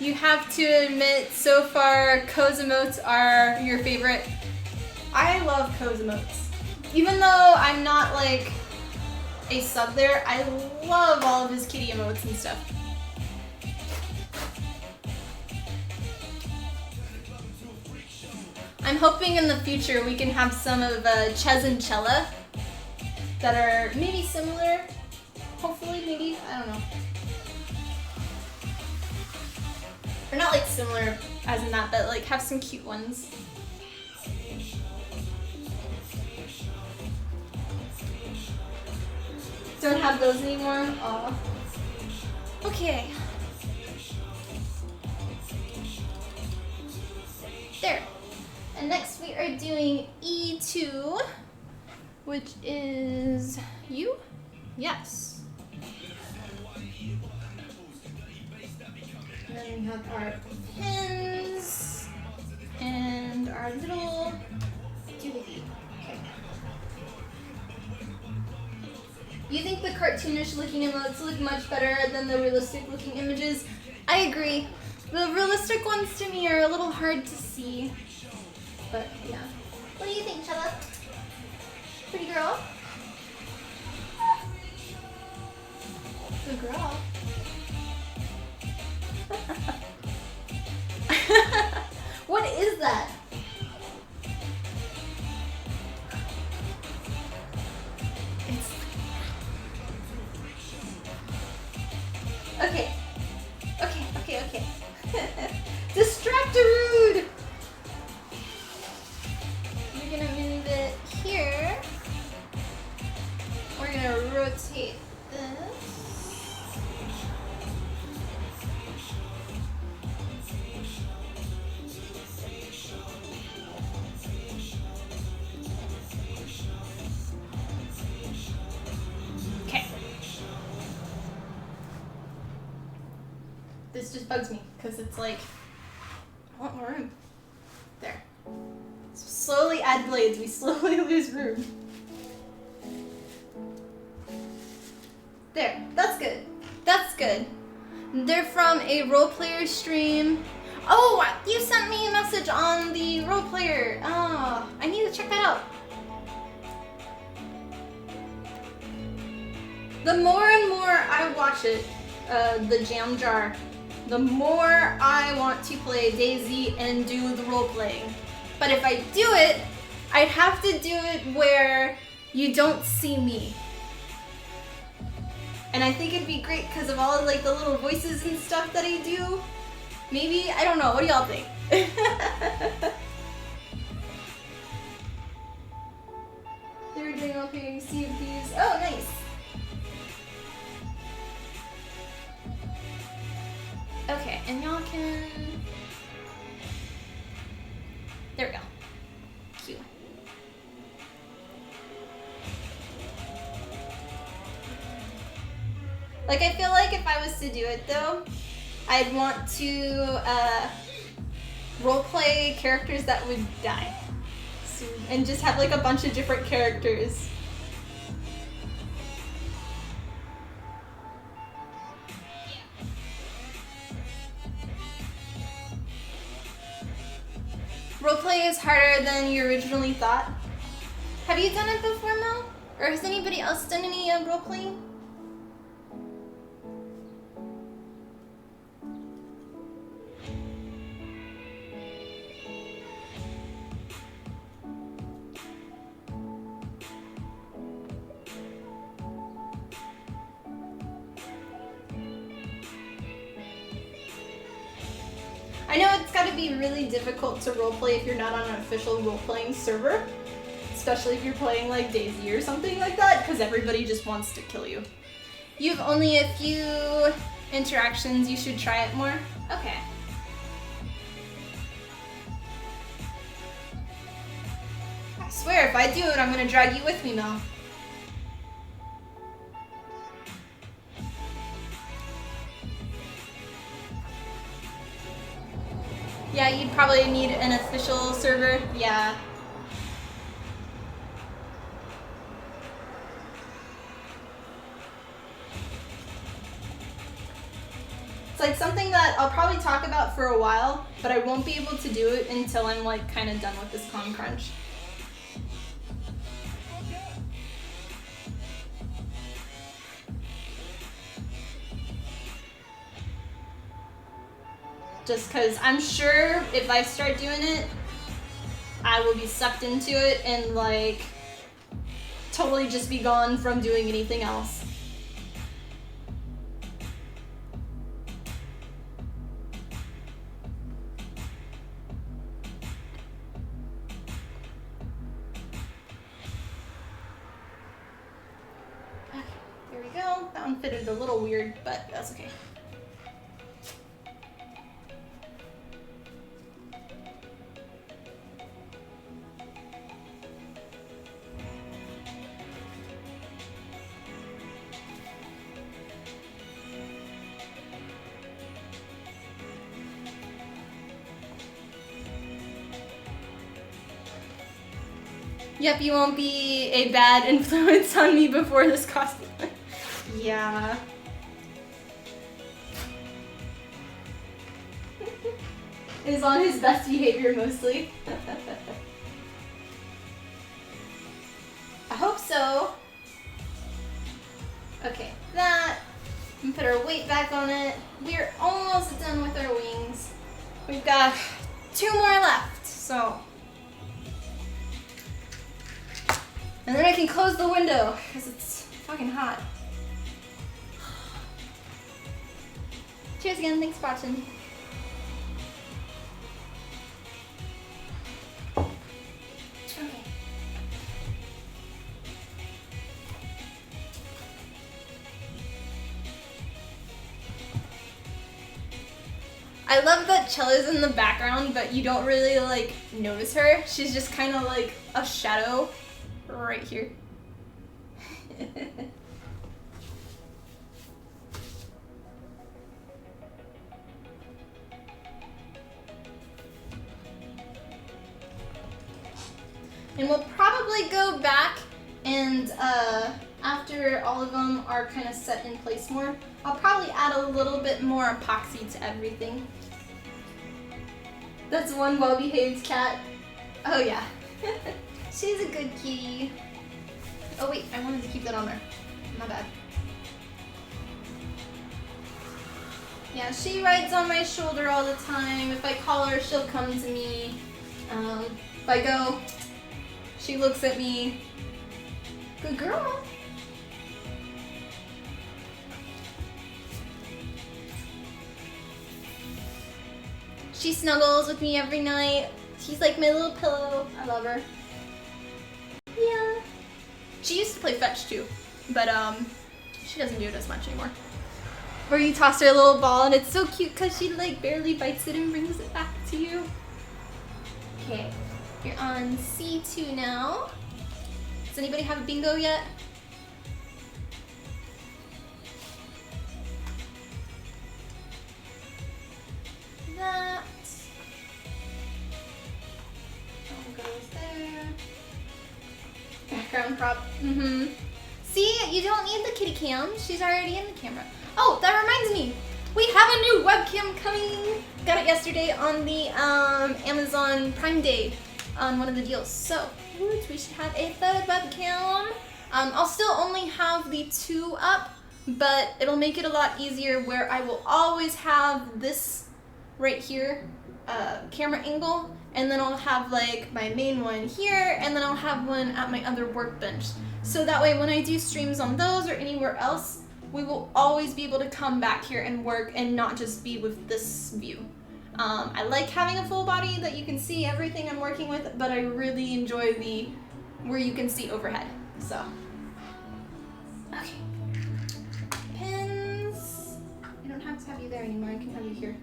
S1: You have to admit, so far, Co's emotes are your favorite. I love Co's emotes. Even though I'm not like a sub there, I love all of his kitty emotes and stuff. I'm hoping in the future we can have some of Ches and Chella that are maybe similar. Hopefully, maybe, I don't know. Or not like similar as in that, but like have some cute ones. Don't have those anymore? Aw. Okay. There. And next we are doing E2, which is you? Yes. And then we have our pins and our little doohickey. Okay. You think the cartoonish looking emotes look much better than the realistic looking images? I agree. The realistic ones to me are a little hard to see. But yeah. What do you think, Chella? Pretty girl? Good girl. What is that? It's... Okay. Okay. Distractarude! We're gonna move it here. We're gonna rotate this. This just bugs me, because it's like, I want more room. There. So slowly add blades, we slowly lose room. There, that's good. That's good. They're from a role player stream. Oh, you sent me a message on the role player. Oh, I need to check that out. The more and more I watch it, the Jam Jar, the more I want to play DayZ and do the role playing. But if I do it, I'd have to do it where you don't see me. And I think it'd be great because of all of like the little voices and stuff that I do. Maybe, I don't know, what do y'all think? They were doing role playing CFDs. Oh, nice. Okay, and y'all can... There we go. Cute. Like, I feel like if I was to do it, though, I'd want to roleplay characters that would die. So, and just have, like, a bunch of different characters. Roleplay is harder than you originally thought. Have you done it before, Mel? Or has anybody else done any roleplay? I know it's gotta be really difficult to roleplay if you're not on an official role-playing server. Especially if you're playing like DayZ or something like that, because everybody just wants to kill you. You've only a few interactions, you should try it more. Okay. I swear, if I do it, I'm gonna drag you with me, Mel. Yeah, you'd probably need an official server. Yeah. It's like something that I'll probably talk about for a while, but I won't be able to do it until I'm like kind of done with this con crunch. Just because I'm sure if I start doing it, I will be sucked into it and like totally just be gone from doing anything else. Okay, here we go. That one fitted a little weird, but that's okay. Yep, you won't be a bad influence on me before this cosplay. Yeah. Is on his best behavior mostly. I hope so. Okay, that. And put our weight back on it. We're almost done with our wings. We've got 2 more left, so. And then I can close the window, because it's fucking hot. Cheers again, thanks for watching. Okay. I love that Chella's in the background, but you don't really like notice her. She's just kind of like a shadow right here. And we'll probably go back and after all of them are kind of set in place more, I'll probably add a little bit more epoxy to everything. That's one well-behaved cat. Oh yeah. She's a good kitty. Oh wait, I wanted to keep that on there. My bad. Yeah, she rides on my shoulder all the time. If I call her, she'll come to me. If I go, she looks at me. Good girl. She snuggles with me every night. She's like my little pillow. I love her. Yeah. She used to play fetch too, but she doesn't do it as much anymore. Where you toss her a little ball and it's so cute because she like barely bites it and brings it back to you. Okay, you're on C2 now. Does anybody have a bingo yet? That all goes there. Background prop. See, you don't need the kitty cam. She's already in the camera. Oh, that reminds me. We have a new webcam coming. Got it yesterday on the Amazon Prime Day on one of the deals. So, we should have a third webcam. I'll still only have the 2 up, but it'll make it a lot easier where I will always have this right here, camera angle, and then I'll have like my main one here, and then I'll have one at my other workbench. So that way when I do streams on those or anywhere else, we will always be able to come back here and work and not just be with this view. I like having a full body that you can see everything I'm working with, but I really enjoy the where you can see overhead. So, okay. Pins. I don't have to have you there anymore. I can have you here.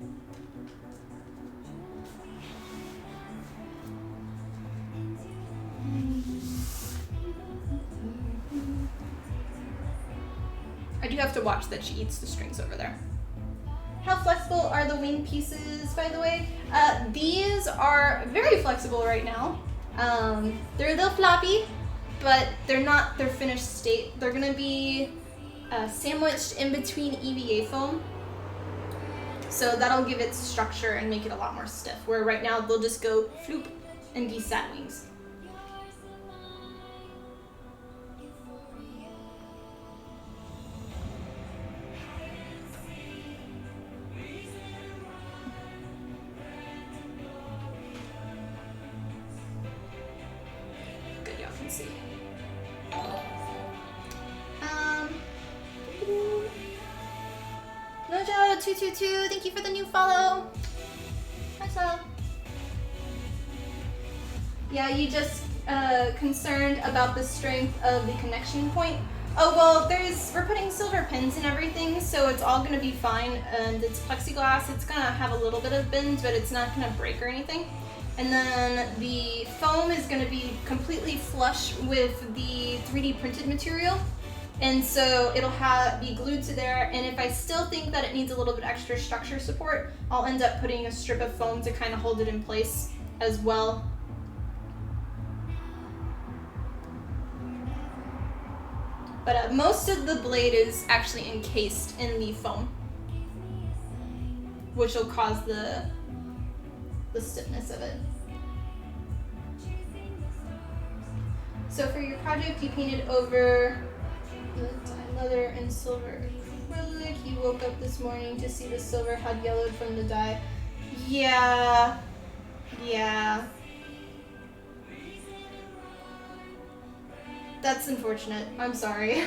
S1: I do have to watch that she eats the strings over there. How flexible are the wing pieces, by the way? These are very flexible right now. They're a little floppy, but they're not their finished state. They're gonna be sandwiched in between EVA foam. So that'll give it structure and make it a lot more stiff. Where right now they'll just go floop and be sat wings. Nojo222, thank you for the new follow. Hi, Sal. Yeah, you just concerned about the strength of the connection point. Oh well, we're putting silver pins and everything, so it's all gonna be fine. And it's plexiglass. It's gonna have a little bit of bends, but it's not gonna break or anything. And then the foam is gonna be completely flush with the 3D printed material. And so it'll be glued to there, and if I still think that it needs a little bit extra structure support, I'll end up putting a strip of foam to kind of hold it in place as well. But most of the blade is actually encased in the foam, which will cause the stiffness of it. So for your project, you painted over the dye leather and silver acrylic. You woke up this morning to see the silver had yellowed from the dye. Yeah. That's unfortunate. I'm sorry.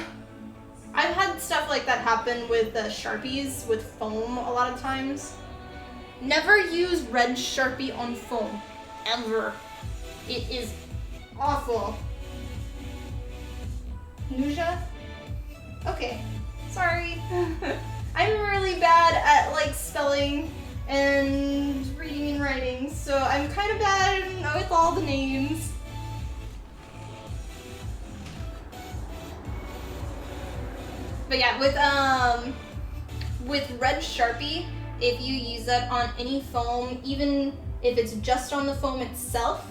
S1: I've had stuff like that happen with Sharpies with foam a lot of times. Never use red Sharpie on foam. Ever. It is awful. Nuja? Okay, sorry. I'm really bad at like spelling and reading and writing, so I'm kind of bad with all the names. But yeah, with red Sharpie, if you use that on any foam, even if it's just on the foam itself,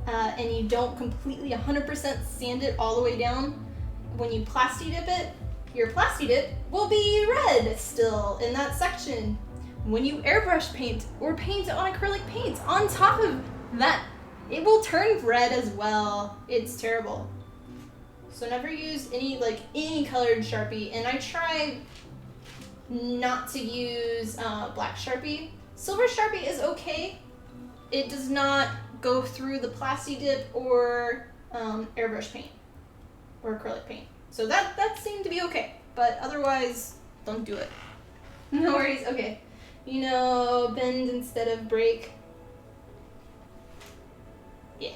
S1: and you don't completely 100% sand it all the way down, when you plasti dip it, your plasti dip will be red still in that section. When you airbrush paint or paint on acrylic paint on top of that, it will turn red as well. It's terrible. So never use any colored Sharpie, and I try not to use black Sharpie. Silver Sharpie is okay. It does not go through the plasti dip or airbrush paint or acrylic paint. So that seemed to be okay, but otherwise, don't do it. No worries, okay. You know, bend instead of break. Yeah.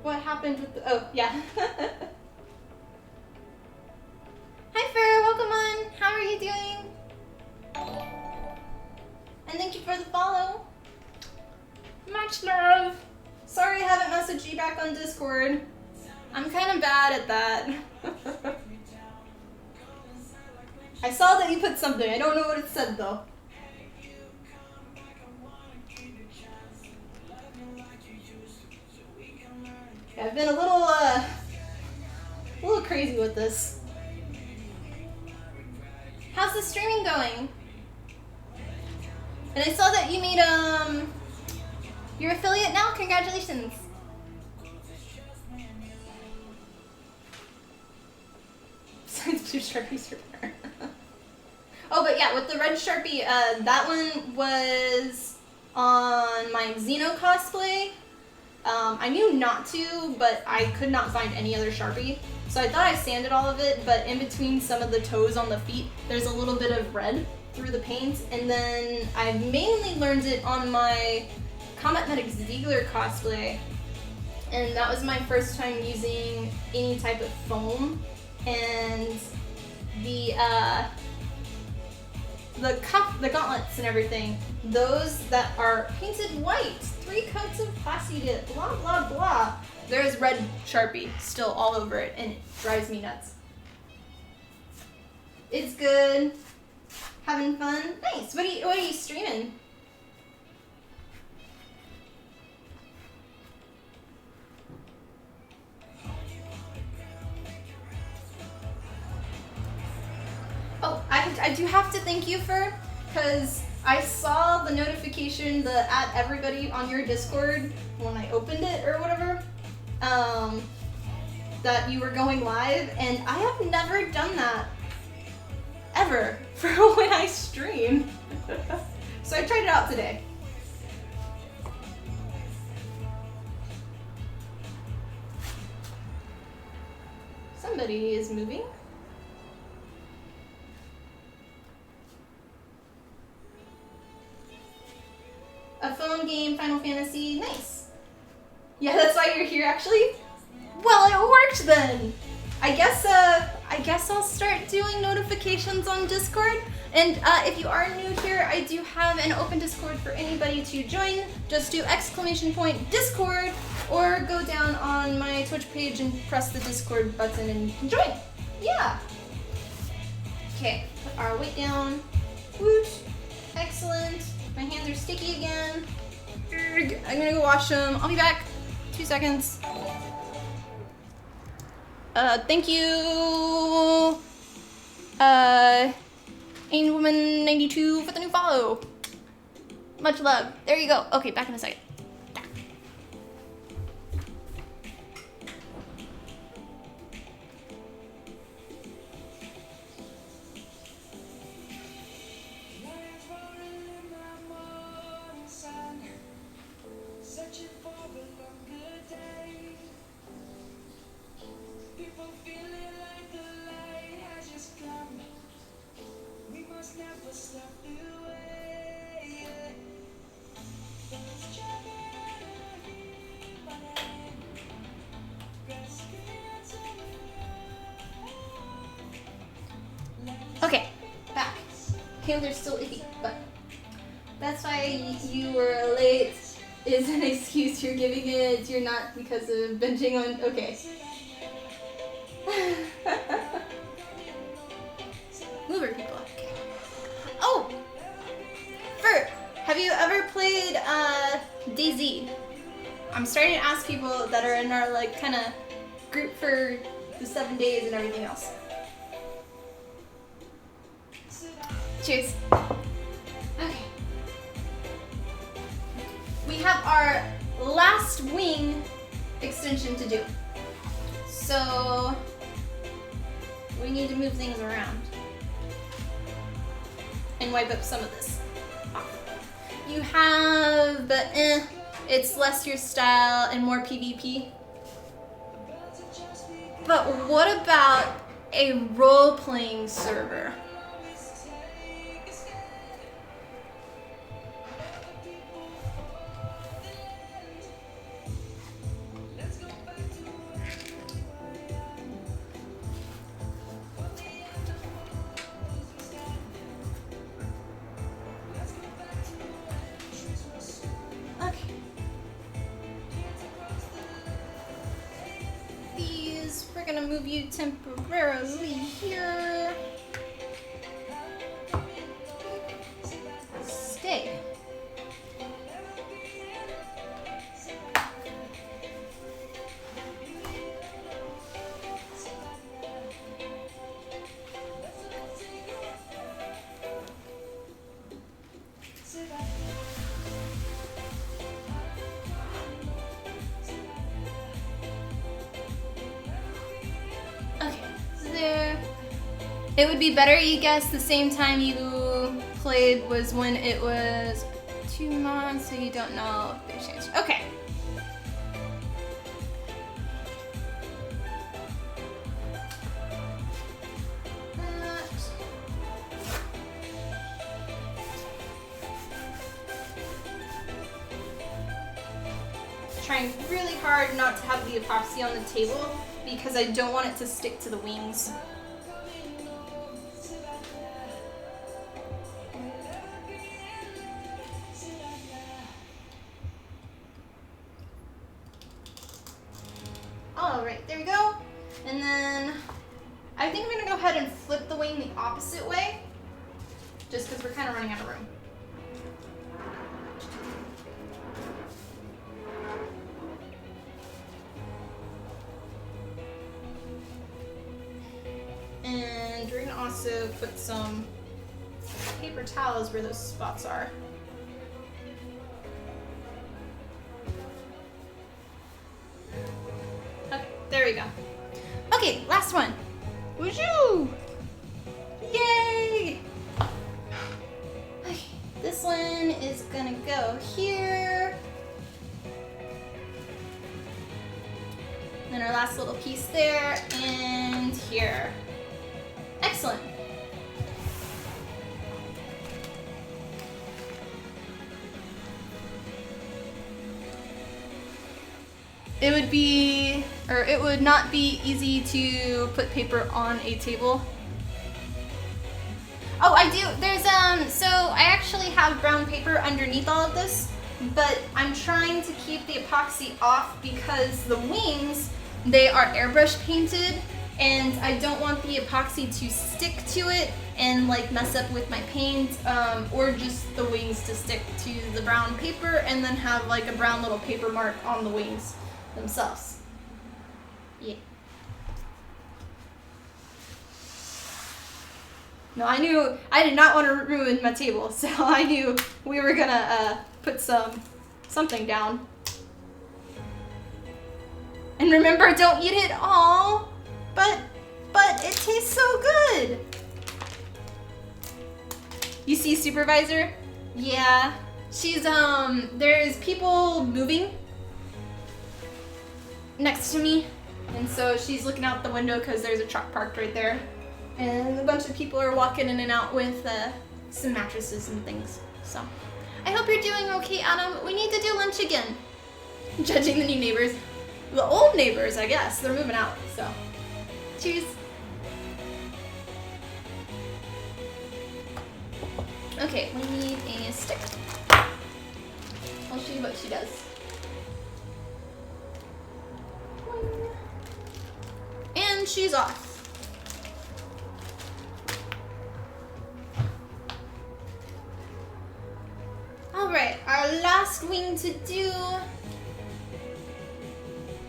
S1: What happened with the, oh, yeah. Hi Fer, welcome on. How are you doing? And thank you for the follow. Much love. Sorry I haven't messaged you back on Discord. I'm kind of bad at that. I saw that you put something. I don't know what it said though. Yeah, I've been a little crazy with this. How's the streaming going? And I saw that you made your affiliate now. Congratulations. Two Sharpies are Oh, but yeah, with the red Sharpie, that one was on my Xeno cosplay. I knew not to, but I could not find any other Sharpie. So I thought I sanded all of it, but in between some of the toes on the feet, there's a little bit of red through the paint. And then I mainly learned it on my Combat Medic Ziegler cosplay. And that was my first time using any type of foam. And the gauntlets and everything, those that are painted white, 3 coats of Plasti Dip, blah blah blah. There's red Sharpie still all over it, and it drives me nuts. It's good. Having fun? Nice. What are you streaming? Oh, I do have to thank you for, because I saw the notification, the @everybody on your Discord when I opened it or whatever, that you were going live, and I have never done that ever for when I stream. So I tried it out today. Somebody is moving. A phone game, Final Fantasy, nice. Yeah, that's why you're here actually? Well, it worked then. I guess I'll start doing notifications on Discord. And if you are new here, I do have an open Discord for anybody to join. Just do !Discord or go down on my Twitch page and press the Discord button and you can join. Yeah. Okay, put our weight down. Woot. Excellent. My hands are sticky again. I'm gonna go wash them. I'll be back. 2 seconds. Thank you, Woman92 for the new follow. Much love. There you go. Okay, back in a second. Okay, back. Hands are still icky, but that's why you were late is an excuse you're giving it. You're not because of binging on. Okay. Mover people. Okay. Oh! Fert, have you ever played DayZ? I'm starting to ask people that are in our like kind of group for the 7 days and everything else. Cheers. Okay. We have our last wing extension to do. So we need to move things around and wipe up some of this off. You have, but it's less your style and more PvP. But what about a role-playing server? Gonna move you temporarily here. Stay. It would be better, you guess, the same time you played was when it was 2 months, so you don't know if they changed. Okay. Trying really hard not to have the epoxy on the table because I don't want it to stick to the wings. All right, there we go. And then I think I'm gonna go ahead and flip the wing the opposite way just because we're kind of running out of room. And we're gonna also put some paper towels where those spots are. Okay, there we go. Okay, last one. Woohoo! Yay! Okay, this one is gonna go here. Then our last little piece there and here. Excellent. It would not be easy to put paper on a table. Oh, I do. So I actually have brown paper underneath all of this, but I'm trying to keep the epoxy off because the wings, they are airbrush painted, and I don't want the epoxy to stick to it and like mess up with my paint, or just the wings to stick to the brown paper and then have like a brown little paper mark on the wings themselves. Yeah. No, I did not want to ruin my table, so I knew we were gonna put something down. And remember, don't eat it all, but it tastes so good. You see Supervisor? Yeah, she's there's people moving next to me, and so she's looking out the window because there's a truck parked right there. And a bunch of people are walking in and out with some mattresses and things. So, I hope you're doing okay, Adam. We need to do lunch again. Judging the new neighbors. The old neighbors, I guess. They're moving out, so. Cheers. Okay, we need a stick. I'll show you what she does. And she's off. Alright, our last wing to do.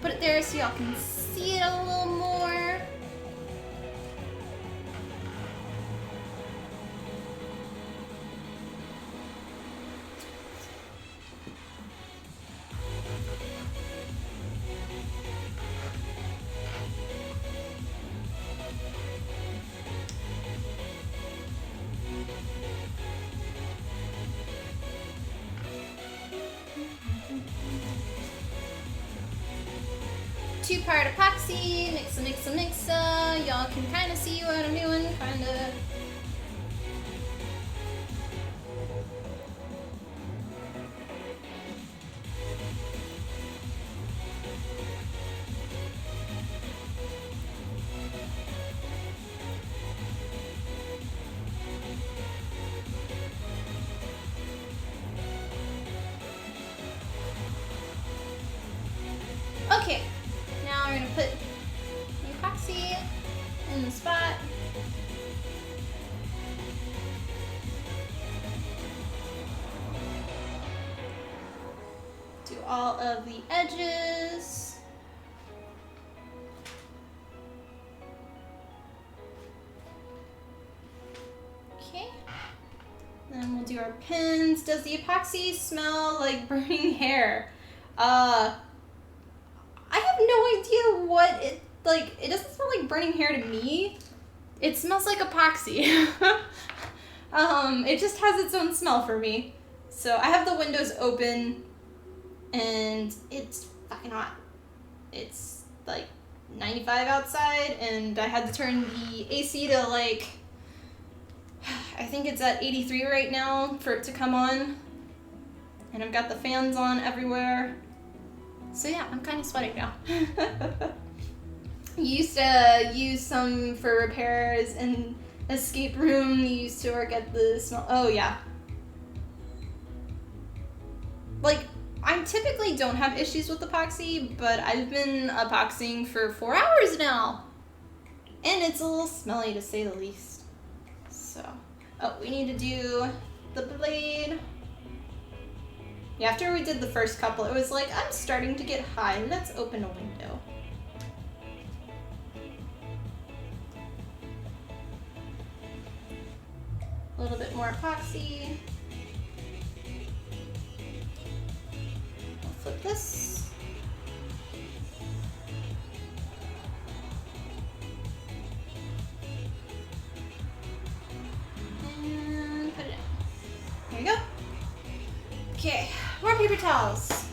S1: Put it there so y'all can see it a little more. Two-part epoxy, mixa. Y'all can kind of see what I'm doing, kind of. Okay. Now we're going to put the epoxy in the spot. Do all of the edges. Okay. Then we'll do our pins. Does the epoxy smell like burning hair? I have no idea what it, like, it doesn't smell like burning hair to me. It smells like epoxy. It just has its own smell for me. So I have the windows open and it's fucking hot. It's like 95 outside and I had to turn the AC to like, I think it's at 83 right now for it to come on. And I've got the fans on everywhere. So yeah, I'm kind of sweating now. Used to use some for repairs and escape room. Used to work at the small. Oh yeah. Like, I typically don't have issues with epoxy, but I've been epoxying for 4 hours now. And it's a little smelly to say the least. So, oh, we need to do the blade. Yeah, after we did the first couple, it was like, I'm starting to get high. Let's open a window. A little bit more epoxy. I'll flip this. And put it in. There you go. Okay, more paper towels.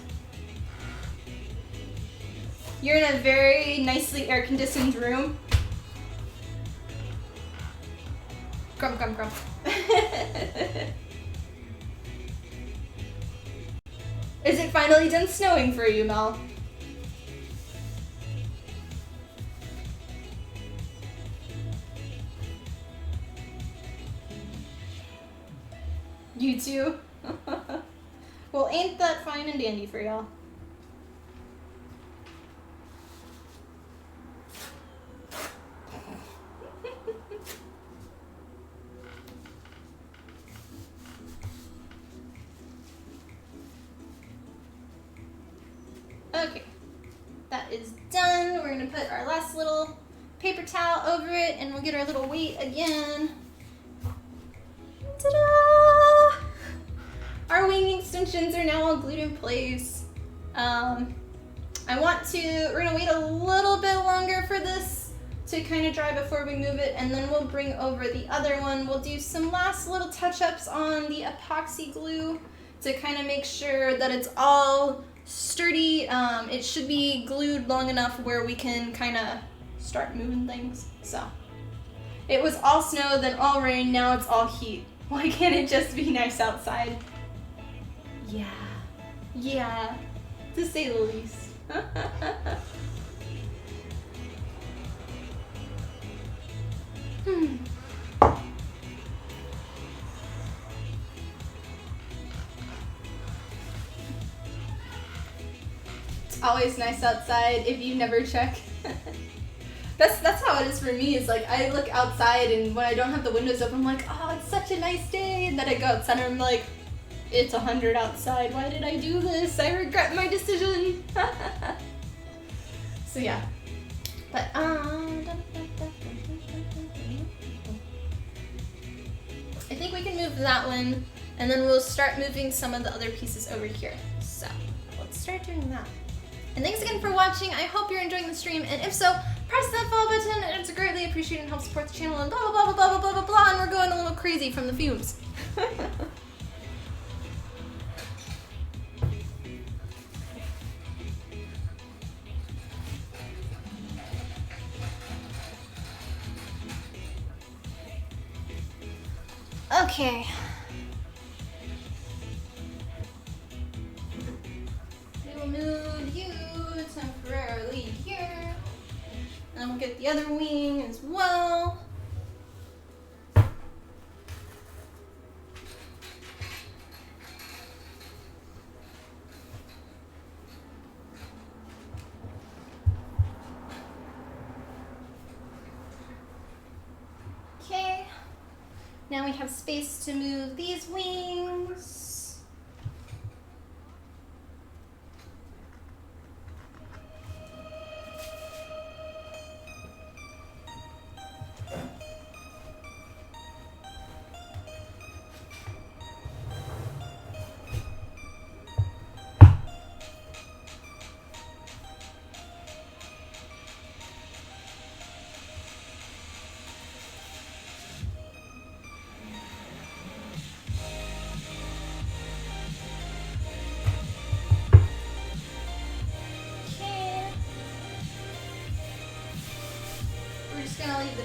S1: You're in a very nicely air-conditioned room. Grump, grump, grump. Is it finally done snowing for you, Mel? You too? Well, ain't that fine and dandy for y'all? Okay, that is done. We're gonna put our last little paper towel over it and we'll get our little weight again. Ta-da! Our wing extensions are now all glued in place. We're gonna wait a little bit longer for this to kind of dry before we move it, and then we'll bring over the other one. We'll do some last little touch-ups on the epoxy glue to kind of make sure that it's all sturdy. It should be glued long enough where we can kind of start moving things. So it was all snow, then all rain, now it's all heat. Why can't it just be nice outside? Yeah, to say the least. It's always nice outside if you never check. That's how it is for me. Is like I look outside and when I don't have the windows open, I'm like, oh, it's such a nice day. And then I go outside and I'm like, it's 100 outside. Why did I do this? I regret my decision. So yeah, but I think we can move that one, and then we'll start moving some of the other pieces over here. So let's start doing that. And thanks again for watching. I hope you're enjoying the stream, and if so, press that follow button. It's greatly appreciated and helps support the channel. And blah blah blah blah blah blah blah blah. And we're going a little crazy from the fumes. Okay. We will move you temporarily here. And we'll get the other wing as well. Okay. Now we have space to move these wings.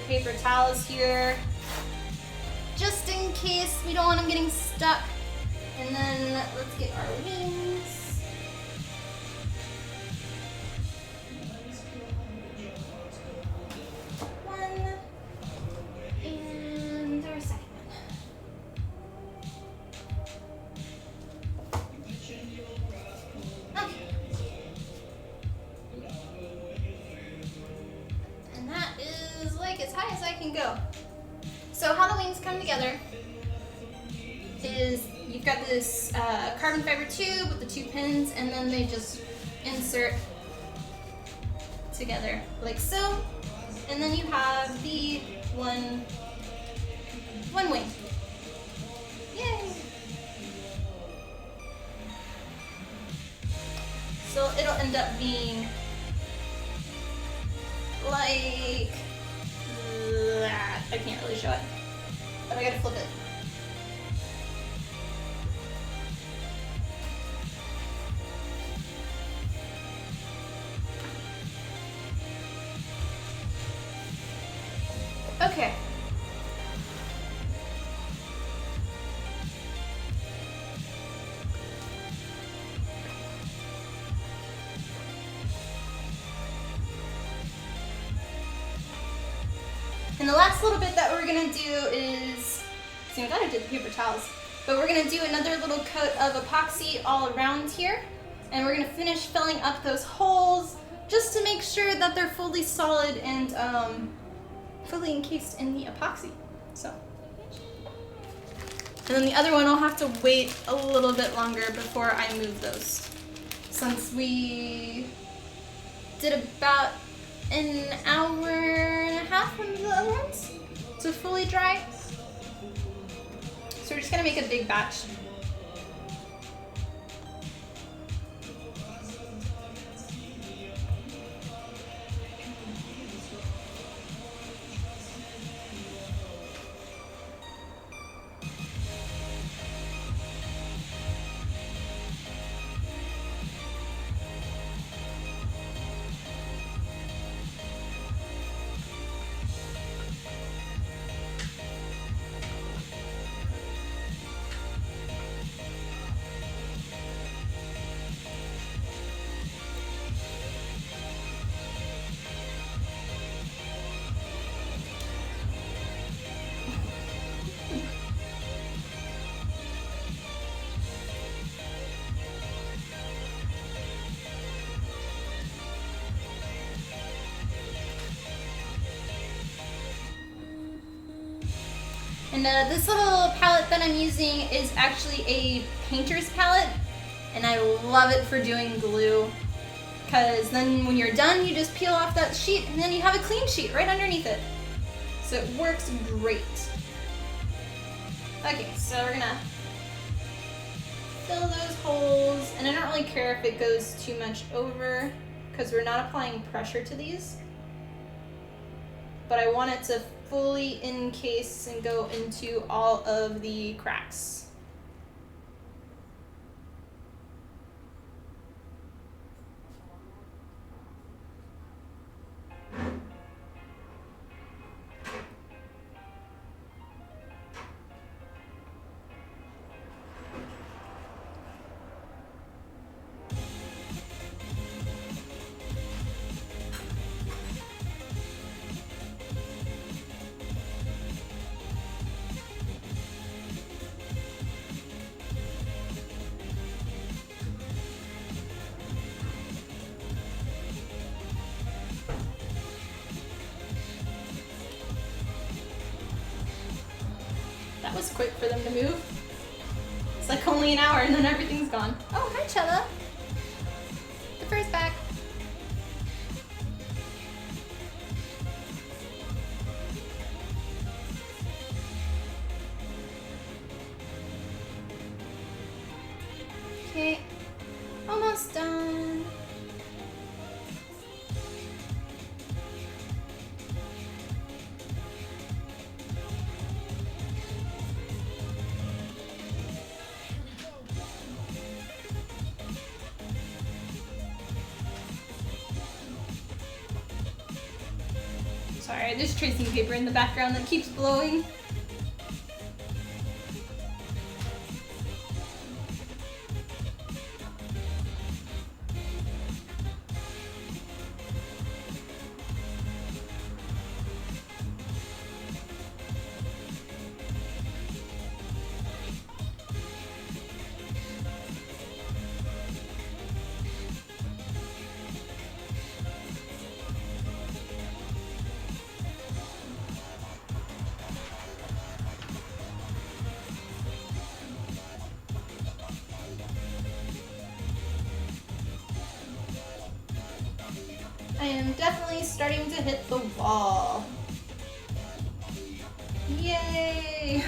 S1: paper towels here, just in case we don't want them getting stuck. And then let's get our wings. One, and our second one. Okay. And that is like as high as I can go. So how the wings come together is you've got this carbon fiber tube with the 2 pins, and then they just insert together like so. And then you have the one wing. Yay! So it'll end up being like that. I can't really show it, but I gotta flip it. Okay. And the last little bit that we're gonna do is, see, I'm glad I did the paper towels, but we're gonna do another little coat of epoxy all around here, and we're gonna finish filling up those holes just to make sure that they're fully solid and fully encased in the epoxy. So, and then the other one I'll have to wait a little bit longer before I move those, since we did about an hour and a half on the other ones to fully dry. So we're just gonna make a big batch. And this little palette that I'm using is actually a painter's palette, and I love it for doing glue, because then when you're done, you just peel off that sheet, and then you have a clean sheet right underneath it. So it works great. Okay, so we're gonna fill those holes, and I don't really care if it goes too much over, because we're not applying pressure to these, but I want it to fully encase and go into all of the cracks. That was quick for them to move. It's like only an hour and then everything's gone. Oh, hi Chella. The fur's back. Okay, almost done. So Sorry, there's tracing paper in the background that keeps blowing. I am definitely starting to hit the wall. Yay!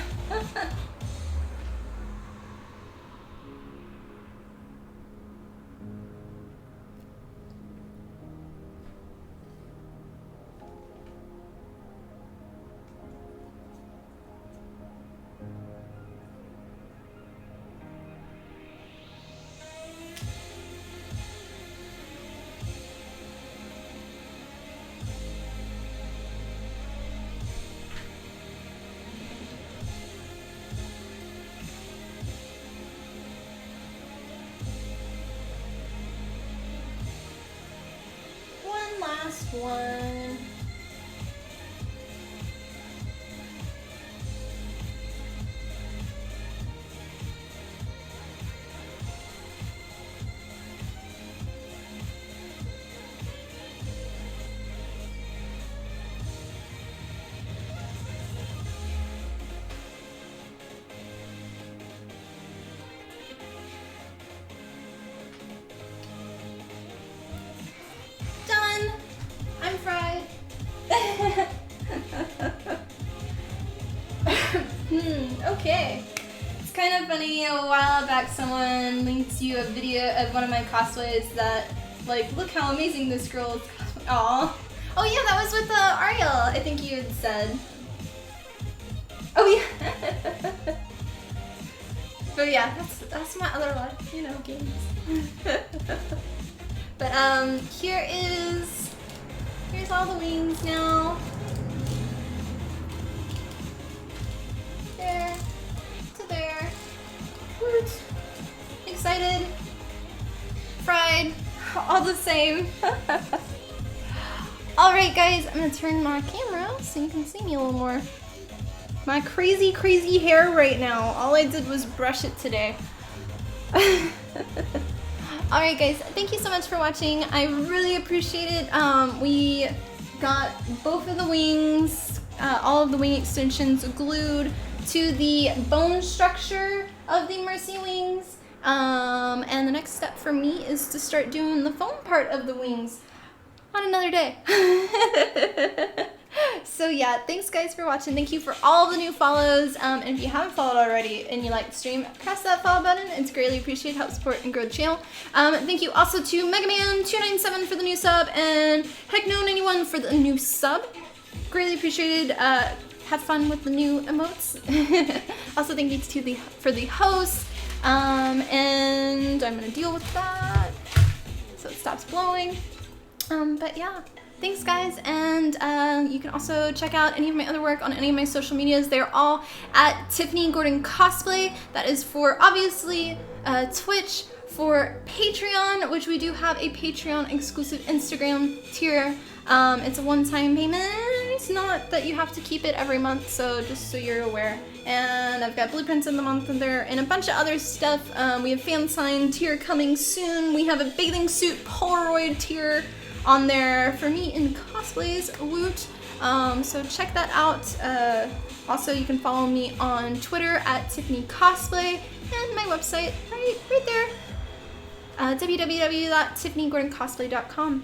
S1: Last one. Done. I'm fried. Okay. It's kind of funny, a while back someone linked you a video of one of my cosplays that, like, look how amazing this girl is. Aww. Oh yeah, that was with Ariel, I think you had said. Oh yeah. But yeah, that's my other life, you know, games. But here's all the wings now. There to there. Woot. Excited. Fried. All the same. Alright guys, I'm gonna turn my camera so you can see me a little more. My crazy, crazy hair right now. All I did was brush it today. Alright guys, thank you so much for watching. I really appreciate it. We got both of the wings, all of the wing extensions glued to the bone structure of the Mercy wings. And the next step for me is to start doing the foam part of the wings on another day. So yeah, thanks guys for watching. Thank you for all the new follows. And if you haven't followed already and you like the stream, press that follow button. It's greatly appreciated, helps support and grow the channel. Thank you also to Megaman297 for the new sub and Heckno91 for the new sub. Greatly appreciated. Have fun with the new emotes. Also thank you for the host. And I'm gonna deal with that so it stops blowing. But yeah. Thanks guys, and you can also check out any of my other work on any of my social medias. They're all at Tiffany Gordon Cosplay. That is for obviously Twitch, for Patreon, which we do have a Patreon exclusive Instagram tier. It's a one-time payment. It's not that you have to keep it every month, so just so you're aware. And I've got blueprints in the month in there and a bunch of other stuff. We have fan sign tier coming soon. We have a bathing suit Polaroid tier on there for me in cosplays, woot. So check that out. Also, you can follow me on Twitter at Tiffany Cosplay and my website right there, www.tiffanygordoncosplay.com.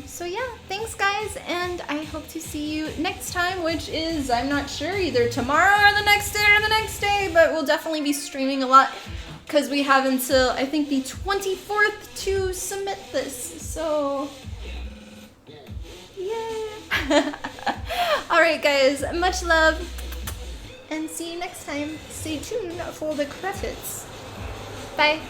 S1: So yeah, thanks guys, and I hope to see you next time, which is, I'm not sure, either tomorrow or the next day, but we'll definitely be streaming a lot because we have until, I think, the 24th to submit this, so yeah. Alright guys, much love, and see you next time. Stay tuned for the credits. Bye.